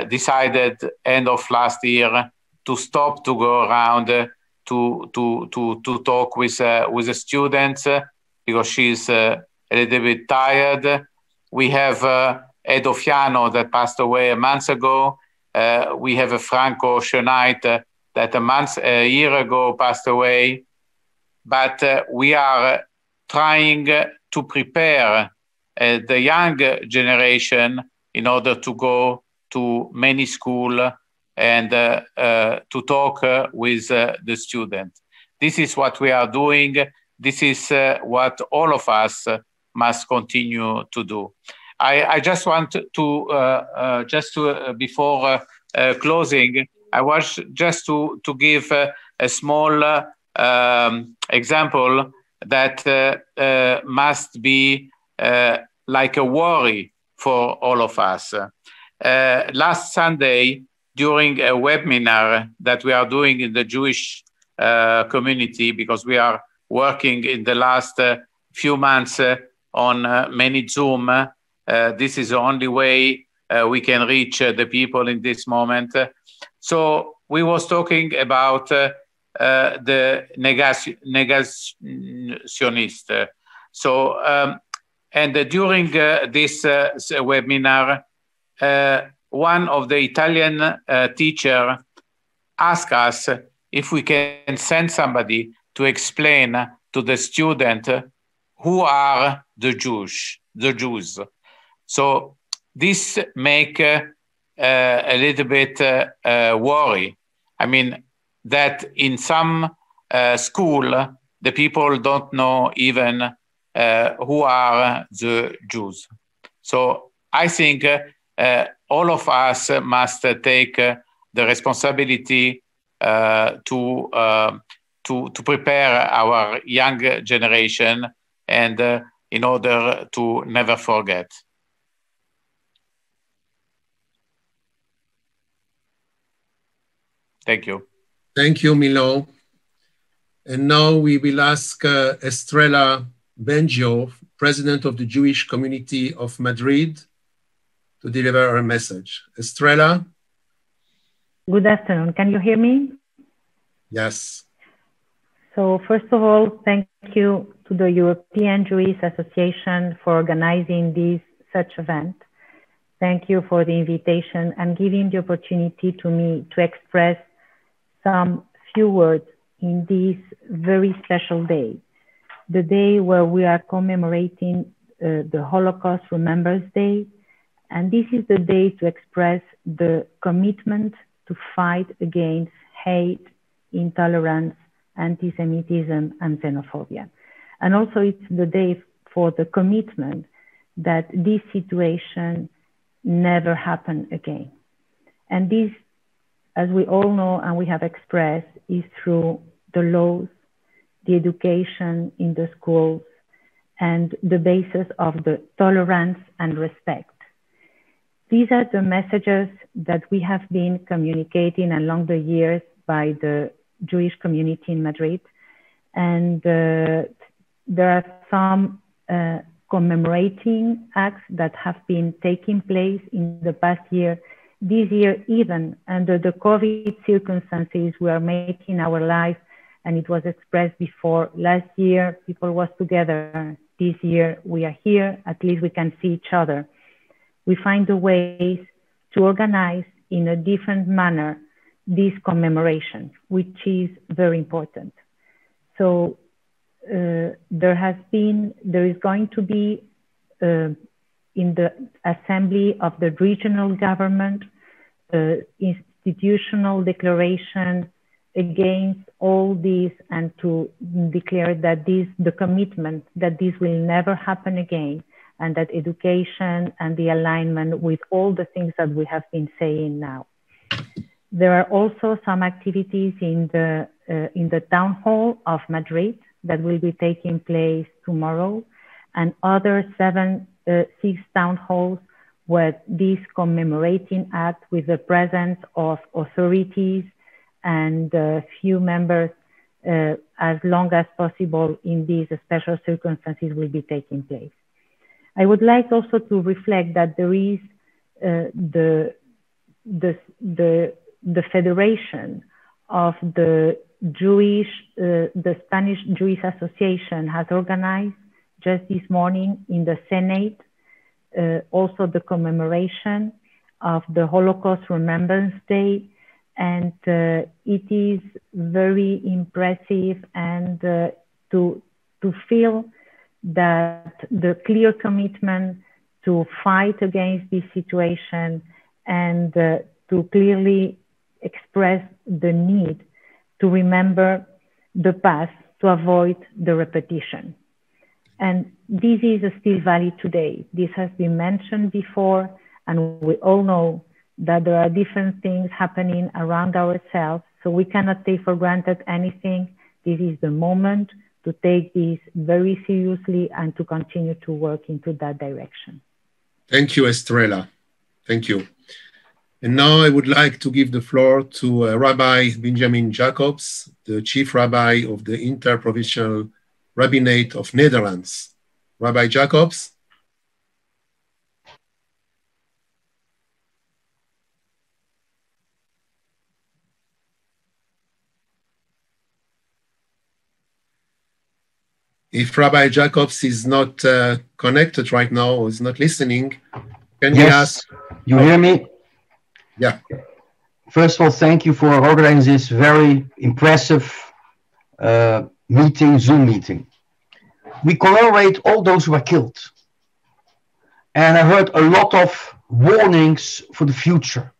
decided end of last year to stop to go around to talk with the students because she's a little bit tired. We have Edo Fiano that passed away a month ago. We have a Franco Schönheit that a year ago passed away. But we are trying to prepare the young generation in order to go to many schools and to talk with the students. This is what we are doing. This is what all of us must continue to do. I just want to before closing, I was just to give a small example that must be like a worry for all of us. Last Sunday, during a webinar that we are doing in the Jewish community, because we are working in the last few months on many Zoom, this is the only way we can reach the people in this moment. So we was talking about the negationist. And during this webinar, one of the Italian teacher asked us if we can send somebody to explain to the student who are the Jews. So this make a little bit worry. I mean, that in some school, the people don't know even who are the Jews. So I think all of us must take the responsibility to prepare our young generation and in order to never forget. Thank you. Thank you, Milo. And now we will ask Estrella Bengio, President of the Jewish Community of Madrid, to deliver her message. Estrella? Good afternoon. Can you hear me? Yes. So first of all, thank you to the European Jewish Association for organizing this such event. Thank you for the invitation and giving the opportunity to me to express some few words in this very special day, the day where we are commemorating the Holocaust Remembrance Day. And this is the day to express the commitment to fight against hate, intolerance, antisemitism, and xenophobia. And also it's the day for the commitment that this situation never happen again. And this, as we all know and we have expressed, is through the laws, the education in the schools, and the basis of the tolerance and respect. These are the messages that we have been communicating along the years by the Jewish community in Madrid. And there are some commemorating acts that have been taking place in the past year. This year, even under the COVID circumstances we are making our life, and it was expressed before, last year people was together. This year we are here, at least we can see each other. We find the ways to organize in a different manner this commemoration, which is very important. So there is going to be in the assembly of the regional government, institutional declaration against all this, and to declare that the commitment that this will never happen again, and that education and the alignment with all the things that we have been saying now. There are also some activities in the town hall of Madrid that will be taking place tomorrow, and other 6 town halls where this commemorating act with the presence of authorities and few members as long as possible in these special circumstances will be taking place. I would like also to reflect that there is the Federation of the Spanish Jewish Association has organized just this morning in the Senate also the commemoration of the Holocaust Remembrance Day, and it is very impressive, and to feel that the clear commitment to fight against this situation, and to clearly express the need to remember the past to avoid the repetition. And this is still valid today. This has been mentioned before, and we all know that there are different things happening around ourselves, so we cannot take for granted anything. This is the moment to take this very seriously and to continue to work into that direction. Thank you, Estrella. Thank you. And now I would like to give the floor to Rabbi Benjamin Jacobs, the Chief Rabbi of the Interprovincial Rabbinate of Netherlands. Rabbi Jacobs. If Rabbi Jacobs is not connected right now or is not listening, can we ask? You hear me? Yeah. First of all, thank you for organizing this very impressive Zoom meeting. We commemorate all those who were killed. And I heard a lot of warnings for the future.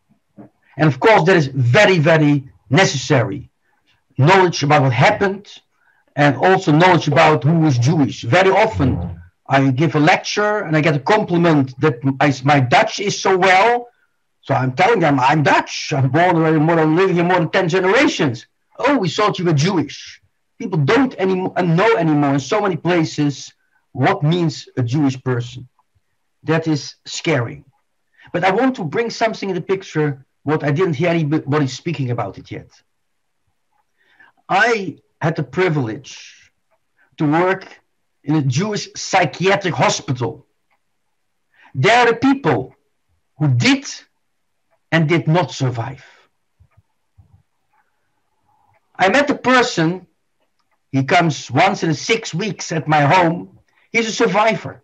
And of course, that is very, very necessary. Knowledge about what happened and also knowledge about who is Jewish. Very often I give a lecture and I get a compliment that my Dutch is so well. So I'm telling them I'm Dutch. I'm born already living here more than 10 generations. Oh, we thought you were Jewish. People don't know anymore in so many places what means a Jewish person. That is scary. But I want to bring something in the picture what I didn't hear anybody speaking about it yet. I had the privilege to work in a Jewish psychiatric hospital. There are the people who did and did not survive. I met a person, he comes once in 6 weeks at my home. He's a survivor.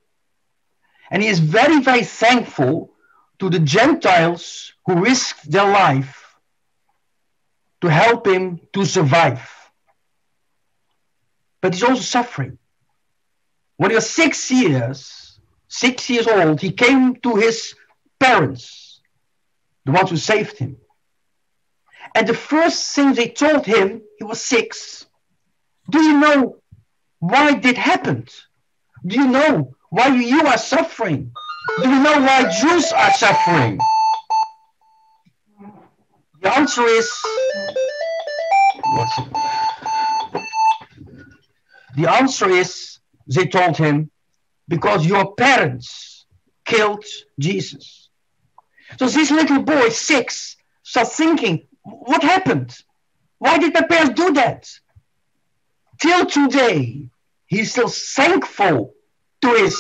And he is very, very thankful to the Gentiles who risked their life to help him to survive. But he's also suffering. When he was 6 years old, he came to his parents, the ones who saved him. And the first thing they told him, he was 6, do you know why that happened? Do you know why you are suffering? Do you know why Jews are suffering? The answer is, they told him, because your parents killed Jesus. So this little boy, 6, starts thinking, what happened? Why did my parents do that? Till today, he's still thankful to his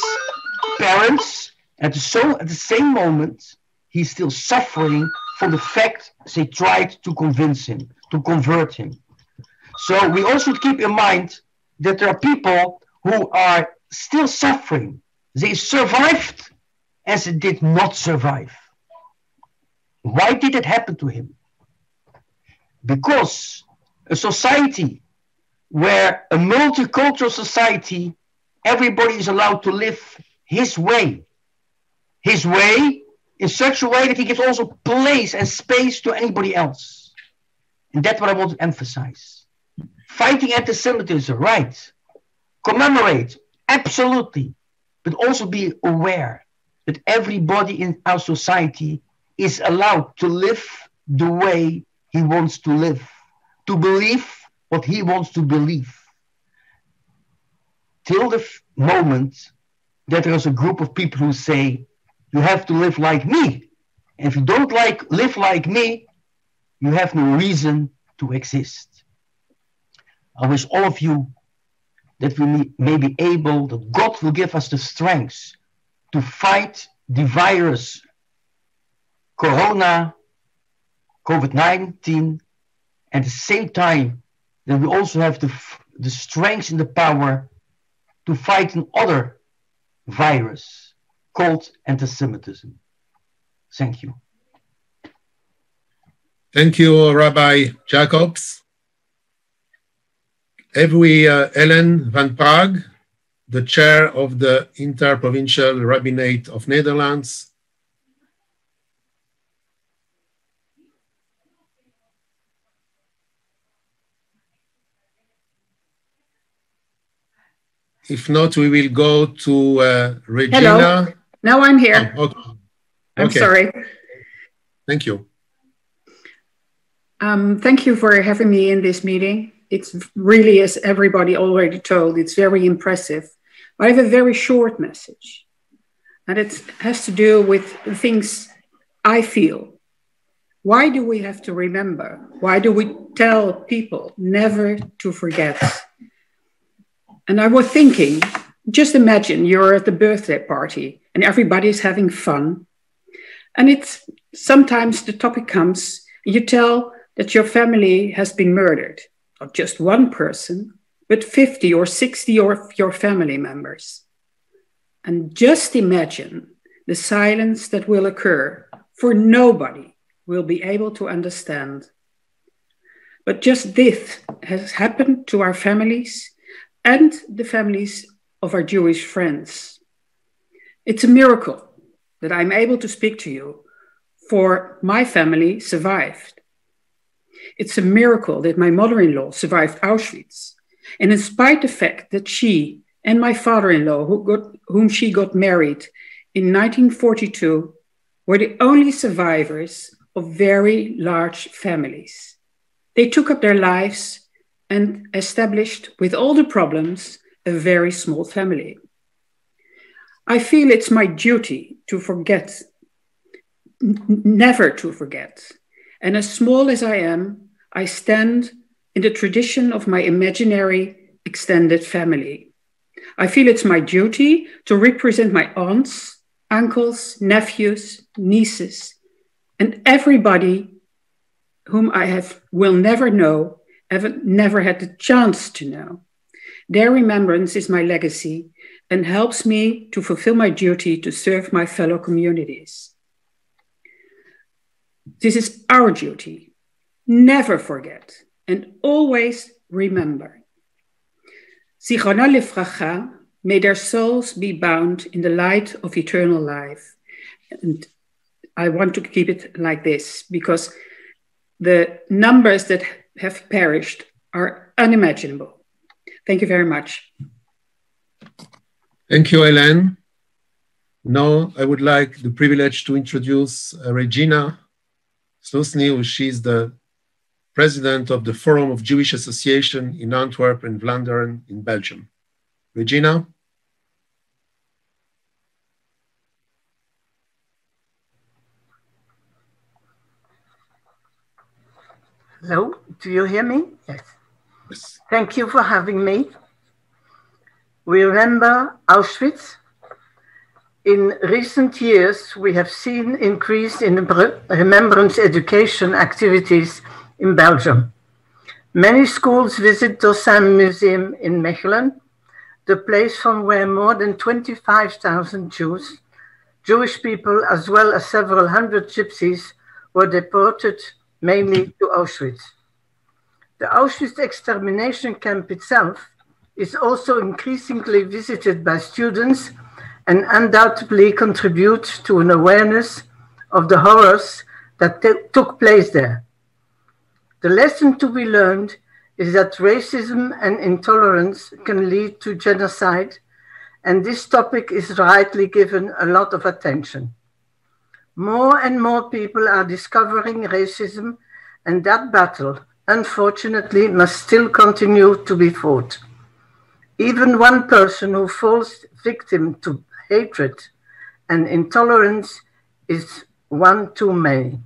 parents. At the same moment, he's still suffering from the fact they tried to convince him, to convert him. So we also keep in mind that there are people who are still suffering. They survived as they did not survive. Why did it happen to him? Because a society where a multicultural society, everybody is allowed to live his way in such a way that he gives also place and space to anybody else. And that's what I want to emphasize. Fighting antisemitism, right. Commemorate, absolutely. But also be aware that everybody in our society is allowed to live the way he wants to live, to believe what he wants to believe. Till the moment that there is a group of people who say, you have to live like me. And if you don't live like me, you have no reason to exist. I wish all of you that we may be able, that God will give us the strength to fight the virus, Corona, COVID-19, at the same time that we also have the strength and the power to fight another virus called antisemitism. Thank you. Thank you, Rabbi Jacobs. Ellen van Praag, the chair of the Interprovincial Rabbinate of Netherlands. If not, we will go to Regina. Hello. No, I'm here. Oh, okay. I'm sorry. Thank you. Thank you for having me in this meeting. It's really, as everybody already told, it's very impressive. I have a very short message, and it has to do with the things I feel. Why do we have to remember? Why do we tell people never to forget? And I was thinking, just imagine you're at the birthday party and everybody's having fun. And it's sometimes the topic comes, you tell that your family has been murdered. Not just one person, but 50 or 60 of your family members. And just imagine the silence that will occur, for nobody will be able to understand. But just this has happened to our families and the families of our Jewish friends. It's a miracle that I'm able to speak to you, for my family survived. It's a miracle that my mother-in-law survived Auschwitz. And in spite of the fact that she and my father-in-law, whom she got married in 1942, were the only survivors of very large families. They took up their lives and established, with all the problems, a very small family. I feel it's my duty to forget, never to forget. And as small as I am, I stand in the tradition of my imaginary extended family. I feel it's my duty to represent my aunts, uncles, nephews, nieces, and everybody whom I will never know, never had the chance to know. Their remembrance is my legacy and helps me to fulfill my duty to serve my fellow communities. This is our duty. Never forget and always remember. Zichrono livracha, may their souls be bound in the light of eternal life. And I want to keep it like this because the numbers that have perished are unimaginable. Thank you very much. Thank you, Hélène. Now I would like the privilege to introduce Regina Slousny. She's the president of the Forum of Jewish Association in Antwerp and Vlaanderen in Belgium. Regina? Hello, do you hear me? Yes. Yes. Thank you for having me. We remember Auschwitz. In recent years, we have seen increase in remembrance education activities in Belgium. Many schools visit Dossin Museum in Mechelen, the place from where more than 25,000 Jewish people, as well as several hundred gypsies, were deported mainly to Auschwitz. The Auschwitz extermination camp itself is also increasingly visited by students and undoubtedly contributes to an awareness of the horrors that took place there. The lesson to be learned is that racism and intolerance can lead to genocide, and this topic is rightly given a lot of attention. More and more people are discovering racism, and that battle, unfortunately, must still continue to be fought. Even one person who falls victim to hatred and intolerance is one too many.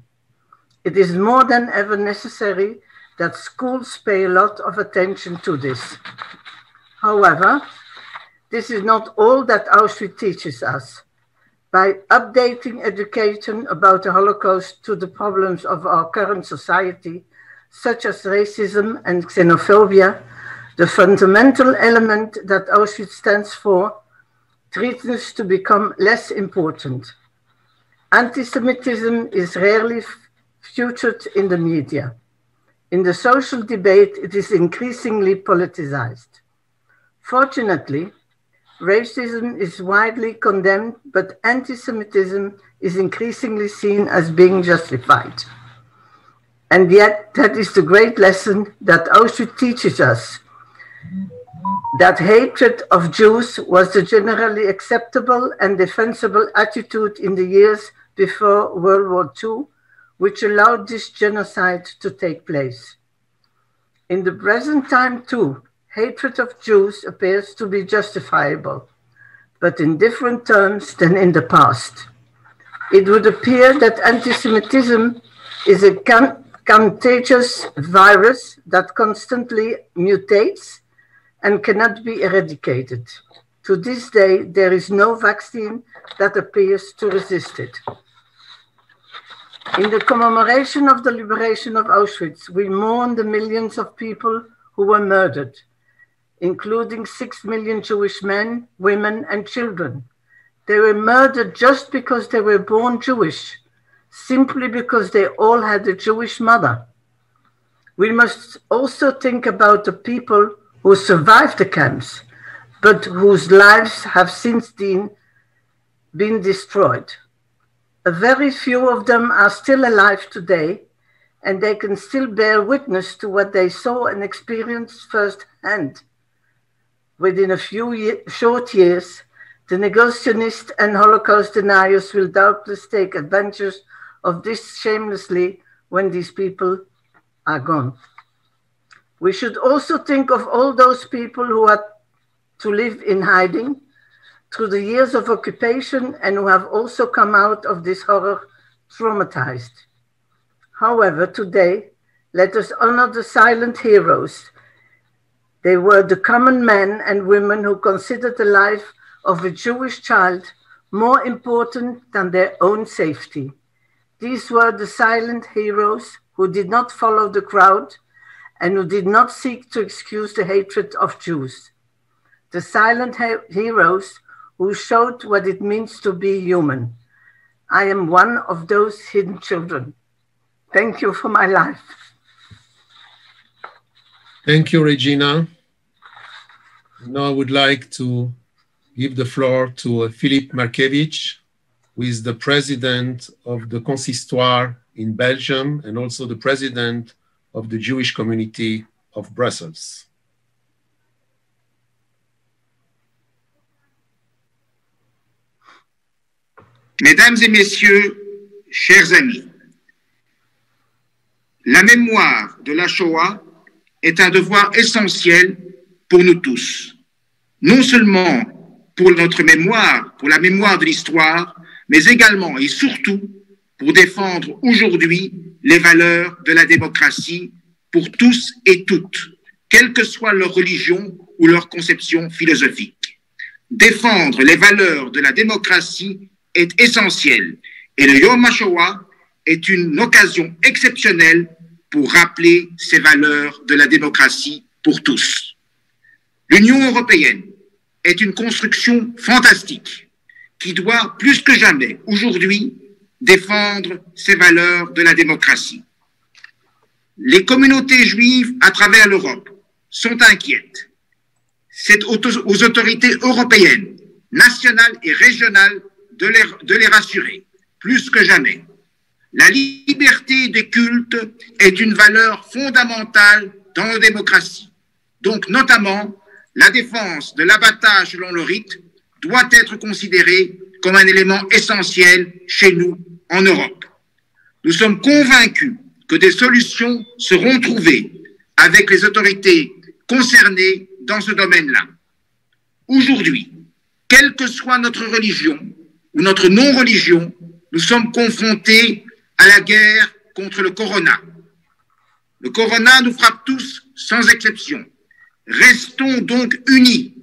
It is more than ever necessary that schools pay a lot of attention to this. However, this is not all that Auschwitz teaches us. By updating education about the Holocaust to the problems of our current society, such as racism and xenophobia, the fundamental element that Auschwitz stands for threatens to become less important. Antisemitism is rarely featured in the media. In the social debate, it is increasingly politicized. Fortunately, racism is widely condemned, but anti-Semitism is increasingly seen as being justified. And yet, that is the great lesson that Auschwitz teaches us, that hatred of Jews was the generally acceptable and defensible attitude in the years before World War II, which allowed this genocide to take place. In the present time too, hatred of Jews appears to be justifiable, but in different terms than in the past. It would appear that anti-Semitism is a contagious virus that constantly mutates and cannot be eradicated. To this day, there is no vaccine that appears to resist it. In the commemoration of the liberation of Auschwitz, we mourn the millions of people who were murdered, including 6 million Jewish men, women, and children. They were murdered just because they were born Jewish, simply because they all had a Jewish mother. We must also think about the people who survived the camps, but whose lives have since then been destroyed. A very few of them are still alive today, and they can still bear witness to what they saw and experienced firsthand. Within a few short years, the negationists and Holocaust deniers will doubtless take advantage of this shamelessly when these people are gone. We should also think of all those people who had to live in hiding through the years of occupation and who have also come out of this horror traumatized. However, today, let us honor the silent heroes. They were the common men and women who considered the life of a Jewish child more important than their own safety. These were the silent heroes who did not follow the crowd and who did not seek to excuse the hatred of Jews. The silent heroes who showed what it means to be human. I am one of those hidden children. Thank you for my life. Thank you, Regina. Now I would like to give the floor to Philippe Markiewicz, who is the president of the Consistoire in Belgium and also the president of the Jewish community of Brussels. Mesdames et messieurs, chers amis, la mémoire de la Shoah est un devoir essentiel pour nous tous, non seulement pour notre mémoire, pour la mémoire de l'histoire, mais également et surtout pour défendre aujourd'hui les valeurs de la démocratie pour tous et toutes, quelle que soit leur religion ou leur conception philosophique. Défendre les valeurs de la démocratie est essentiel et le Yom HaShoah est une occasion exceptionnelle pour rappeler ces valeurs de la démocratie pour tous. L'Union européenne est une construction fantastique qui doit plus que jamais aujourd'hui défendre ces valeurs de la démocratie. Les communautés juives à travers l'Europe sont inquiètes. C'est aux autorités européennes, nationales et régionales de les rassurer, plus que jamais. La liberté des cultes est une valeur fondamentale dans nos démocraties. Donc, notamment, la défense de l'abattage selon le rite doit être considérée comme un élément essentiel chez nous en Europe. Nous sommes convaincus que des solutions seront trouvées avec les autorités concernées dans ce domaine-là. Aujourd'hui, quelle que soit notre religion ou notre non-religion, nous sommes confrontés à la guerre contre le corona. Le corona nous frappe tous sans exception. Restons donc unis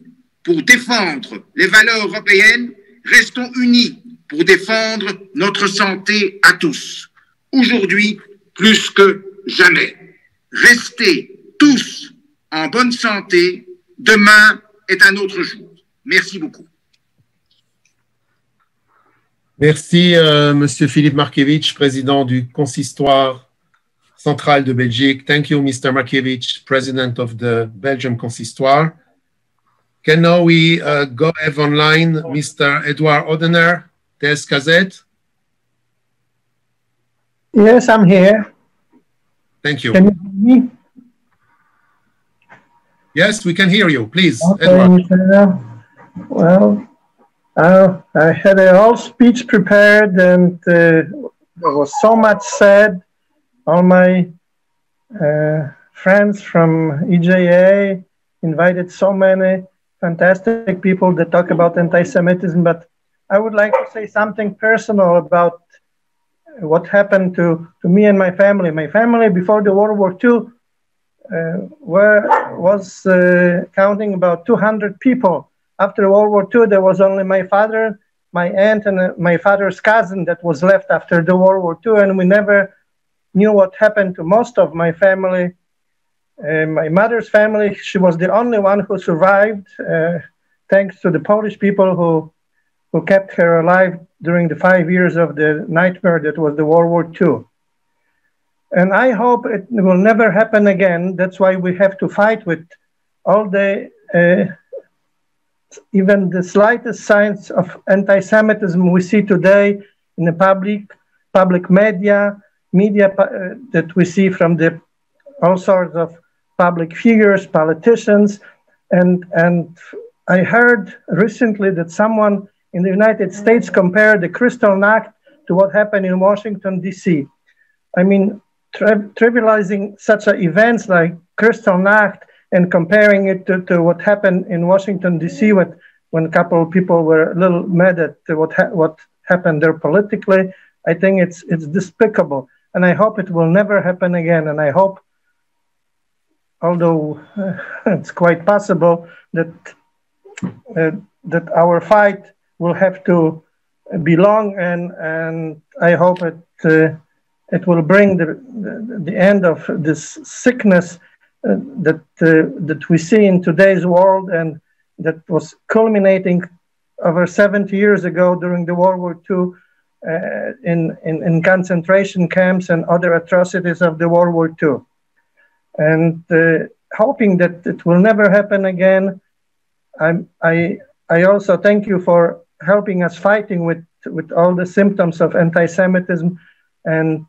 pour défendre les valeurs européennes, restons unis pour défendre notre santé à tous. Aujourd'hui, plus que jamais. Restez tous en bonne santé. Demain est un autre jour. Merci beaucoup. Merci, Monsieur Philippe Markiewicz, président du Consistoire central de Belgique. Thank you, Mr. Markiewicz, president of the Belgium Consistoire. Can now we go have online Mr. Edouard Odener, TS-Gazette? Yes, I'm here. Thank you. Can you hear me? Yes, we can hear you. Please, okay, Edouard. Well, I had a whole speech prepared and there was so much said. All my friends from EJA invited so many fantastic people that talk about anti-Semitism, but I would like to say something personal about what happened to me and my family. My family before the World War II was counting about 200 people. After World War II, there was only my father, my aunt, and my father's cousin that was left after the World War II, and we never knew what happened to most of my family. My mother's family, she was the only one who survived, thanks to the Polish people who kept her alive during the 5 years of the nightmare that was the World War II. And I hope it will never happen again. That's why we have to fight with all the even the slightest signs of anti-Semitism we see today in the public media, media that we see from the all sorts of public figures, politicians, and I heard recently that someone in the United States compared the Kristallnacht to what happened in Washington, D.C. I mean, trivializing such events like Kristallnacht and comparing it to what happened in Washington, D.C. when a couple of people were a little mad at what happened there politically, I think it's despicable. And I hope it will never happen again. And I hope, although it's quite possible that our fight will have to be long, and I hope it will bring the end of this sickness that we see in today's world, and that was culminating over 70 years ago during the World War II in concentration camps and other atrocities of the World War II. And hoping that it will never happen again, I also thank you for helping us fighting with all the symptoms of anti-Semitism. And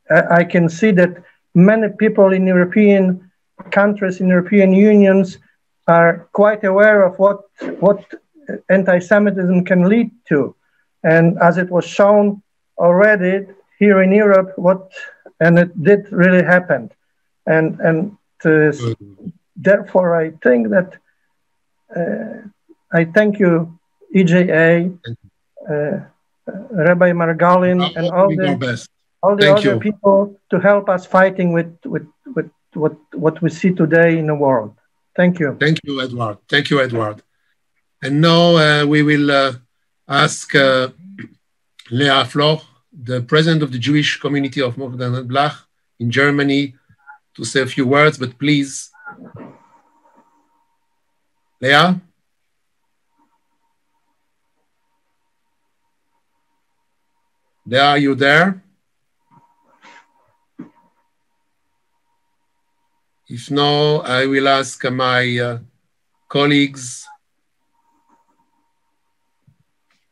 I can see that many people in European countries, in European unions, are quite aware of what anti-Semitism can lead to. And as it was shown already here in Europe, and it did really happen. And therefore, I think that I thank you, EJA, Rabbi Margolin, and all the other people to help us fighting with what we see today in the world. Thank you. Thank you, Edward. Thank you, Edward. And now we will ask Lea Floch, the president of the Jewish community of Mönchengladbach in Germany, to say a few words, but please. Lea? Lea, are you there? If no, I will ask my colleagues.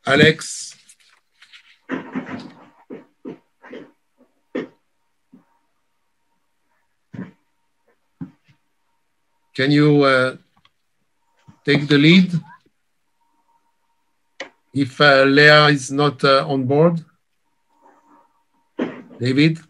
Alex? Can you take the lead? If Lea is not on board? David?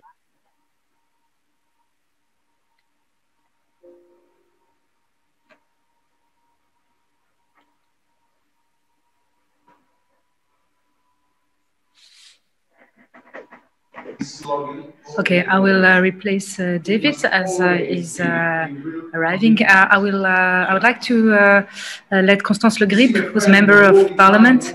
Okay, I will replace David as is arriving. I would like to let Constance Le Grip, who's member of Parliament,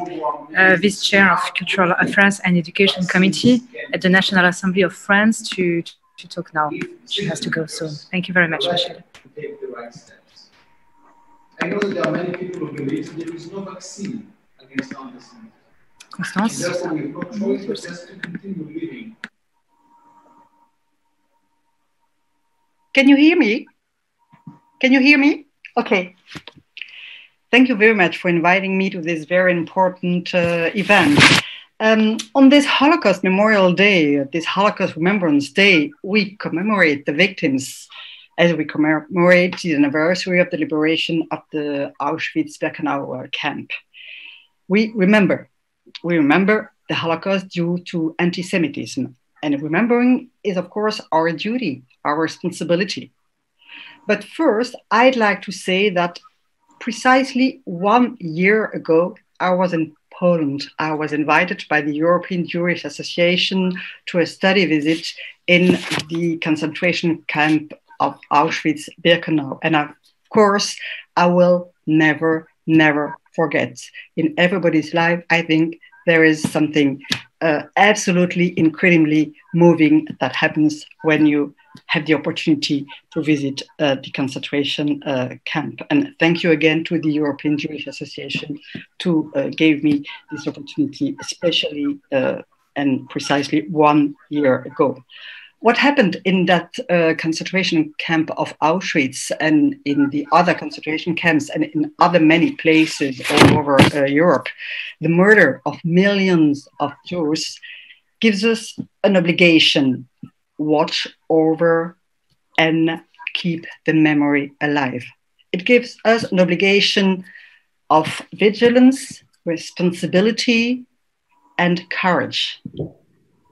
vice chair of Cultural Affairs and Education Committee at the National Assembly of France, to talk now. She has to go soon. Thank you very much, Michelle. I know that there are many people who believe there is no vaccine against antisemitism. Constance? Therefore, we have no choice but just to continue living. Can you hear me? Can you hear me? Okay. Thank you very much for inviting me to this very important event. On this Holocaust Memorial Day, this Holocaust Remembrance Day, we commemorate the victims as we commemorate the anniversary of the liberation of the Auschwitz-Birkenau camp. We remember the Holocaust due to anti-Semitism. And remembering is, of course, our duty, our responsibility. But first, I'd like to say that precisely 1 year ago, I was in Poland. I was invited by the European Jewish Association to a study visit in the concentration camp of Auschwitz-Birkenau. And of course, I will never, never forget. In everybody's life, I think there is something absolutely incredibly moving that happens when you have the opportunity to visit the concentration camp. And thank you again to the European Jewish Association to give me this opportunity, especially and precisely 1 year ago. What happened in that concentration camp of Auschwitz and in the other concentration camps and in other many places all over Europe, the murder of millions of Jews, gives us an obligation, watch over and keep the memory alive. It gives us an obligation of vigilance, responsibility, and courage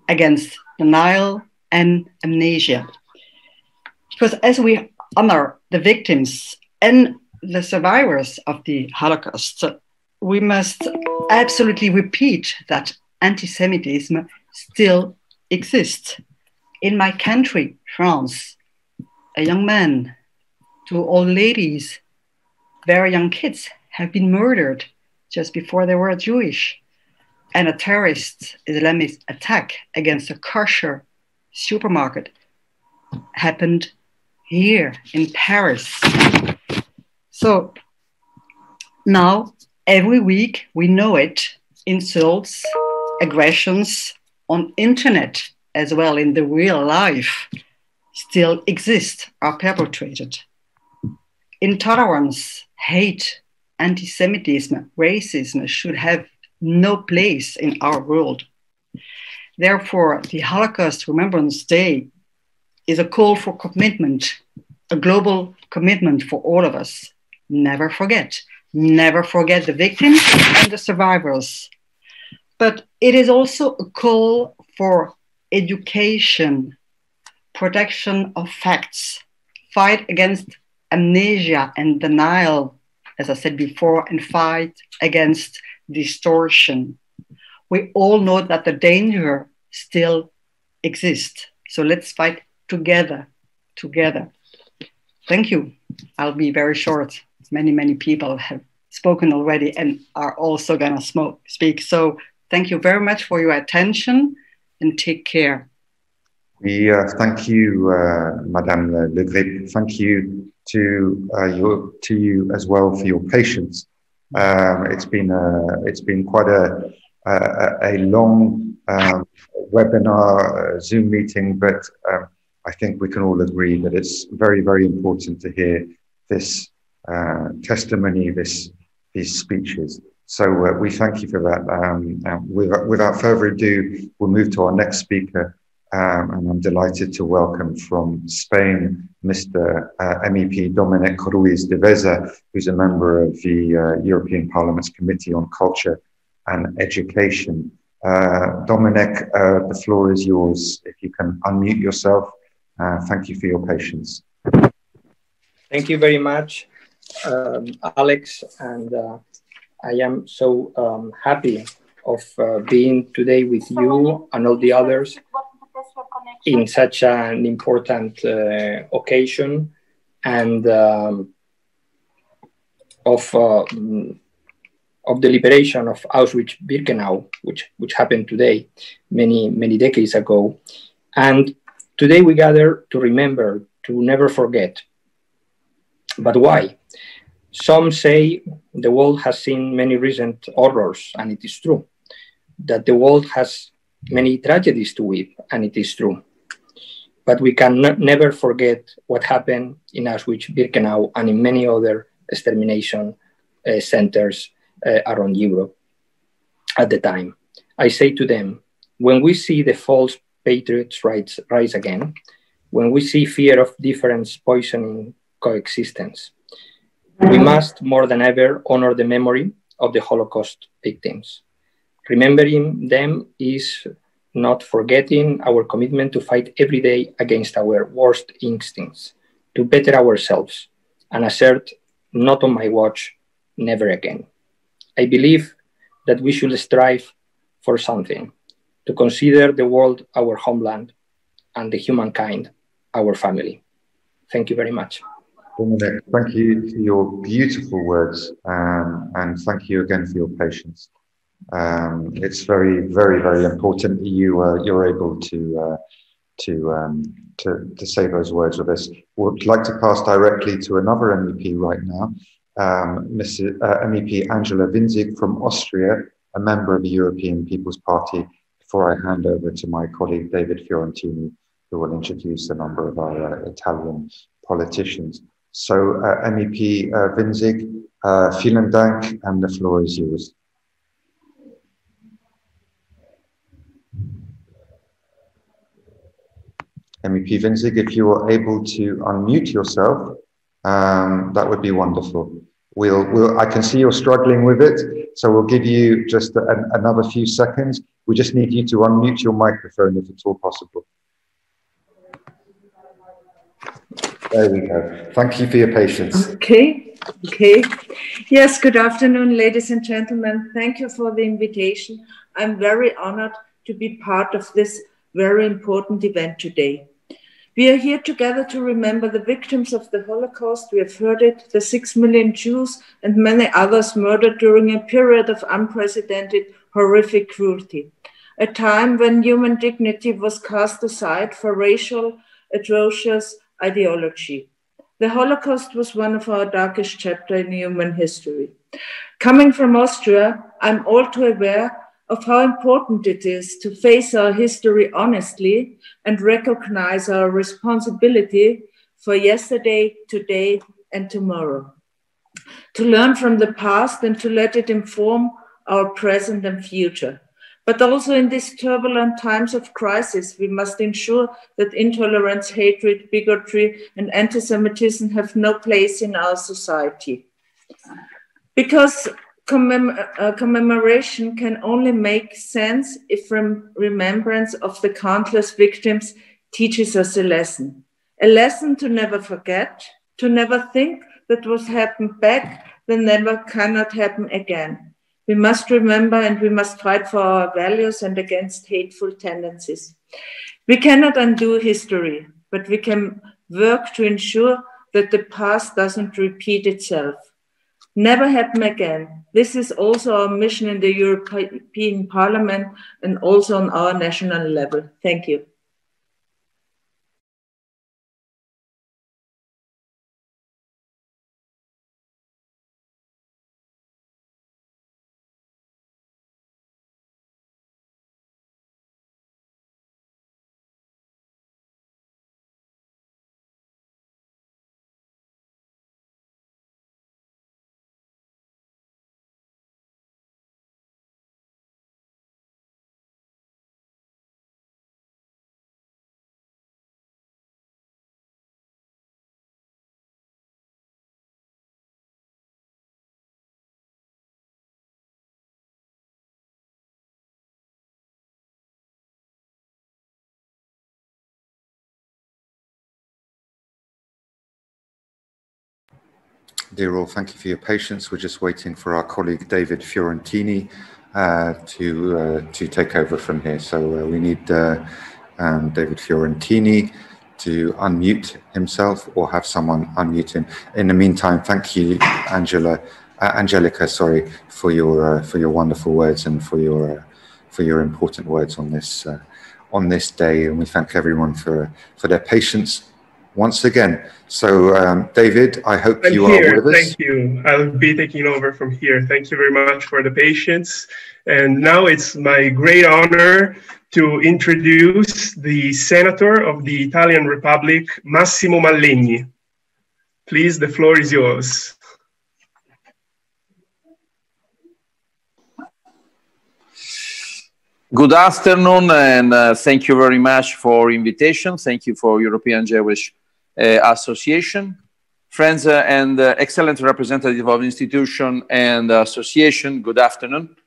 against denial and amnesia. Because as we honor the victims and the survivors of the Holocaust, we must absolutely repeat that anti-Semitism still exists. In my country, France, a young man, two old ladies, very young kids have been murdered just before they were Jewish. And a terrorist Islamist attack against a kosher supermarket happened here in Paris. So now, every week, we know it, insults, aggressions on internet, as well in the real life, still exist, are perpetrated. Intolerance, hate, anti-Semitism, racism should have no place in our world. Therefore, the Holocaust Remembrance Day is a call for commitment, a global commitment for all of us. Never forget the victims and the survivors. But it is also a call for education, protection of facts, fight against amnesia and denial, as I said before, and fight against distortion. We all know that the danger still exists. So let's fight together. Thank you. I'll be very short. Many people have spoken already and are also gonna speak. So thank you very much for your attention and take care. We thank you, Madame Le Grip. Thank you to you as well for your patience. It's been quite a long webinar, Zoom meeting, but I think we can all agree that it's very, very important to hear this testimony, these speeches. So we thank you for that. Without further ado, we'll move to our next speaker. And I'm delighted to welcome from Spain, Mr. MEP Dominic Ruiz de Veza, who's a member of the European Parliament's Committee on Culture and Education. Dominic, the floor is yours. If you can unmute yourself. Thank you for your patience. Thank you very much, Alex. And I am so happy of being today with you and all the others in such an important occasion, and of the liberation of Auschwitz-Birkenau, which happened today, many decades ago. And today we gather to remember, to never forget. But why? Some say the world has seen many recent horrors, and it is true. That the world has many tragedies to weep, and it is true. But we can never forget what happened in Auschwitz-Birkenau and in many other extermination centers around Europe at the time. I say to them, when we see the false patriots' rights rise again, when we see fear of difference poisoning coexistence, we must more than ever honor the memory of the Holocaust victims. Remembering them is not forgetting our commitment to fight every day against our worst instincts, to better ourselves, and assert, not on my watch, never again. I believe that we should strive for something, to consider the world our homeland and the humankind our family. Thank you very much. Dominic, thank you for your beautiful words, and thank you again for your patience. It's very, very, very important that you're able to say those words with us. Would like to pass directly to another MEP right now, MEP Angela Winzig from Austria, a member of the European People's Party. Before I hand over to my colleague David Fiorentini, who will introduce a number of our Italian politicians. So MEP Winzig, vielen Dank, and the floor is yours. MEP Winzig, if you are able to unmute yourself, that would be wonderful. I can see you're struggling with it, so we'll give you just another few seconds. We just need you to unmute your microphone if it's all possible. There we go. Thank you for your patience. Okay. Yes, good afternoon, ladies and gentlemen. Thank you for the invitation. I'm very honored to be part of this very important event today. We are here together to remember the victims of the Holocaust. We have heard it, the 6 million Jews and many others murdered during a period of unprecedented, horrific cruelty. A time when human dignity was cast aside for racial, atrocious ideology. The Holocaust was one of our darkest chapters in human history. Coming from Austria, I'm all too aware of how important it is to face our history honestly and recognize our responsibility for yesterday, today, and tomorrow. To learn from the past and to let it inform our present and future. But also in these turbulent times of crisis, we must ensure that intolerance, hatred, bigotry, and antisemitism have no place in our society. Because commemoration can only make sense if remembrance of the countless victims teaches us a lesson to never forget, to never think that what happened back then never cannot happen again. We must remember and we must fight for our values and against hateful tendencies. We cannot undo history, but we can work to ensure that the past doesn't repeat itself. Never happen again. This is also our mission in the European Parliament and also on our national level. Thank you. Dear all, thank you for your patience. We're just waiting for our colleague David Fiorentini to take over from here. So we need David Fiorentini to unmute himself or have someone unmute him. In the meantime, thank you, Angelica, sorry, for your wonderful words and for your important words on this day. And we thank everyone for their patience once again. So, David, I hope you are with us. Thank you. I'll be taking over from here. Thank you very much for the patience. And now it's my great honor to introduce the Senator of the Italian Republic, Massimo Mallegni. Please, the floor is yours. Good afternoon, and thank you very much for invitation. Thank you for European Jewish Association. Friends and excellent representative of institution and association, good afternoon.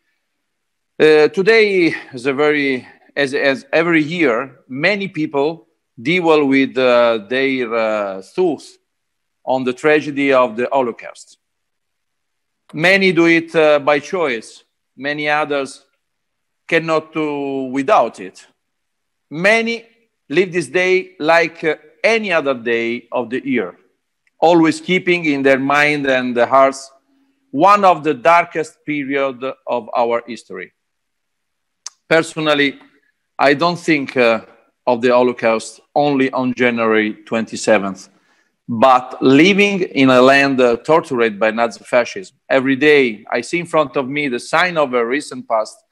Today is as every year, many people deal with their thoughts on the tragedy of the Holocaust. Many do it by choice, many others cannot do without it. Many live this day like any other day of the year, always keeping in their mind and their hearts one of the darkest periods of our history. Personally, I don't think of the Holocaust only on January 27th, but living in a land tortured by Nazi fascism. Every day I see in front of me the sign of a recent past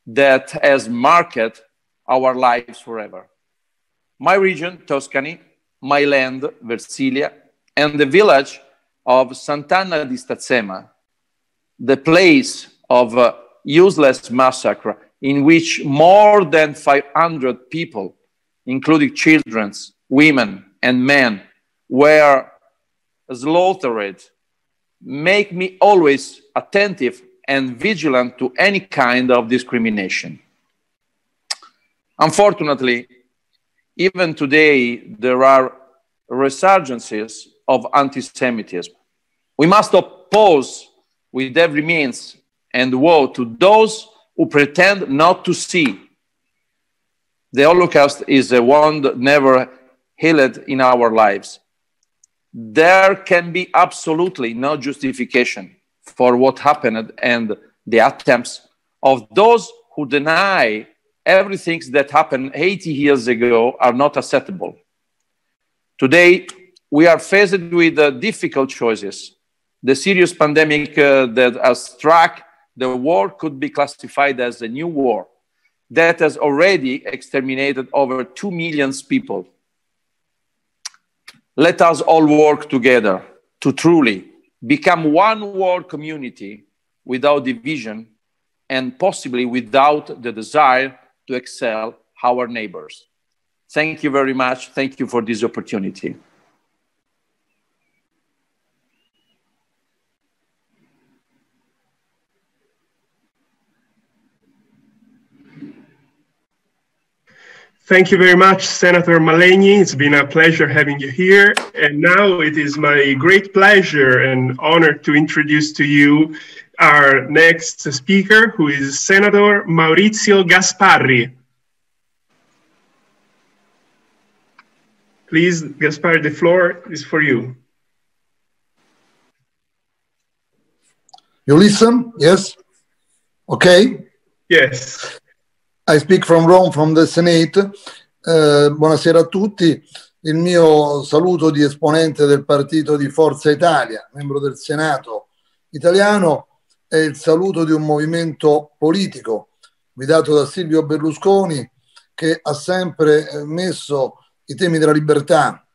that has marked our lives forever. My region, Tuscany, my land, Versilia, and the village of Sant'Anna di Stazzema, the place of useless massacre in which more than 500 people including children, women, and men, were slaughtered, make me always attentive and vigilant to any kind of discrimination. Unfortunately, even today, there are resurgences of anti-Semitism. We must oppose with every means and woe to those who pretend not to see. The Holocaust is a wound never healed in our lives. There can be absolutely no justification for what happened, and the attempts of those who deny everything that happened 80 years ago are not acceptable. Today, we are faced with difficult choices. The serious pandemic that has struck the world could be classified as a new war that has already exterminated over 2 million people. Let us all work together to truly become one world community without division and possibly without the desire to excel our neighbors. Thank you very much. Thank you for this opportunity. Thank you very much, Senator Mallegni. It's been a pleasure having you here. And now it is my great pleasure and honor to introduce to you our next speaker, who is Senator Maurizio Gasparri. Please, Gasparri, the floor is for you. You listen? Yes? Okay? Yes. I speak from Rome, from the Senate. Buonasera a tutti. Il mio saluto di esponente del partito di Forza Italia, membro del Senato italiano, è il saluto di un movimento politico guidato da Silvio Berlusconi, che ha sempre messo i temi della libertà,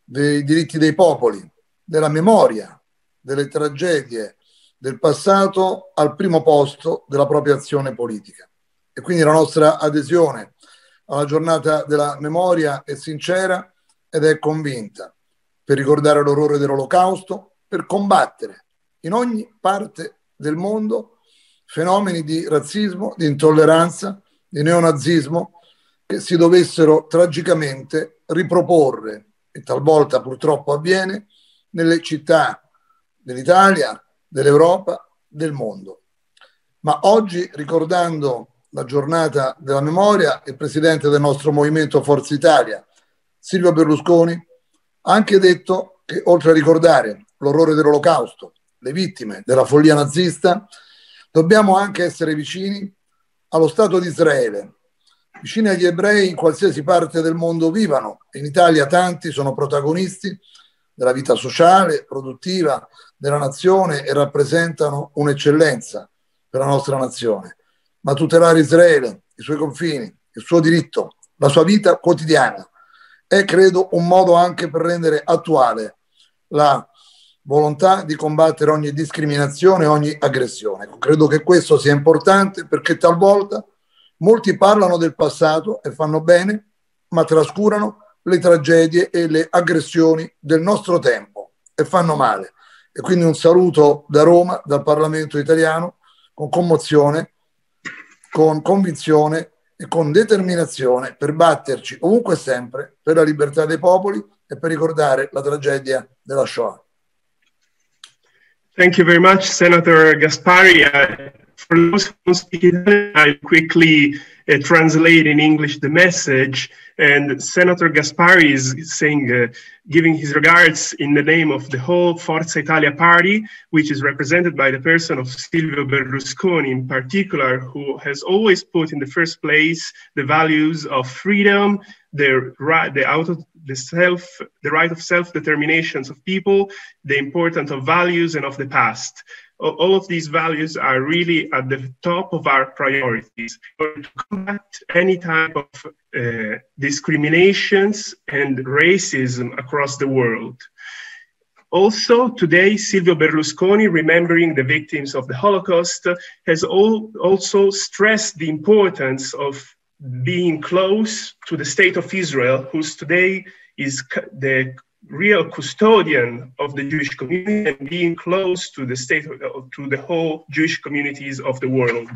dei diritti dei popoli, della memoria, delle tragedie del passato al primo posto della propria azione politica. E quindi la nostra adesione alla giornata della memoria è sincera ed è convinta, per ricordare l'orrore dell'Olocausto, per combattere in ogni parte del mondo fenomeni di razzismo, di intolleranza, di neonazismo che si dovessero tragicamente riproporre, e talvolta purtroppo avviene, nelle città dell'Italia, dell'Europa, del mondo. Ma oggi, ricordando la giornata della memoria, il presidente del nostro movimento Forza Italia, Silvio Berlusconi, ha anche detto che oltre a ricordare l'orrore dell'Olocausto, le vittime della follia nazista, dobbiamo anche essere vicini allo Stato di Israele, vicini agli ebrei in qualsiasi parte del mondo vivano. In Italia tanti sono protagonisti della vita sociale, produttiva della nazione e rappresentano un'eccellenza per la nostra nazione. Ma tutelare Israele, i suoi confini, il suo diritto, la sua vita quotidiana è, credo, un modo anche per rendere attuale la volontà di combattere ogni discriminazione, ogni aggressione. Credo che questo sia importante, perché talvolta molti parlano del passato e fanno bene, ma trascurano le tragedie e le aggressioni del nostro tempo e fanno male. E quindi un saluto da Roma, dal Parlamento italiano, con commozione, con convinzione e con determinazione per batterci ovunque e sempre per la libertà dei popoli e per ricordare la tragedia della Shoah. Thank you very much, Senator Gasparri. For those who don't speak Italian, I'll quickly translate in English the message. And Senator Gasparri is saying, giving his regards in the name of the whole Forza Italia party, which is represented by the person of Silvio Berlusconi in particular, who has always put in the first place the values of freedom, the right of self-determinations of people, the importance of values and of the past. All of these values are really at the top of our priorities to combat any type of discriminations and racism across the world. Also, today, Silvio Berlusconi, remembering the victims of the Holocaust, has also stressed the importance of being close to the state of Israel, who's today is the real custodian of the Jewish community, and being close to the state, to the whole Jewish communities of the world.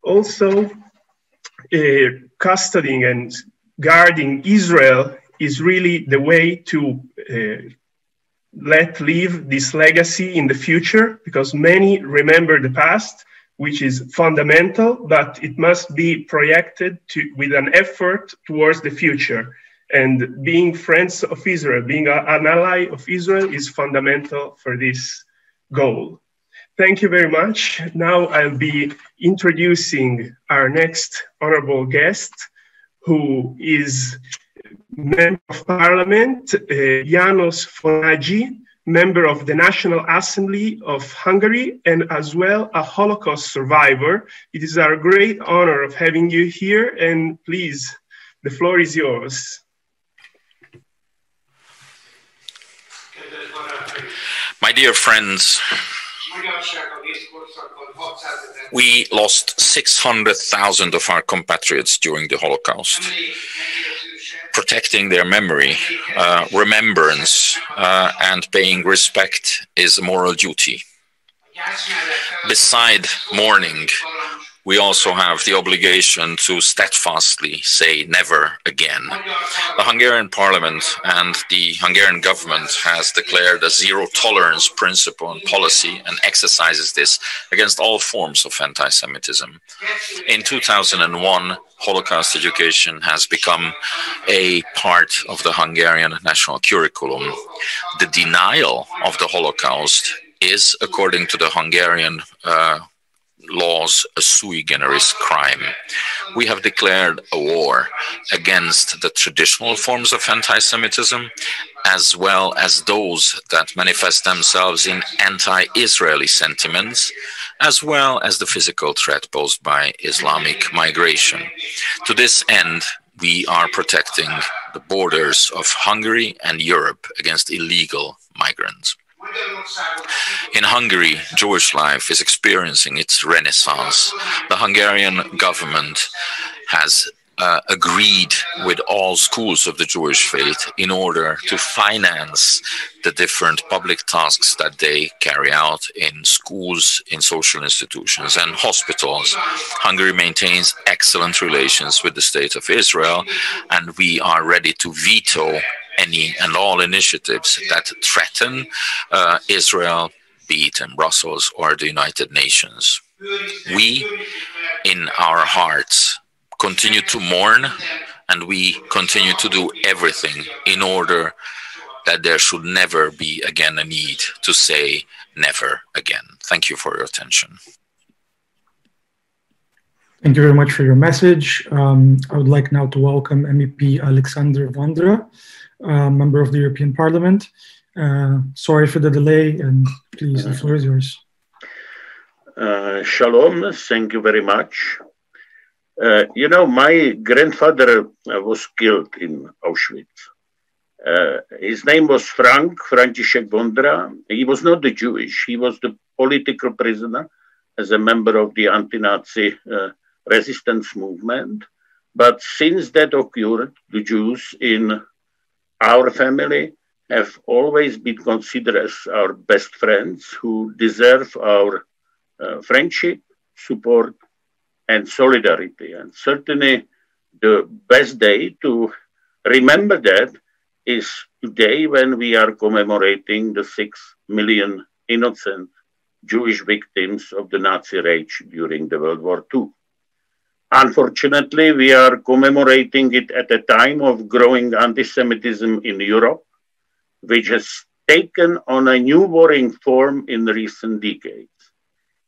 Also, custodying and guarding Israel is really the way to let live this legacy in the future, because many remember the past, which is fundamental, but it must be projected with an effort towards the future. And being friends of Israel, being an ally of Israel is fundamental for this goal. Thank you very much. Now I'll be introducing our next honorable guest, who is Member of Parliament, János Fonagyi, Member of the National Assembly of Hungary, and as well a Holocaust survivor. It is our great honor of having you here, and please, the floor is yours. My dear friends, we lost 600,000 of our compatriots during the Holocaust. Protecting their memory, remembrance, and paying respect is a moral duty. Beside mourning, we also have the obligation to steadfastly say never again. The Hungarian parliament and the Hungarian government has declared a zero tolerance principle and policy and exercises this against all forms of anti-Semitism. In 2001, Holocaust education has become a part of the Hungarian national curriculum. The denial of the Holocaust is, according to the Hungarian laws, a sui generis crime. We have declared a war against the traditional forms of anti-Semitism, as well as those that manifest themselves in anti-Israeli sentiments, as well as the physical threat posed by Islamic migration. To this end, we are protecting the borders of Hungary and Europe against illegal migrants. In Hungary, Jewish life is experiencing its renaissance. The Hungarian government has agreed with all schools of the Jewish faith in order to finance the different public tasks that they carry out in schools, in social institutions, and hospitals. Hungary maintains excellent relations with the State of Israel, and we are ready to veto any and all initiatives that threaten Israel, be it in Brussels or the United Nations. We, in our hearts, continue to mourn, and we continue to do everything in order that there should never be again a need to say never again. Thank you for your attention. Thank you very much for your message. I would like now to welcome MEP Alexander Vondra, Member of the European Parliament. Sorry for the delay, and please, the floor is yours. Shalom, thank you very much. You know, my grandfather was killed in Auschwitz. His name was Franciszek Vondra. He was not the Jewish, he was the political prisoner as a member of the anti-Nazi resistance movement. But since that occurred, the Jews in our family have always been considered as our best friends who deserve our friendship, support, and solidarity. And certainly the best day to remember that is today, when we are commemorating the 6 million innocent Jewish victims of the Nazi rage during the World War II. Unfortunately, we are commemorating it at a time of growing anti-Semitism in Europe, which has taken on a new worrying form in recent decades.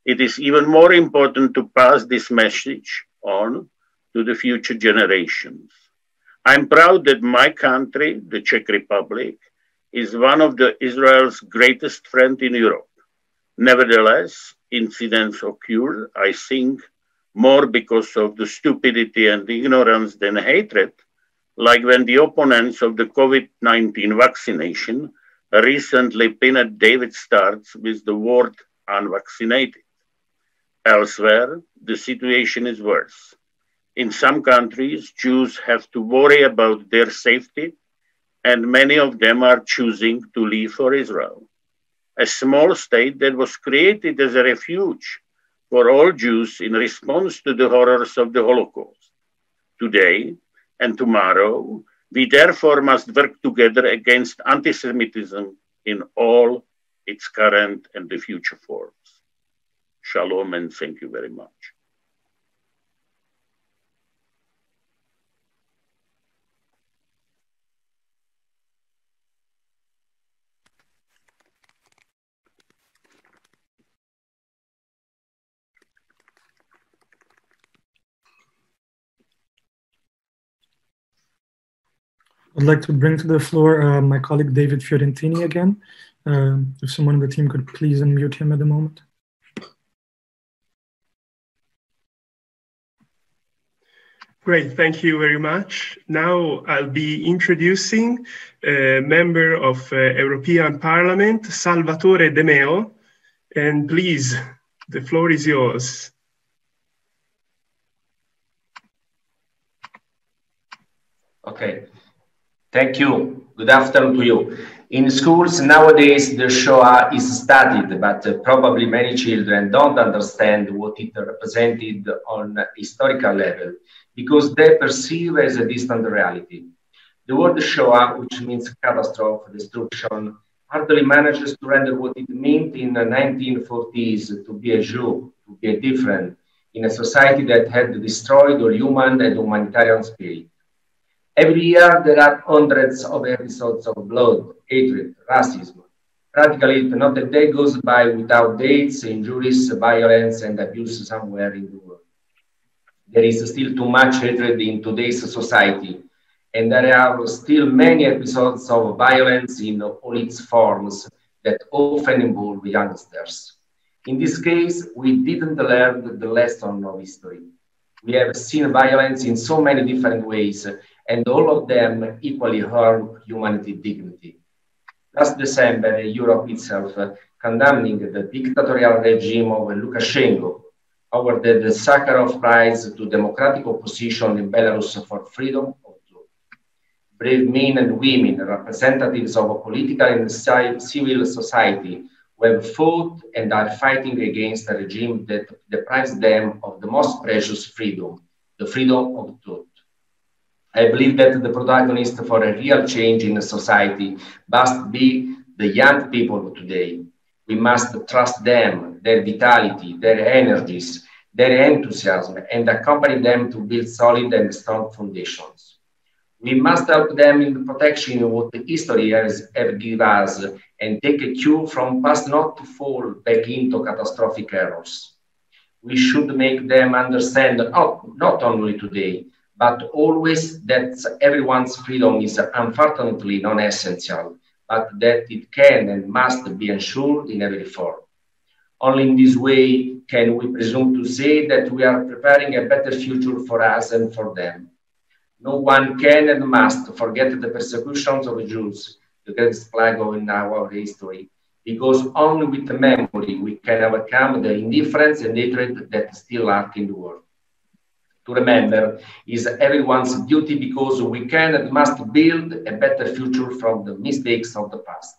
It is even more important to pass this message on to the future generations. I'm proud that my country, the Czech Republic, is one of Israel's greatest friends in Europe. Nevertheless, incidents occur, I think, more because of the stupidity and ignorance than hatred, like when the opponents of the COVID-19 vaccination recently pinned David Starts with the word unvaccinated. Elsewhere, the situation is worse. In some countries, Jews have to worry about their safety, and many of them are choosing to leave for Israel, a small state that was created as a refuge for all Jews in response to the horrors of the Holocaust. Today and tomorrow, we therefore must work together against antisemitism in all its current and the future forms. Shalom and thank you very much. I'd like to bring to the floor my colleague David Fiorentini again. If someone on the team could please unmute him at the moment. Great, thank you very much. Now I'll be introducing a member of European Parliament, Salvatore De Meo, and please, the floor is yours. Okay. Thank you. Good afternoon to you. In schools nowadays, the Shoah is studied, but probably many children don't understand what it represented on a historical level because they perceive as a distant reality. The word Shoah, which means catastrophe, destruction, hardly manages to render what it meant in the 1940s to be a Jew, to be a different, in a society that had destroyed all human and humanitarian spirit. Every year, there are hundreds of episodes of blood, hatred, racism. Practically, not a day goes by without deaths, injuries, violence, and abuse somewhere in the world. There is still too much hatred in today's society, and there are still many episodes of violence in all its forms that often involve youngsters. In this case, we didn't learn the lesson of history. We have seen violence in so many different ways, and all of them equally harm humanity dignity. Last December, Europe itself condemning the dictatorial regime of Lukashenko awarded the Sakharov Prize to democratic opposition in Belarus for freedom of thought. Brave men and women, representatives of political and civil society, who have fought and are fighting against a regime that deprives them of the most precious freedom, the freedom of thought. I believe that the protagonist for a real change in society must be the young people of today. We must trust them, their vitality, their energies, their enthusiasm, and accompany them to build solid and strong foundations. We must help them in the protection of what history has given us and take a cue from past not to fall back into catastrophic errors. We should make them understand not only today, but always that everyone's freedom is unfortunately non-essential, but that it can and must be ensured in every form. Only in this way can we presume to say that we are preparing a better future for us and for them. No one can and must forget the persecutions of Jews, the greatest plague in our history, because only with the memory we can overcome the indifference and hatred that still lurk in the world. To remember is everyone's duty because we can and must build a better future from the mistakes of the past.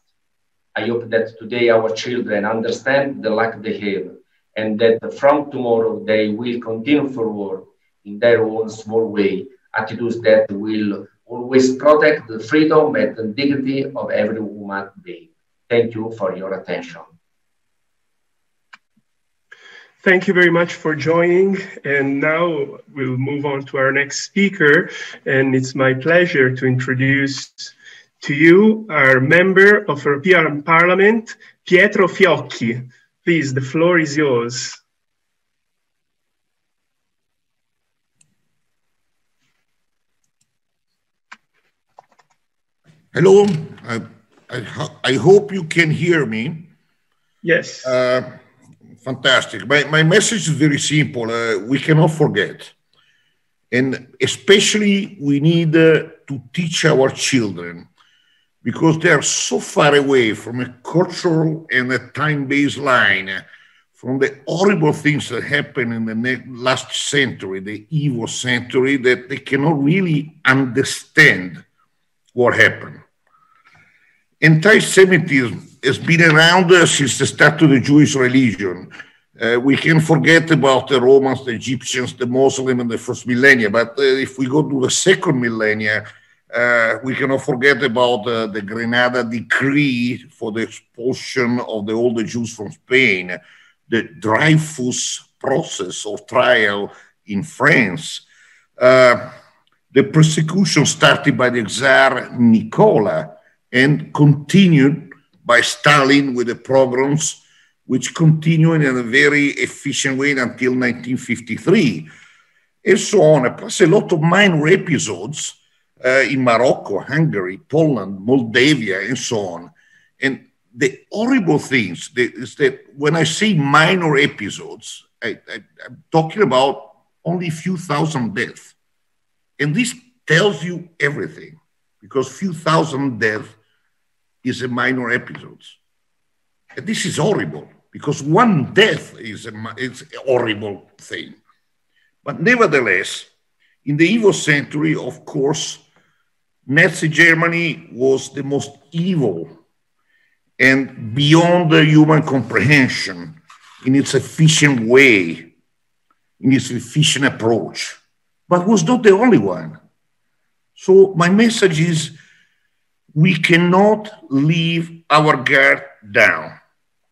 I hope that today our children understand the lack they have and that from tomorrow they will continue forward in their own small way, attitudes that will always protect the freedom and the dignity of every human being. Thank you for your attention. Thank you very much for joining. And now we'll move on to our next speaker. And it's my pleasure to introduce to you our member of European Parliament, Pietro Fiocchi. Please, the floor is yours. Hello, I hope you can hear me. Yes. Fantastic. My message is very simple. We cannot forget. And especially we need to teach our children because they are so far away from a cultural and a time-based line from the horrible things that happened in the last century, the evil century, that they cannot really understand what happened. Anti-Semitism has been around since the start of the Jewish religion. We can forget about the Romans, the Egyptians, the Muslims, and the first millennia, but if we go to the second millennia, we cannot forget about the Grenada Decree for the expulsion of all the Jews from Spain, the Dreyfus process of trial in France, the persecution started by the Tsar Nicola and continued by Stalin with the pogroms, which continued in a very efficient way until 1953, and so on, plus a lot of minor episodes in Morocco, Hungary, Poland, Moldavia, and so on. And the horrible things is that when I say minor episodes, I'm talking about only a few thousand deaths. And this tells you everything, because few thousand deaths is a minor episode. And this is horrible, because one death is a horrible thing. But nevertheless, in the evil century, of course, Nazi Germany was the most evil and beyond the human comprehension in its efficient way, in its efficient approach, but was not the only one. So my message is, we cannot leave our guard down.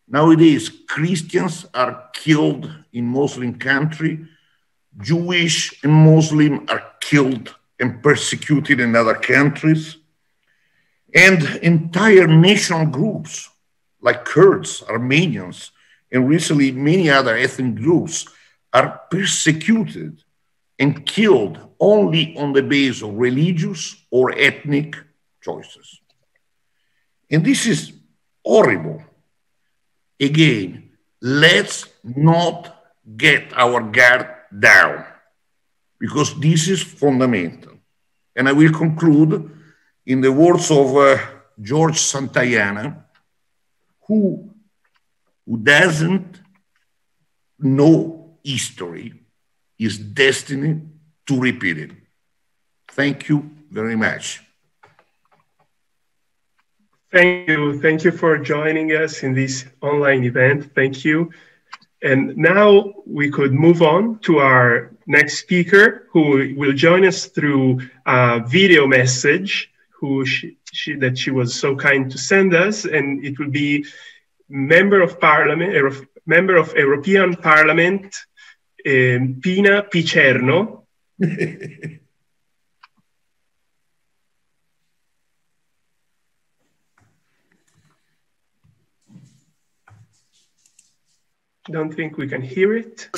Nowadays, Christians are killed in Muslim countries, Jewish and Muslim are killed and persecuted in other countries, and entire national groups like Kurds, Armenians, and recently many other ethnic groups are persecuted and killed only on the basis of religious or ethnic choices. And this is horrible. Again, let's not get our guard down, because this is fundamental. And I will conclude in the words of George Santayana, who doesn't know history is destined to repeat it. Thank you very much. Thank you. Thank you for joining us in this online event. Thank you. And now we could move on to our next speaker, who will join us through a video message that she was so kind to send us. And it will be Member of European Parliament, Pina Picerno. Don't think we can hear it.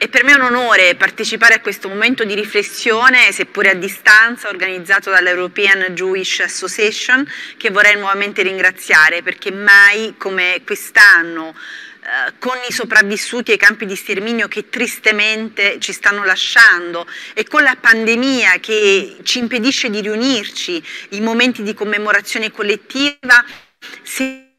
E per me è un onore partecipare a questo momento di riflessione, seppure a distanza, organizzato dall'European Jewish Association, che vorrei nuovamente ringraziare, perché mai come quest'anno, con i sopravvissuti ai campi di sterminio che tristemente ci stanno lasciando e con la pandemia che ci impedisce di riunirci in momenti di commemorazione collettiva,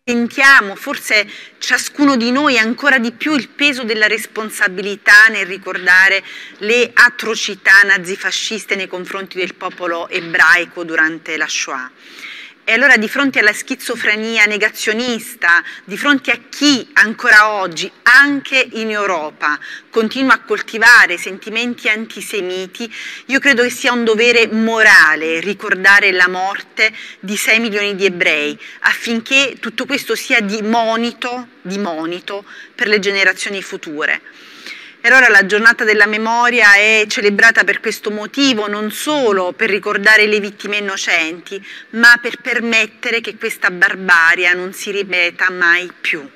sentiamo forse ciascuno di noi ancora di più il peso della responsabilità nel ricordare le atrocità nazifasciste nei confronti del popolo ebraico durante la Shoah. E allora di fronte alla schizofrenia negazionista, di fronte a chi ancora oggi, anche in Europa, continua a coltivare sentimenti antisemiti, io credo che sia un dovere morale ricordare la morte di 6 milioni di ebrei, affinché tutto questo sia di monito per le generazioni future. E allora la giornata della memoria è celebrata per questo motivo, non solo per ricordare le vittime innocenti, ma per permettere che questa barbarie non si ripeta mai più.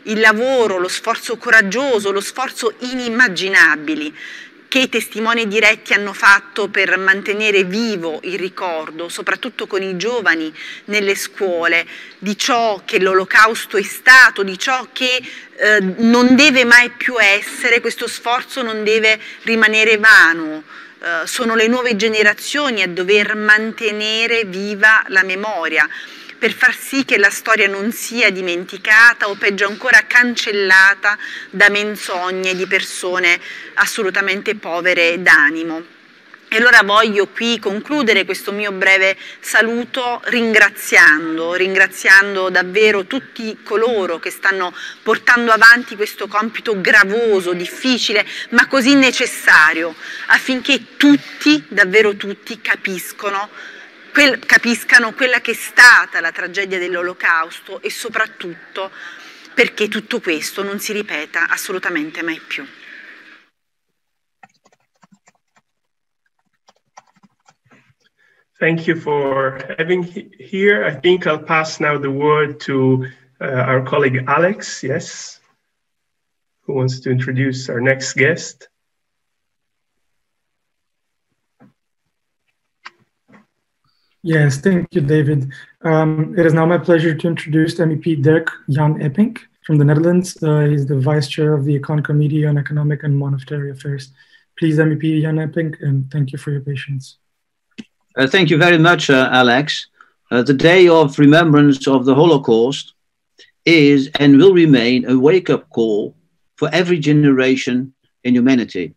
Il lavoro, lo sforzo coraggioso, lo sforzo inimmaginabili che i testimoni diretti hanno fatto per mantenere vivo il ricordo, soprattutto con i giovani nelle scuole, di ciò che l'Olocausto è stato, di ciò che non deve mai più essere, questo sforzo non deve rimanere vano. Sono le nuove generazioni a dover mantenere viva la memoria. per far sì che la storia non sia dimenticata o peggio ancora cancellata da menzogne di persone assolutamente povere d'animo. E allora voglio qui concludere questo mio breve saluto ringraziando davvero tutti coloro che stanno portando avanti questo compito gravoso, difficile, ma così necessario, affinché tutti, davvero tutti, capiscano quella che è stata la tragedia dell'Olocausto e soprattutto perché tutto questo non si ripeta assolutamente mai più. Thank you for having here. I think I'll pass now the word to our colleague Alex, yes, who wants to introduce our next guest. Yes, thank you, David. It is now my pleasure to introduce MEP Dirk Jan Epping from the Netherlands. He's the Vice Chair of the Econ Committee on Economic and Monetary Affairs. Please, MEP Jan Epping, and thank you for your patience. Thank you very much, Alex. The Day of Remembrance of the Holocaust is and will remain a wake-up call for every generation in humanity.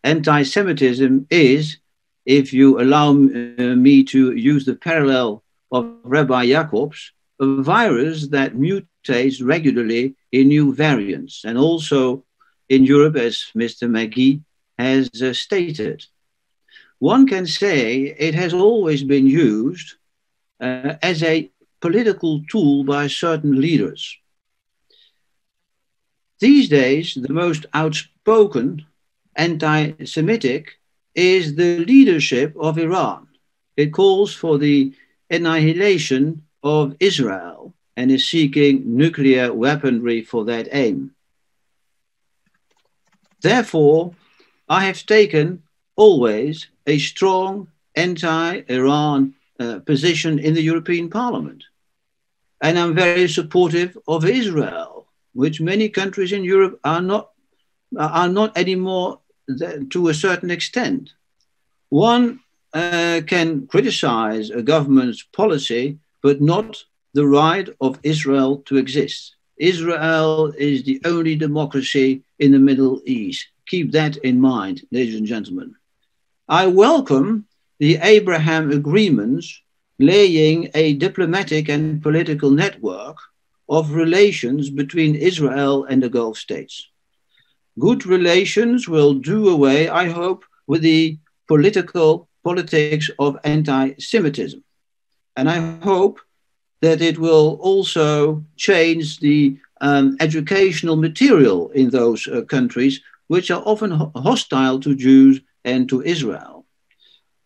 Anti-Semitism is, if you allow me to use the parallel of Rabbi Jacobs, a virus that mutates regularly in new variants, and also in Europe, as Mr. McGee has stated. One can say it has always been used as a political tool by certain leaders. These days, the most outspoken anti-Semitic is the leadership of Iran. It calls for the annihilation of Israel and is seeking nuclear weaponry for that aim. Therefore, I have taken always a strong anti-Iran position in the European Parliament. And I'm very supportive of Israel, which many countries in Europe are not anymore to a certain extent. One can criticize a government's policy, but not the right of Israel to exist. Israel is the only democracy in the Middle East. Keep that in mind, ladies and gentlemen. I welcome the Abraham agreements laying a diplomatic and political network of relations between Israel and the Gulf states. Good relations will do away, I hope, with the politics of anti-Semitism. And I hope that it will also change the educational material in those countries, which are often hostile to Jews and to Israel.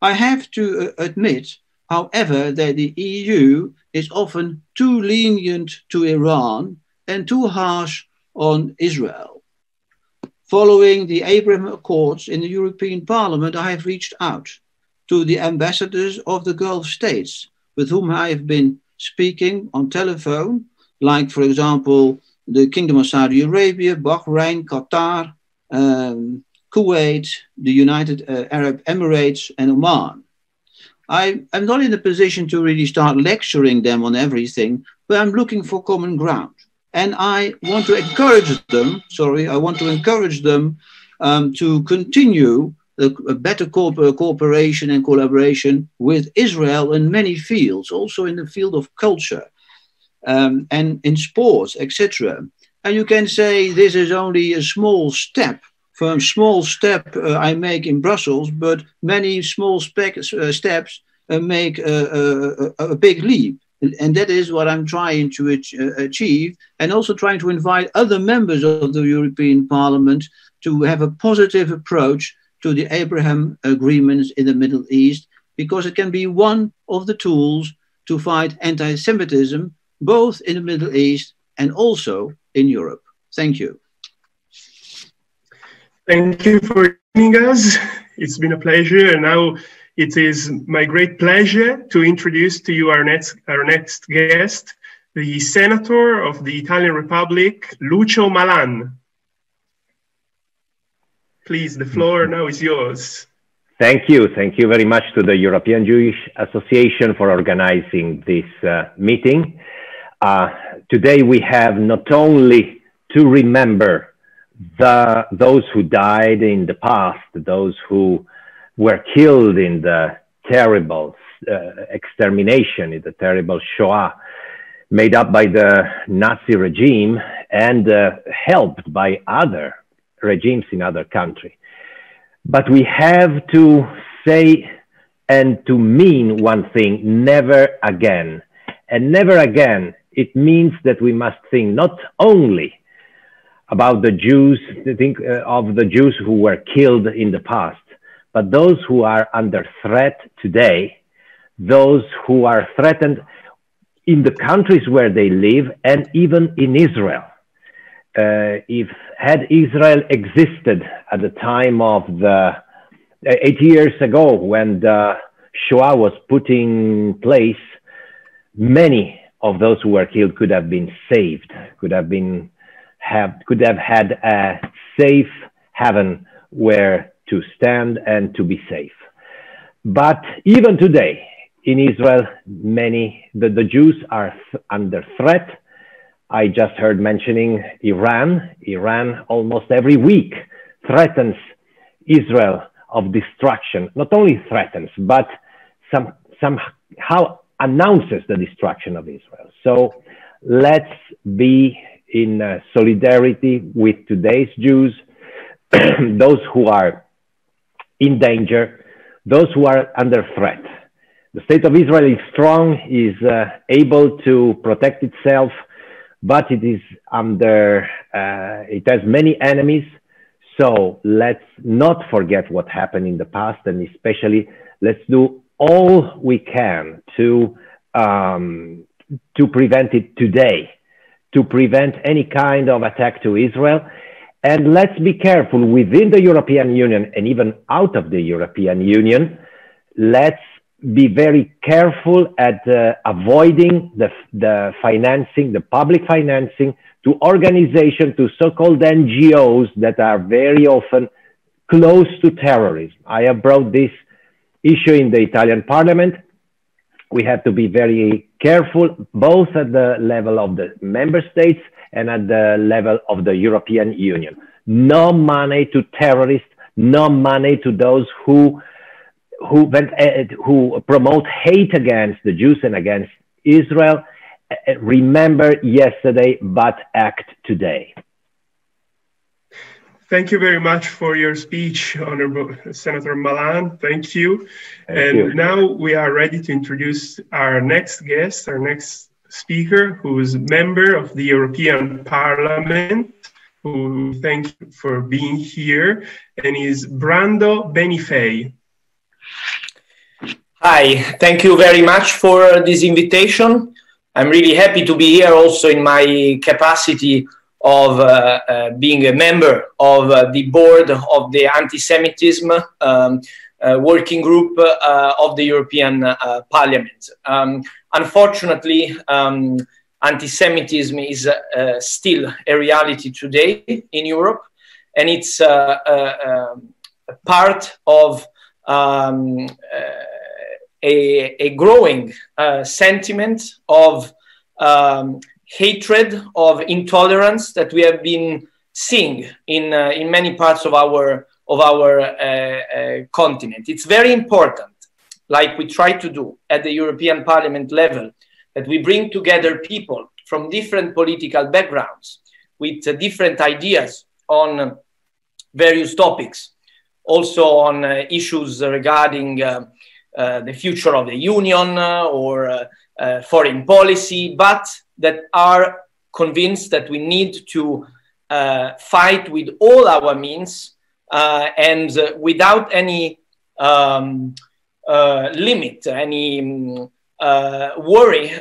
I have to admit, however, that the EU is often too lenient to Iran and too harsh on Israel. Following the Abraham Accords in the European Parliament, I have reached out to the ambassadors of the Gulf states with whom I have been speaking on telephone, like, for example, the Kingdom of Saudi Arabia, Bahrain, Qatar, Kuwait, the United Arab Emirates, and Oman. I'm not in a position to really start lecturing them on everything, but I'm looking for common ground. And I want to encourage them, to continue a better cooperation and collaboration with Israel in many fields, also in the field of culture and in sports, etc. And you can say this is only a small step. From small step I make in Brussels, but many small steps make a big leap. And that is what I'm trying to achieve, and also trying to invite other members of the European Parliament to have a positive approach to the Abraham agreements in the Middle East, because it can be one of the tools to fight anti-Semitism, both in the Middle East and also in Europe. Thank you. Thank you for joining us. It's been a pleasure. And now it is my great pleasure to introduce to you our next guest, the Senator of the Italian Republic, Lucio Malan. Please, the floor now is yours. Thank you. Thank you very much to the European Jewish Association for organizing this meeting. Today we have not only to remember those who died in the past, those who were killed in the terrible extermination, in the terrible Shoah made up by the Nazi regime and helped by other regimes in other countries. But we have to say and to mean one thing: never again. And never again, it means that we must think not only about the Jews, think of the Jews who were killed in the past, but those who are under threat today, those who are threatened in the countries where they live and even in Israel. Had Israel existed at the time of the 80 years ago when the Shoah was put in place, many of those who were killed could have been saved, could have had a safe haven where to stand and to be safe. But even today in Israel, the Jews are under threat. I just heard mentioning Iran. Iran almost every week threatens Israel of destruction. Not only threatens, but somehow announces the destruction of Israel. So let's be in solidarity with today's Jews, those who are in danger, those who are under threat. The state of Israel is strong, is able to protect itself, but it is it has many enemies. So let's not forget what happened in the past, and especially let's do all we can to prevent it today, to prevent any kind of attack to Israel. And let's be careful within the European Union and even out of the European Union. Let's be very careful at avoiding the financing, the public financing to organizations, to so-called NGOs that are very often close to terrorism. I have brought this issue in the Italian parliament. We have to be very careful, both at the level of the member states and at the level of the European Union. No money to terrorists, no money to those who promote hate against the Jews and against Israel. Remember yesterday, but act today. Thank you very much for your speech, Honorable Senator Malan. Thank you. Now we are ready to introduce our next guest, our next speaker, who is a member of the European Parliament, who thank you for being here, and is Brando Benifei. Hi, thank you very much for this invitation. I'm really happy to be here also in my capacity of being a member of the board of the anti-Semitism working group of the European Parliament. Unfortunately, anti-Semitism is still a reality today in Europe, and it's part of a growing sentiment of hatred, of intolerance that we have been seeing in many parts of our continent. It's very important, like we try to do at the European Parliament level, that we bring together people from different political backgrounds with different ideas on various topics, also on issues regarding the future of the Union or foreign policy, but that are convinced that we need to fight with all our means and without any limit, any worry,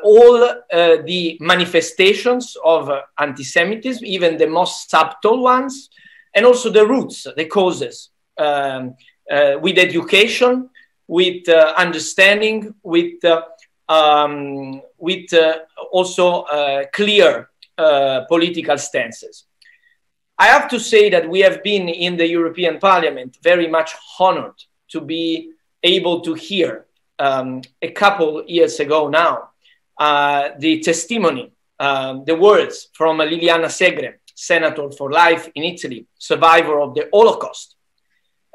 all the manifestations of anti-Semitism, even the most subtle ones, and also the roots, the causes, with education, with understanding, with also clear political stances. I have to say that we have been in the European Parliament very much honored to be able to hear a couple years ago now the testimony, the words from Liliana Segre, Senator for Life in Italy, survivor of the Holocaust.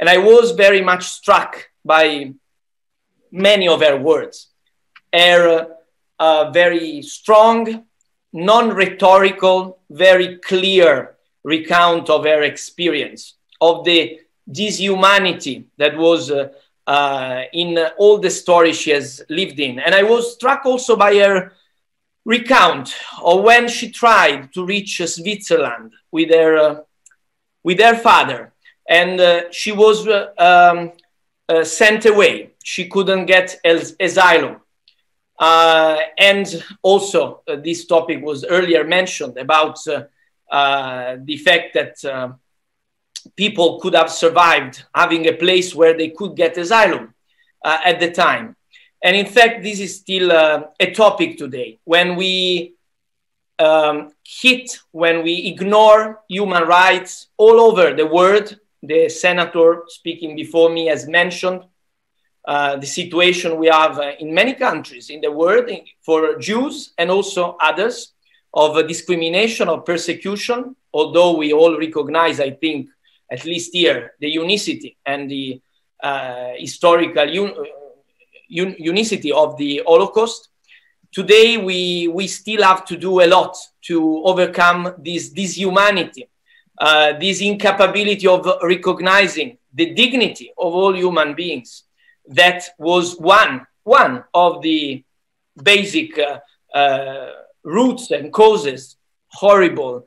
And I was very much struck by many of her words. Her very strong, non-rhetorical, very clear recount of her experience, of the dishumanity that was in all the stories she has lived in. And I was struck also by her recount of when she tried to reach Switzerland with her father, and she was sent away. She couldn't get asylum. And also this topic was earlier mentioned about the fact that people could have survived having a place where they could get asylum at the time. And in fact, this is still a topic today. When we when we ignore human rights all over the world, the senator speaking before me has mentioned the situation we have in many countries in the world for Jews and also others, of discrimination, of persecution, although we all recognize, I think, at least here, the unicity and the historical unicity of the Holocaust. Today, we still have to do a lot to overcome this dishumanity, this incapability of recognizing the dignity of all human beings. That was one of the basic roots and causes, horrible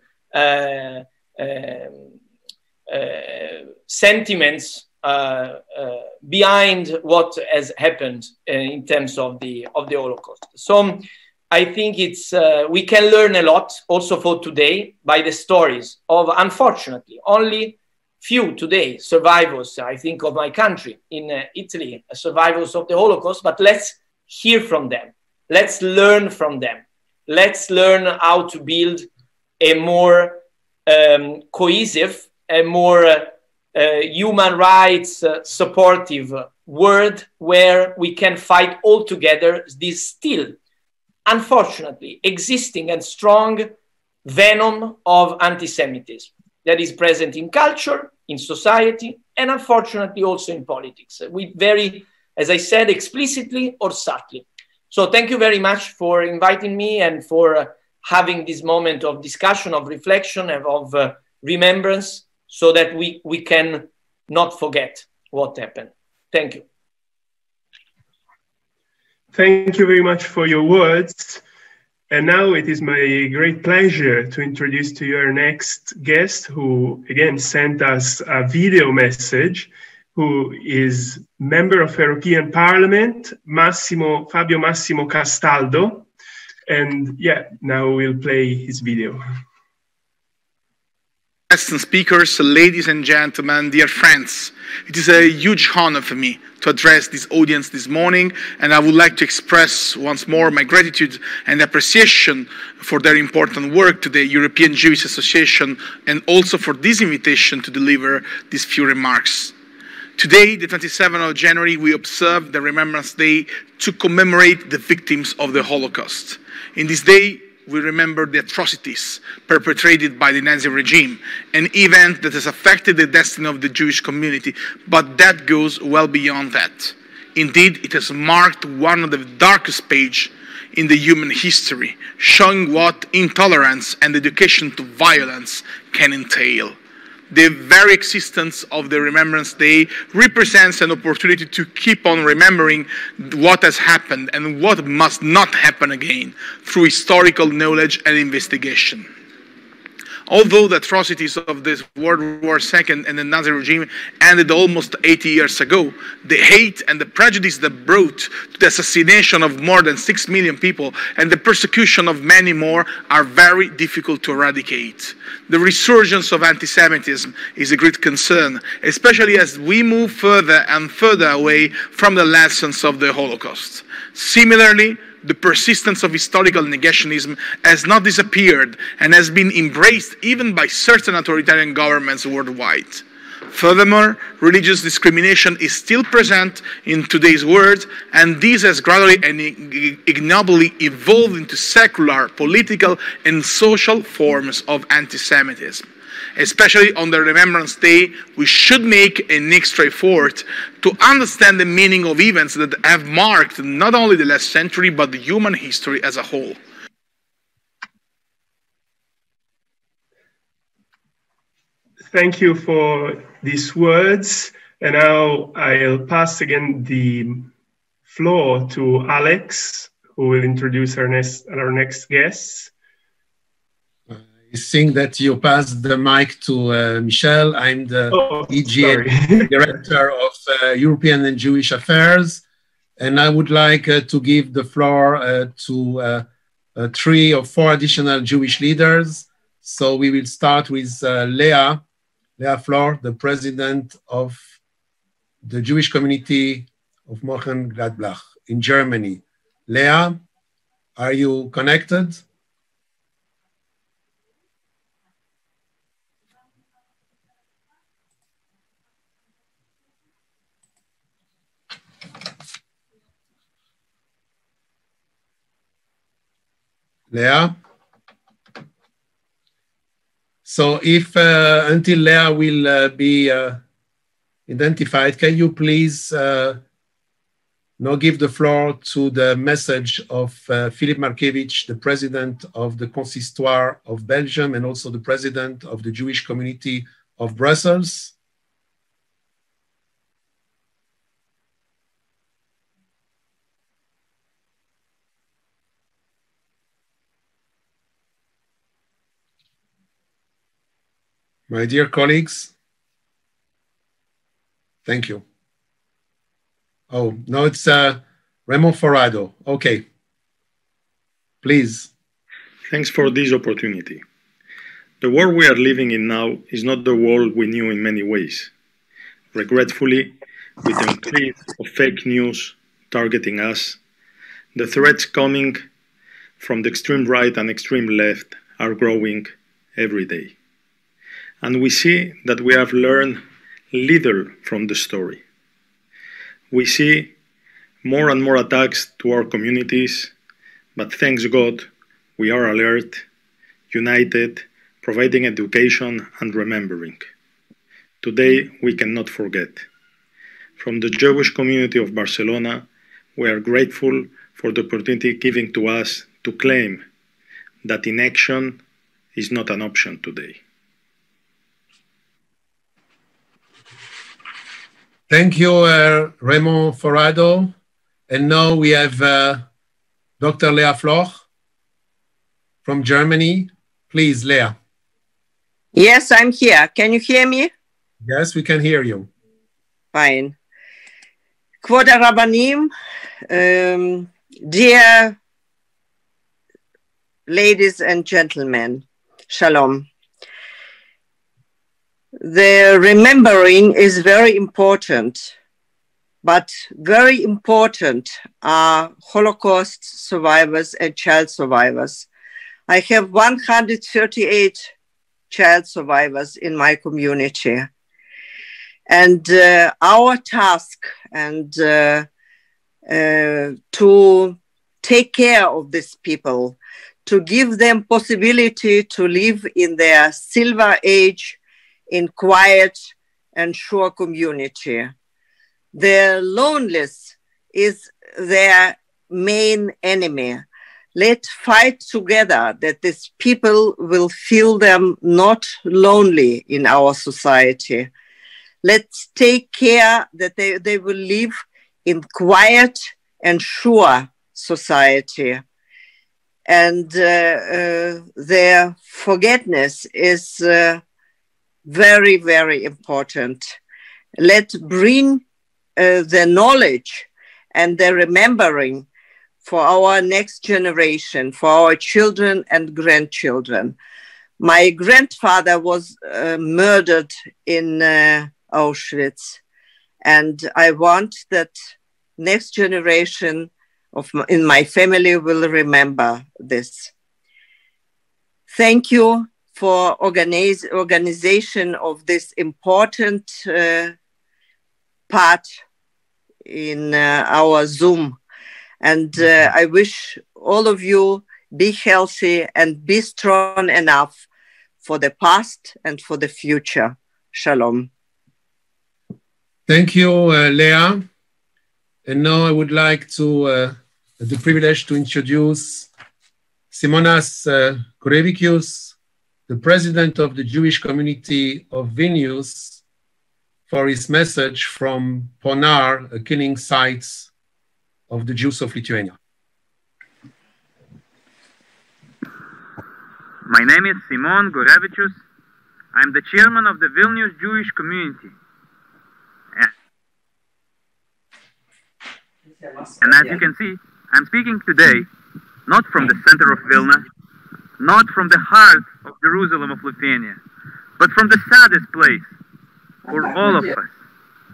sentiments behind what has happened in terms of the Holocaust. So I think it's we can learn a lot also for today by the stories of, unfortunately, only few today survivors, I think, of my country in Italy, survivors of the Holocaust, but let's hear from them. Let's learn from them. Let's learn how to build a more cohesive, a more human rights supportive world where we can fight all together this still, unfortunately, existing and strong venom of anti-Semitism that is present in culture, in society, and unfortunately also in politics, with very, as I said, explicitly or subtly. So thank you very much for inviting me and for having this moment of discussion, of reflection, and of remembrance, so that we can not forget what happened. Thank you. Thank you very much for your words. And now it is my great pleasure to introduce to you our next guest, who again sent us a video message, who is member of European Parliament, Fabio Massimo Castaldo. And yeah, now we'll play his video. Guests and speakers, ladies and gentlemen, dear friends, it is a huge honor for me to address this audience this morning, and I would like to express once more my gratitude and appreciation for their important work to the European Jewish Association, and also for this invitation to deliver these few remarks. Today, the 27th of January, we observe the Remembrance Day to commemorate the victims of the Holocaust. In this day, we remember the atrocities perpetrated by the Nazi regime, an event that has affected the destiny of the Jewish community, but that goes well beyond that. Indeed, it has marked one of the darkest pages in the human history, showing what intolerance and education to violence can entail. The very existence of the Remembrance Day represents an opportunity to keep on remembering what has happened and what must not happen again through historical knowledge and investigation. Although the atrocities of the World War II and the Nazi regime ended almost 80 years ago, the hate and the prejudice that brought to the assassination of more than 6 million people and the persecution of many more are very difficult to eradicate. The resurgence of anti-Semitism is a great concern, especially as we move further and further away from the lessons of the Holocaust. Similarly, the persistence of historical negationism has not disappeared and has been embraced even by certain authoritarian governments worldwide. Furthermore, religious discrimination is still present in today's world, and this has gradually and ignobly evolved into secular, political, and social forms of anti-Semitism. Especially on the Remembrance Day, we should make an extra effort to understand the meaning of events that have marked not only the last century, but the human history as a whole. Thank you for these words. And now I'll pass again the floor to Alex, who will introduce our next guest. I think that you passed the mic to Michel. I'm the EJA Director of European and Jewish Affairs. And I would like to give the floor to 3 or 4 additional Jewish leaders. So we will start with Lea Flor, the President of the Jewish community of Mönchengladbach in Germany. Lea, are you connected? Lea? So if until Lea will be identified, can you please now give the floor to the message of Philip Markiewicz, the President of the Consistoire of Belgium and also the President of the Jewish community of Brussels. My dear colleagues, thank you. Oh, no, it's Raymond Forado. Okay, please. Thanks for this opportunity. The world we are living in now is not the world we knew in many ways. Regretfully, with the increase of fake news targeting us, the threats coming from the extreme right and extreme left are growing every day. And we see that we have learned little from the story. We see more and more attacks to our communities, but thanks God, we are alert, united, providing education and remembering. Today, we cannot forget. From the Jewish community of Barcelona, we are grateful for the opportunity given to us to claim that inaction is not an option today. Thank you, Raymond Forado. And now we have Dr. Lea Flor from Germany. Please, Lea. Yes, I'm here. Can you hear me? Yes, we can hear you. Fine. Kvod Rabbanim, dear ladies and gentlemen, Shalom. The remembering is very important, but very important are Holocaust survivors and child survivors. I have 138 child survivors in my community. And our task and to take care of these people, to give them possibility to live in their silver age in quiet and sure community. Their loneliness is their main enemy. Let's fight together that these people will feel them not lonely in our society. Let's take care that they will live in quiet and sure society. And their forgiveness is very, very important. Let's bring the knowledge and the remembering for our next generation, for our children and grandchildren. My grandfather was murdered in Auschwitz, and I want that next generation in my family will remember this. Thank you for organization of this important part in our Zoom. And I wish all of you be healthy and be strong enough for the past and for the future. Shalom. Thank you, Leah. And now I would like to have the privilege to introduce Simonas Gurevičius, the president of the Jewish community of Vilnius, for his message from Ponar, a killing site of the Jews of Lithuania. My name is Simon Gurevičius. I'm the chairman of the Vilnius Jewish community. And as you can see, I'm speaking today not from the center of Vilna, not from the heart of Jerusalem of Lithuania, but from the saddest place for all of us,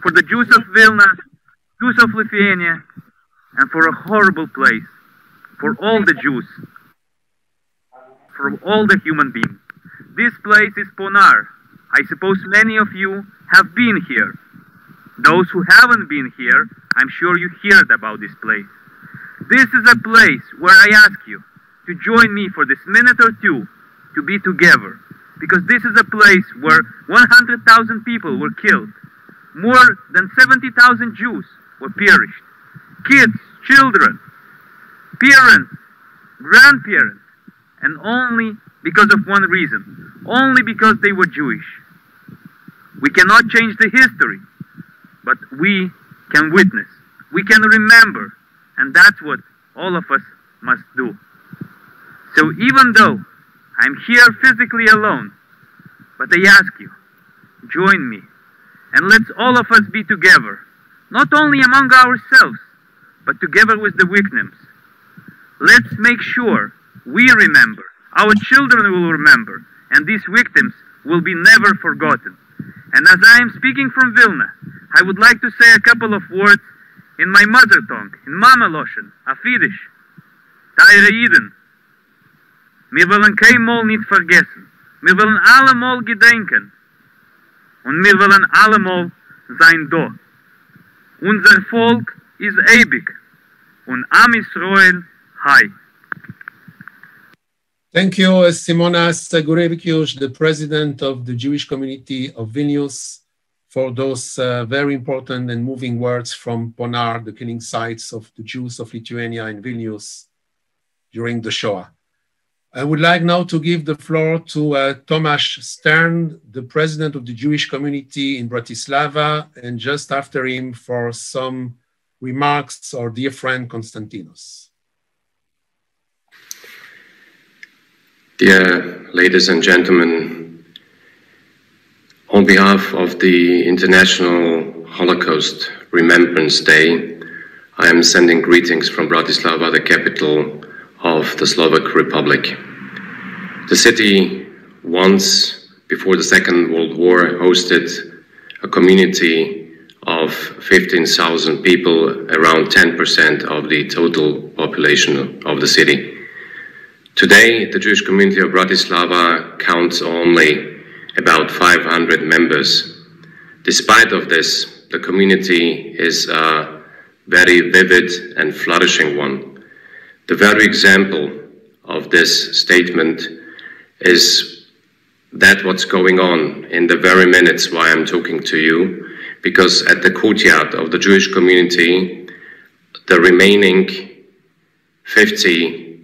for the Jews of Vilna, Jews of Lithuania, and for a horrible place for all the Jews, for all the human beings. This place is Ponar. I suppose many of you have been here. Those who haven't been here, I'm sure you heard about this place. This is a place where I ask you to join me for this minute or two to be together, because this is a place where 100,000 people were killed. More than 70,000 Jews were perished. Kids, children, parents, grandparents, and only because of one reason, only because they were Jewish. We cannot change the history, but we can witness, we can remember, and that's what all of us must do. So even though I'm here physically alone, but I ask you, join me, and let's all of us be together, not only among ourselves, but together with the victims. Let's make sure we remember, our children will remember, and these victims will be never forgotten. And as I am speaking from Vilna, I would like to say a couple of words in my mother tongue, in Mameloshen, Afidish, Teire Iden. Wir wollen kein Mal nicht vergessen. Wir wollen allemal gedenken. Und wir wollen allemal sein da. Unser Volk ist ewig. Und Am Israel Hai. Thank you, Simonas Gurevičius, the president of the Jewish community of Vilnius, for those very important and moving words from Ponar, the killing sites of the Jews of Lithuania in Vilnius during the Shoah. I would like now to give the floor to Tomasz Stern, the president of the Jewish community in Bratislava, and just after him for some remarks, our dear friend Konstantinos. Dear ladies and gentlemen, on behalf of the International Holocaust Remembrance Day, I am sending greetings from Bratislava, the capital of the Slovak Republic. The city once, before the Second World War, hosted a community of 15,000 people, around 10% of the total population of the city. Today, the Jewish community of Bratislava counts only about 500 members. Despite of this, the community is a very vivid and flourishing one. The very example of this statement is that what's going on in the very minutes while I'm talking to you, because at the courtyard of the Jewish community, the remaining 50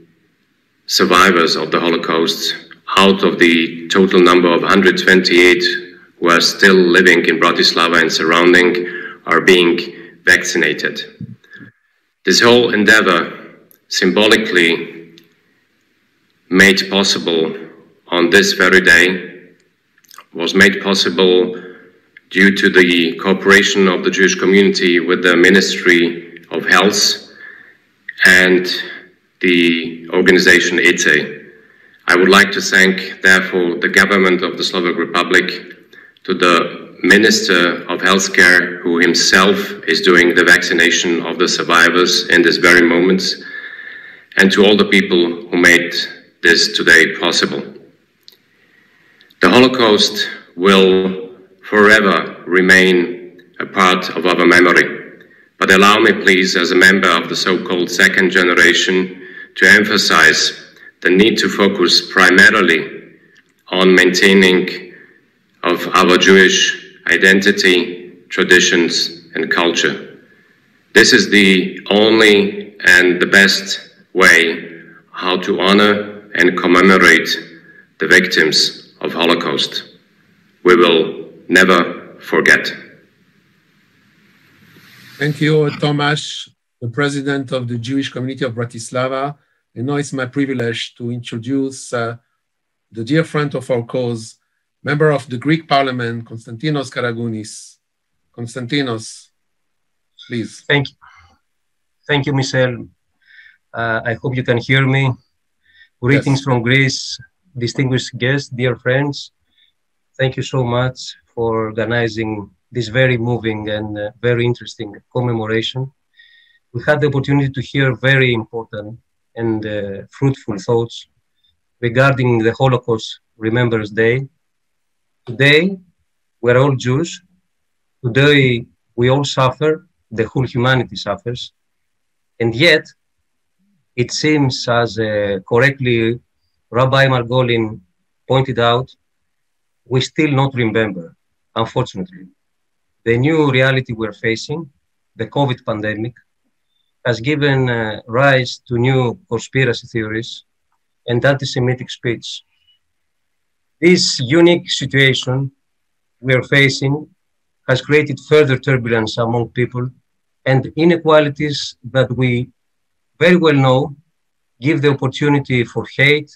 survivors of the Holocaust, out of the total number of 128 who are still living in Bratislava and surrounding, are being vaccinated. This whole endeavor, symbolically made possible on this very day, was made possible due to the cooperation of the Jewish community with the Ministry of Health and the organization EJA. I would like to thank, therefore, the government of the Slovak Republic, to the Minister of Healthcare, who himself is doing the vaccination of the survivors in this very moment, and to all the people who made this today possible. The Holocaust will forever remain a part of our memory, but allow me please, as a member of the so-called second generation, to emphasize the need to focus primarily on maintaining of our Jewish identity, traditions, and culture. This is the only and the best way how to honor and commemorate the victims of Holocaust. We will never forget. Thank you, Tomasz, the president of the Jewish community of Bratislava. And now it's my privilege to introduce the dear friend of our cause, member of the Greek Parliament, Konstantinos Karagounis. Konstantinos, please. Thank you. Thank you, Michel. I hope you can hear me. Greetings from Greece, distinguished guests, dear friends. Thank you so much for organizing this very moving and very interesting commemoration. We had the opportunity to hear very important and fruitful thoughts regarding the Holocaust Remembrance Day. Today, we're all Jews. Today, we all suffer. The whole humanity suffers. And yet, it seems, as correctly Rabbi Margolin pointed out, we still not remember, unfortunately. The new reality we're facing, the COVID pandemic, has given rise to new conspiracy theories and anti-Semitic speech. This unique situation we are facing has created further turbulence among people and inequalities that we very well know give the opportunity for hate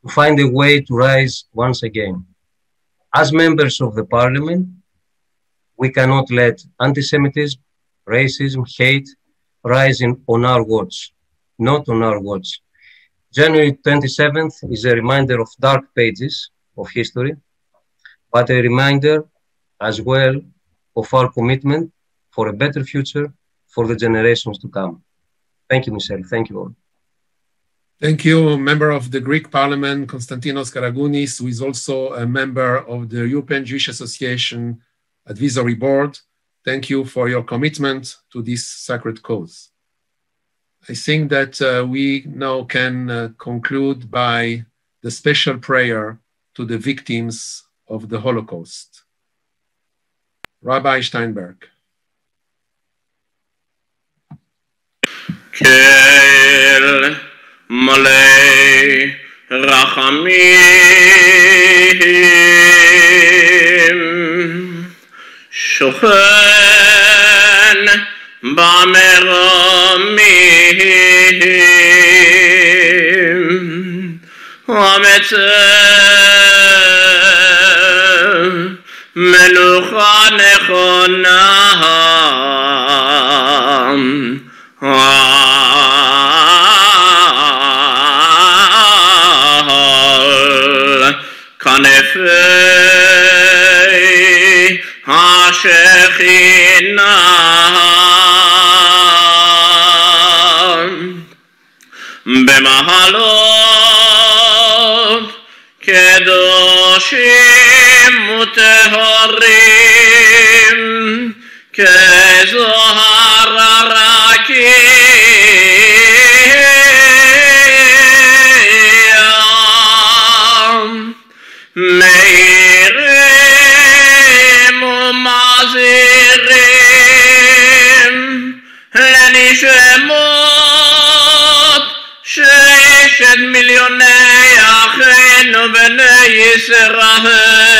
to find a way to rise once again. As members of the parliament, we cannot let anti-Semitism, racism, hate rise on our watch, not on our watch. January 27th is a reminder of dark pages of history, but a reminder as well of our commitment for a better future for the generations to come. Thank you, Michel. Thank you all. Thank you, member of the Greek Parliament, Konstantinos Karagounis, who is also a member of the European Jewish Association Advisory Board. Thank you for your commitment to this sacred cause. I think that we now can conclude by the special prayer to the victims of the Holocaust. Rabbi Steinberg. Kel malei rachamim shochen b'meramim ametzeh menucha nechona kanefei hashechina b'mahalot kedoshim utehorim kezohar rakim meirim umazirim lenishemot sheshet milyonei achenu b'nei Yisrael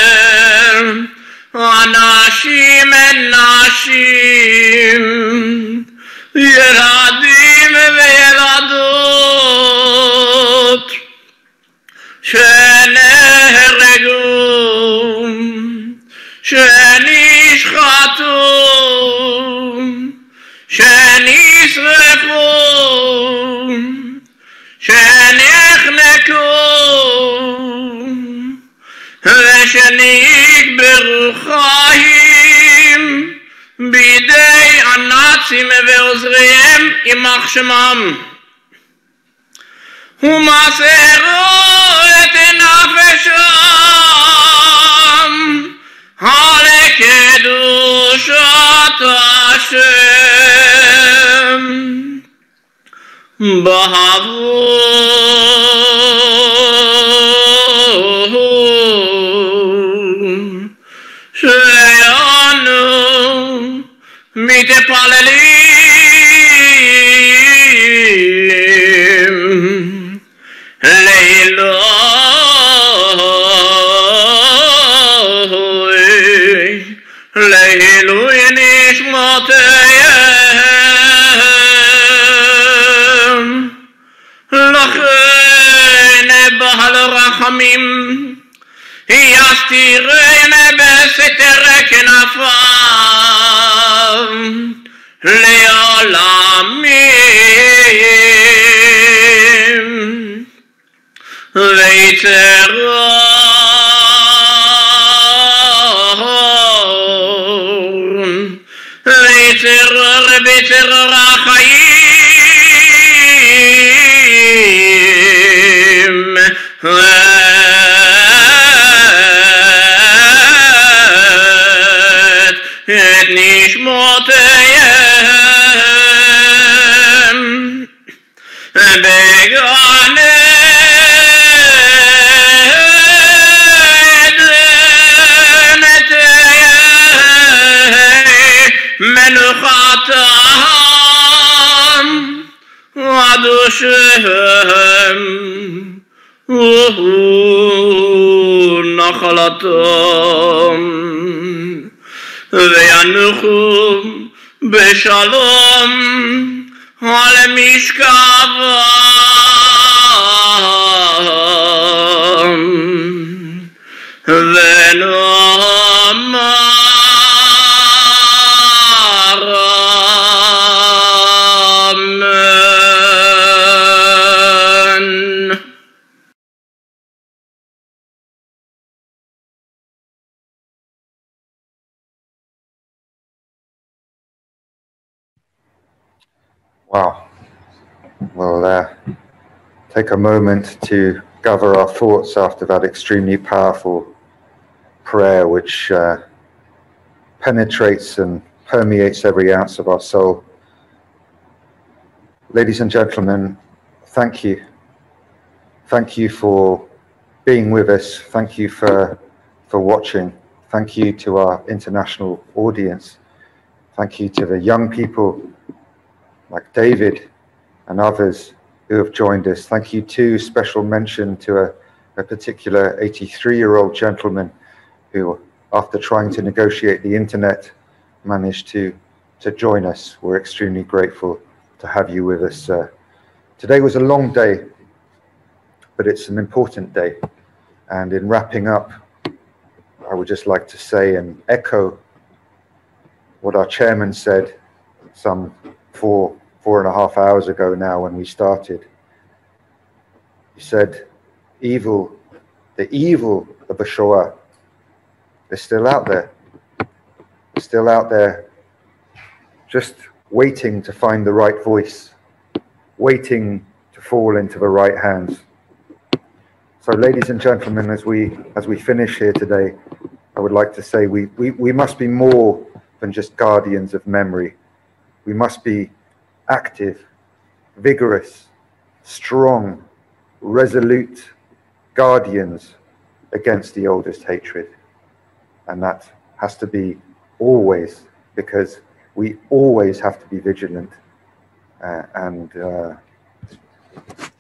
היועצים ועוזריהם יימח שמם. ומסרו את נפשם על קדושת השם. שאנו מתפללים לעילוי נשמותיהם. לכן בעל רחמים יסתירנה בסתר כנפיו לעולמים. ויצרו בצרור החיים את נשמותיהם בגן עדן תהא מנוחתם ודושם נחלתם. וינוחו בשלום על משכבם. ונאמר אמן. Wow. We'll take a moment to gather our thoughts after that extremely powerful prayer, which penetrates and permeates every ounce of our soul. Ladies and gentlemen, thank you. Thank you for being with us. Thank you for watching. Thank you to our international audience. Thank you to the young people like David and others who have joined us. Thank you too, special mention to a particular 83-year-old gentleman who, after trying to negotiate the internet, managed to join us. We're extremely grateful to have you with us. Today was a long day, but it's an important day. And in wrapping up, I would just like to say and echo what our chairman said some 4.5 hours ago now when we started. He said, the evil of the Shoah is still out there. It's still out there, just waiting to find the right voice, waiting to fall into the right hands. So ladies and gentlemen, as we finish here today, I would like to say we must be more than just guardians of memory. We must be active, vigorous, strong, resolute guardians against the oldest hatred. And that has to be always, because we always have to be vigilant.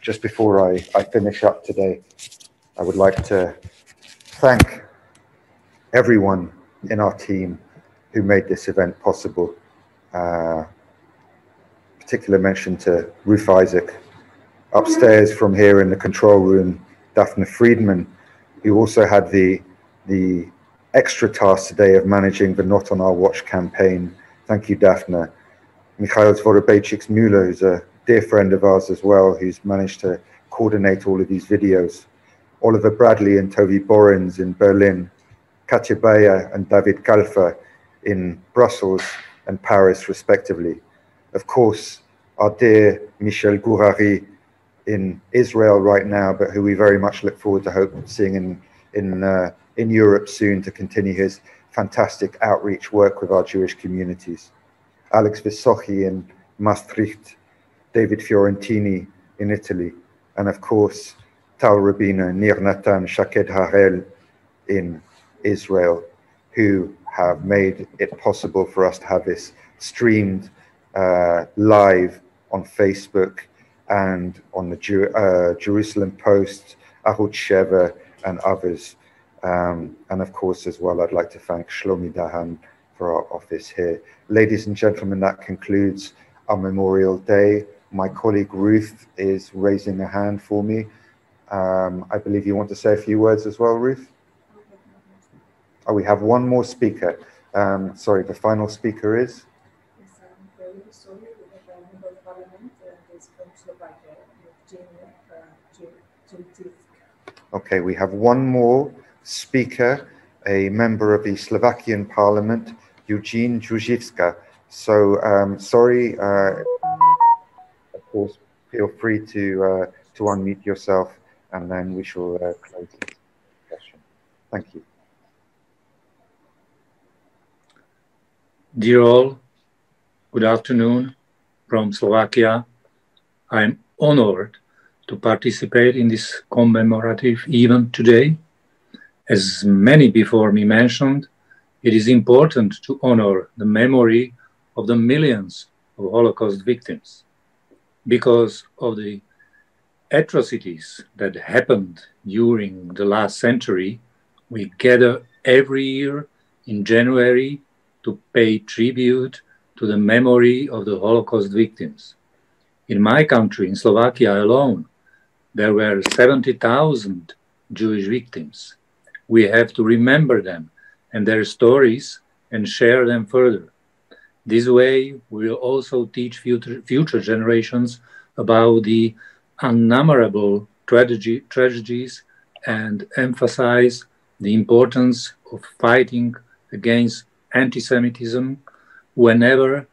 Just before I finish up today, I would like to thank everyone in our team who made this event possible. Particular mention to Ruth Isaac. Upstairs from here in the control room, Daphne Friedman, who also had the extra task today of managing the Not On Our Watch campaign. Thank you, Daphne. Mikhail Zvorobeichik-Muller, who's a dear friend of ours as well, who's managed to coordinate all of these videos. Oliver Bradley and Toby Borins in Berlin. Katya Bayer and David Kalfa in Brussels and Paris, respectively. of course, our dear Michel Gourari in Israel right now, but who we very much look forward to seeing in Europe soon to continue his fantastic outreach work with our Jewish communities. Alex Vissochi in Maastricht, David Fiorentini in Italy, and of course, Tal Rabina, Nir Natan, Shaked Harel in Israel, who have made it possible for us to have this streamed live on Facebook and on the Jerusalem Post, Arutz Sheva, and others. And of course, as well, I'd like to thank Shlomi Dahan for our office here. Ladies and gentlemen, that concludes our Memorial Day. My colleague Ruth is raising a hand for me. I believe you want to say a few words as well, Ruth? Oh, we have one more speaker. Sorry, the final speaker is? Yes, I'm very sorry, we have a member of parliament is from Slovakia, Okay, we have one more speaker, a member of the Slovakian parliament, Eugene Juzivska. So, sorry, of course, feel free to unmute yourself, and then we shall close this session. Thank you. Dear all, good afternoon from Slovakia. I'm honored to participate in this commemorative event today. As many before me mentioned, it is important to honor the memory of the millions of Holocaust victims. Because of the atrocities that happened during the last century, we gather every year in January to pay tribute to the memory of the Holocaust victims. In my country, in Slovakia alone, there were 70,000 Jewish victims. We have to remember them and their stories and share them further. This way, we will also teach future generations about the innumerable tragedies and emphasize the importance of fighting against antisemitism whenever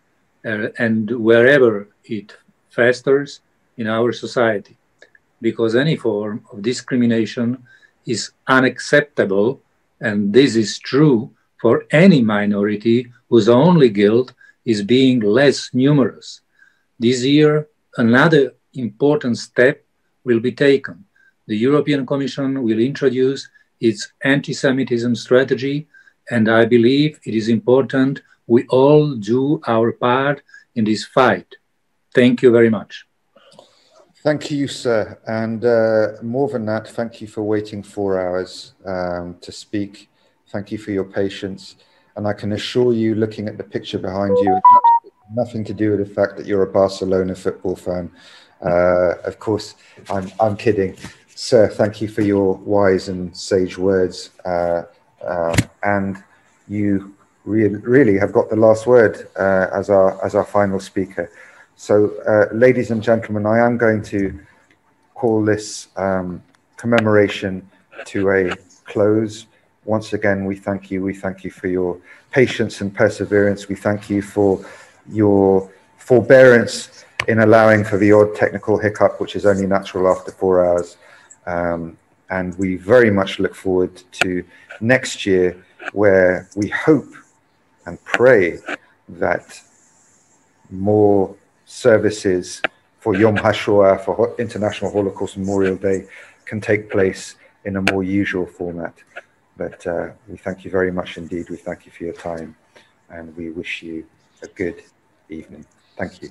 and wherever it festers in our society, because any form of discrimination is unacceptable, and this is true for any minority whose only guilt is being less numerous. This year, another important step will be taken. The European Commission will introduce its anti-Semitism strategy, and I believe it is important we all do our part in this fight. Thank you very much. Thank you, sir. And more than that, thank you for waiting 4 hours to speak. Thank you for your patience. And I can assure you, looking at the picture behind you, it's nothing to do with the fact that you're a Barcelona football fan. Of course, I'm kidding. Sir, thank you for your wise and sage words. And you really have got the last word as our final speaker. So, ladies and gentlemen, I am going to call this commemoration to a close. Once again, we thank you. We thank you for your patience and perseverance. We thank you for your forbearance in allowing for the odd technical hiccup, which is only natural after 4 hours. And we very much look forward to next year, where we hope and pray that more services for Yom HaShoah, for International Holocaust Memorial Day, can take place in a more usual format. But we thank you very much indeed. We thank you for your time, and we wish you a good evening. Thank you.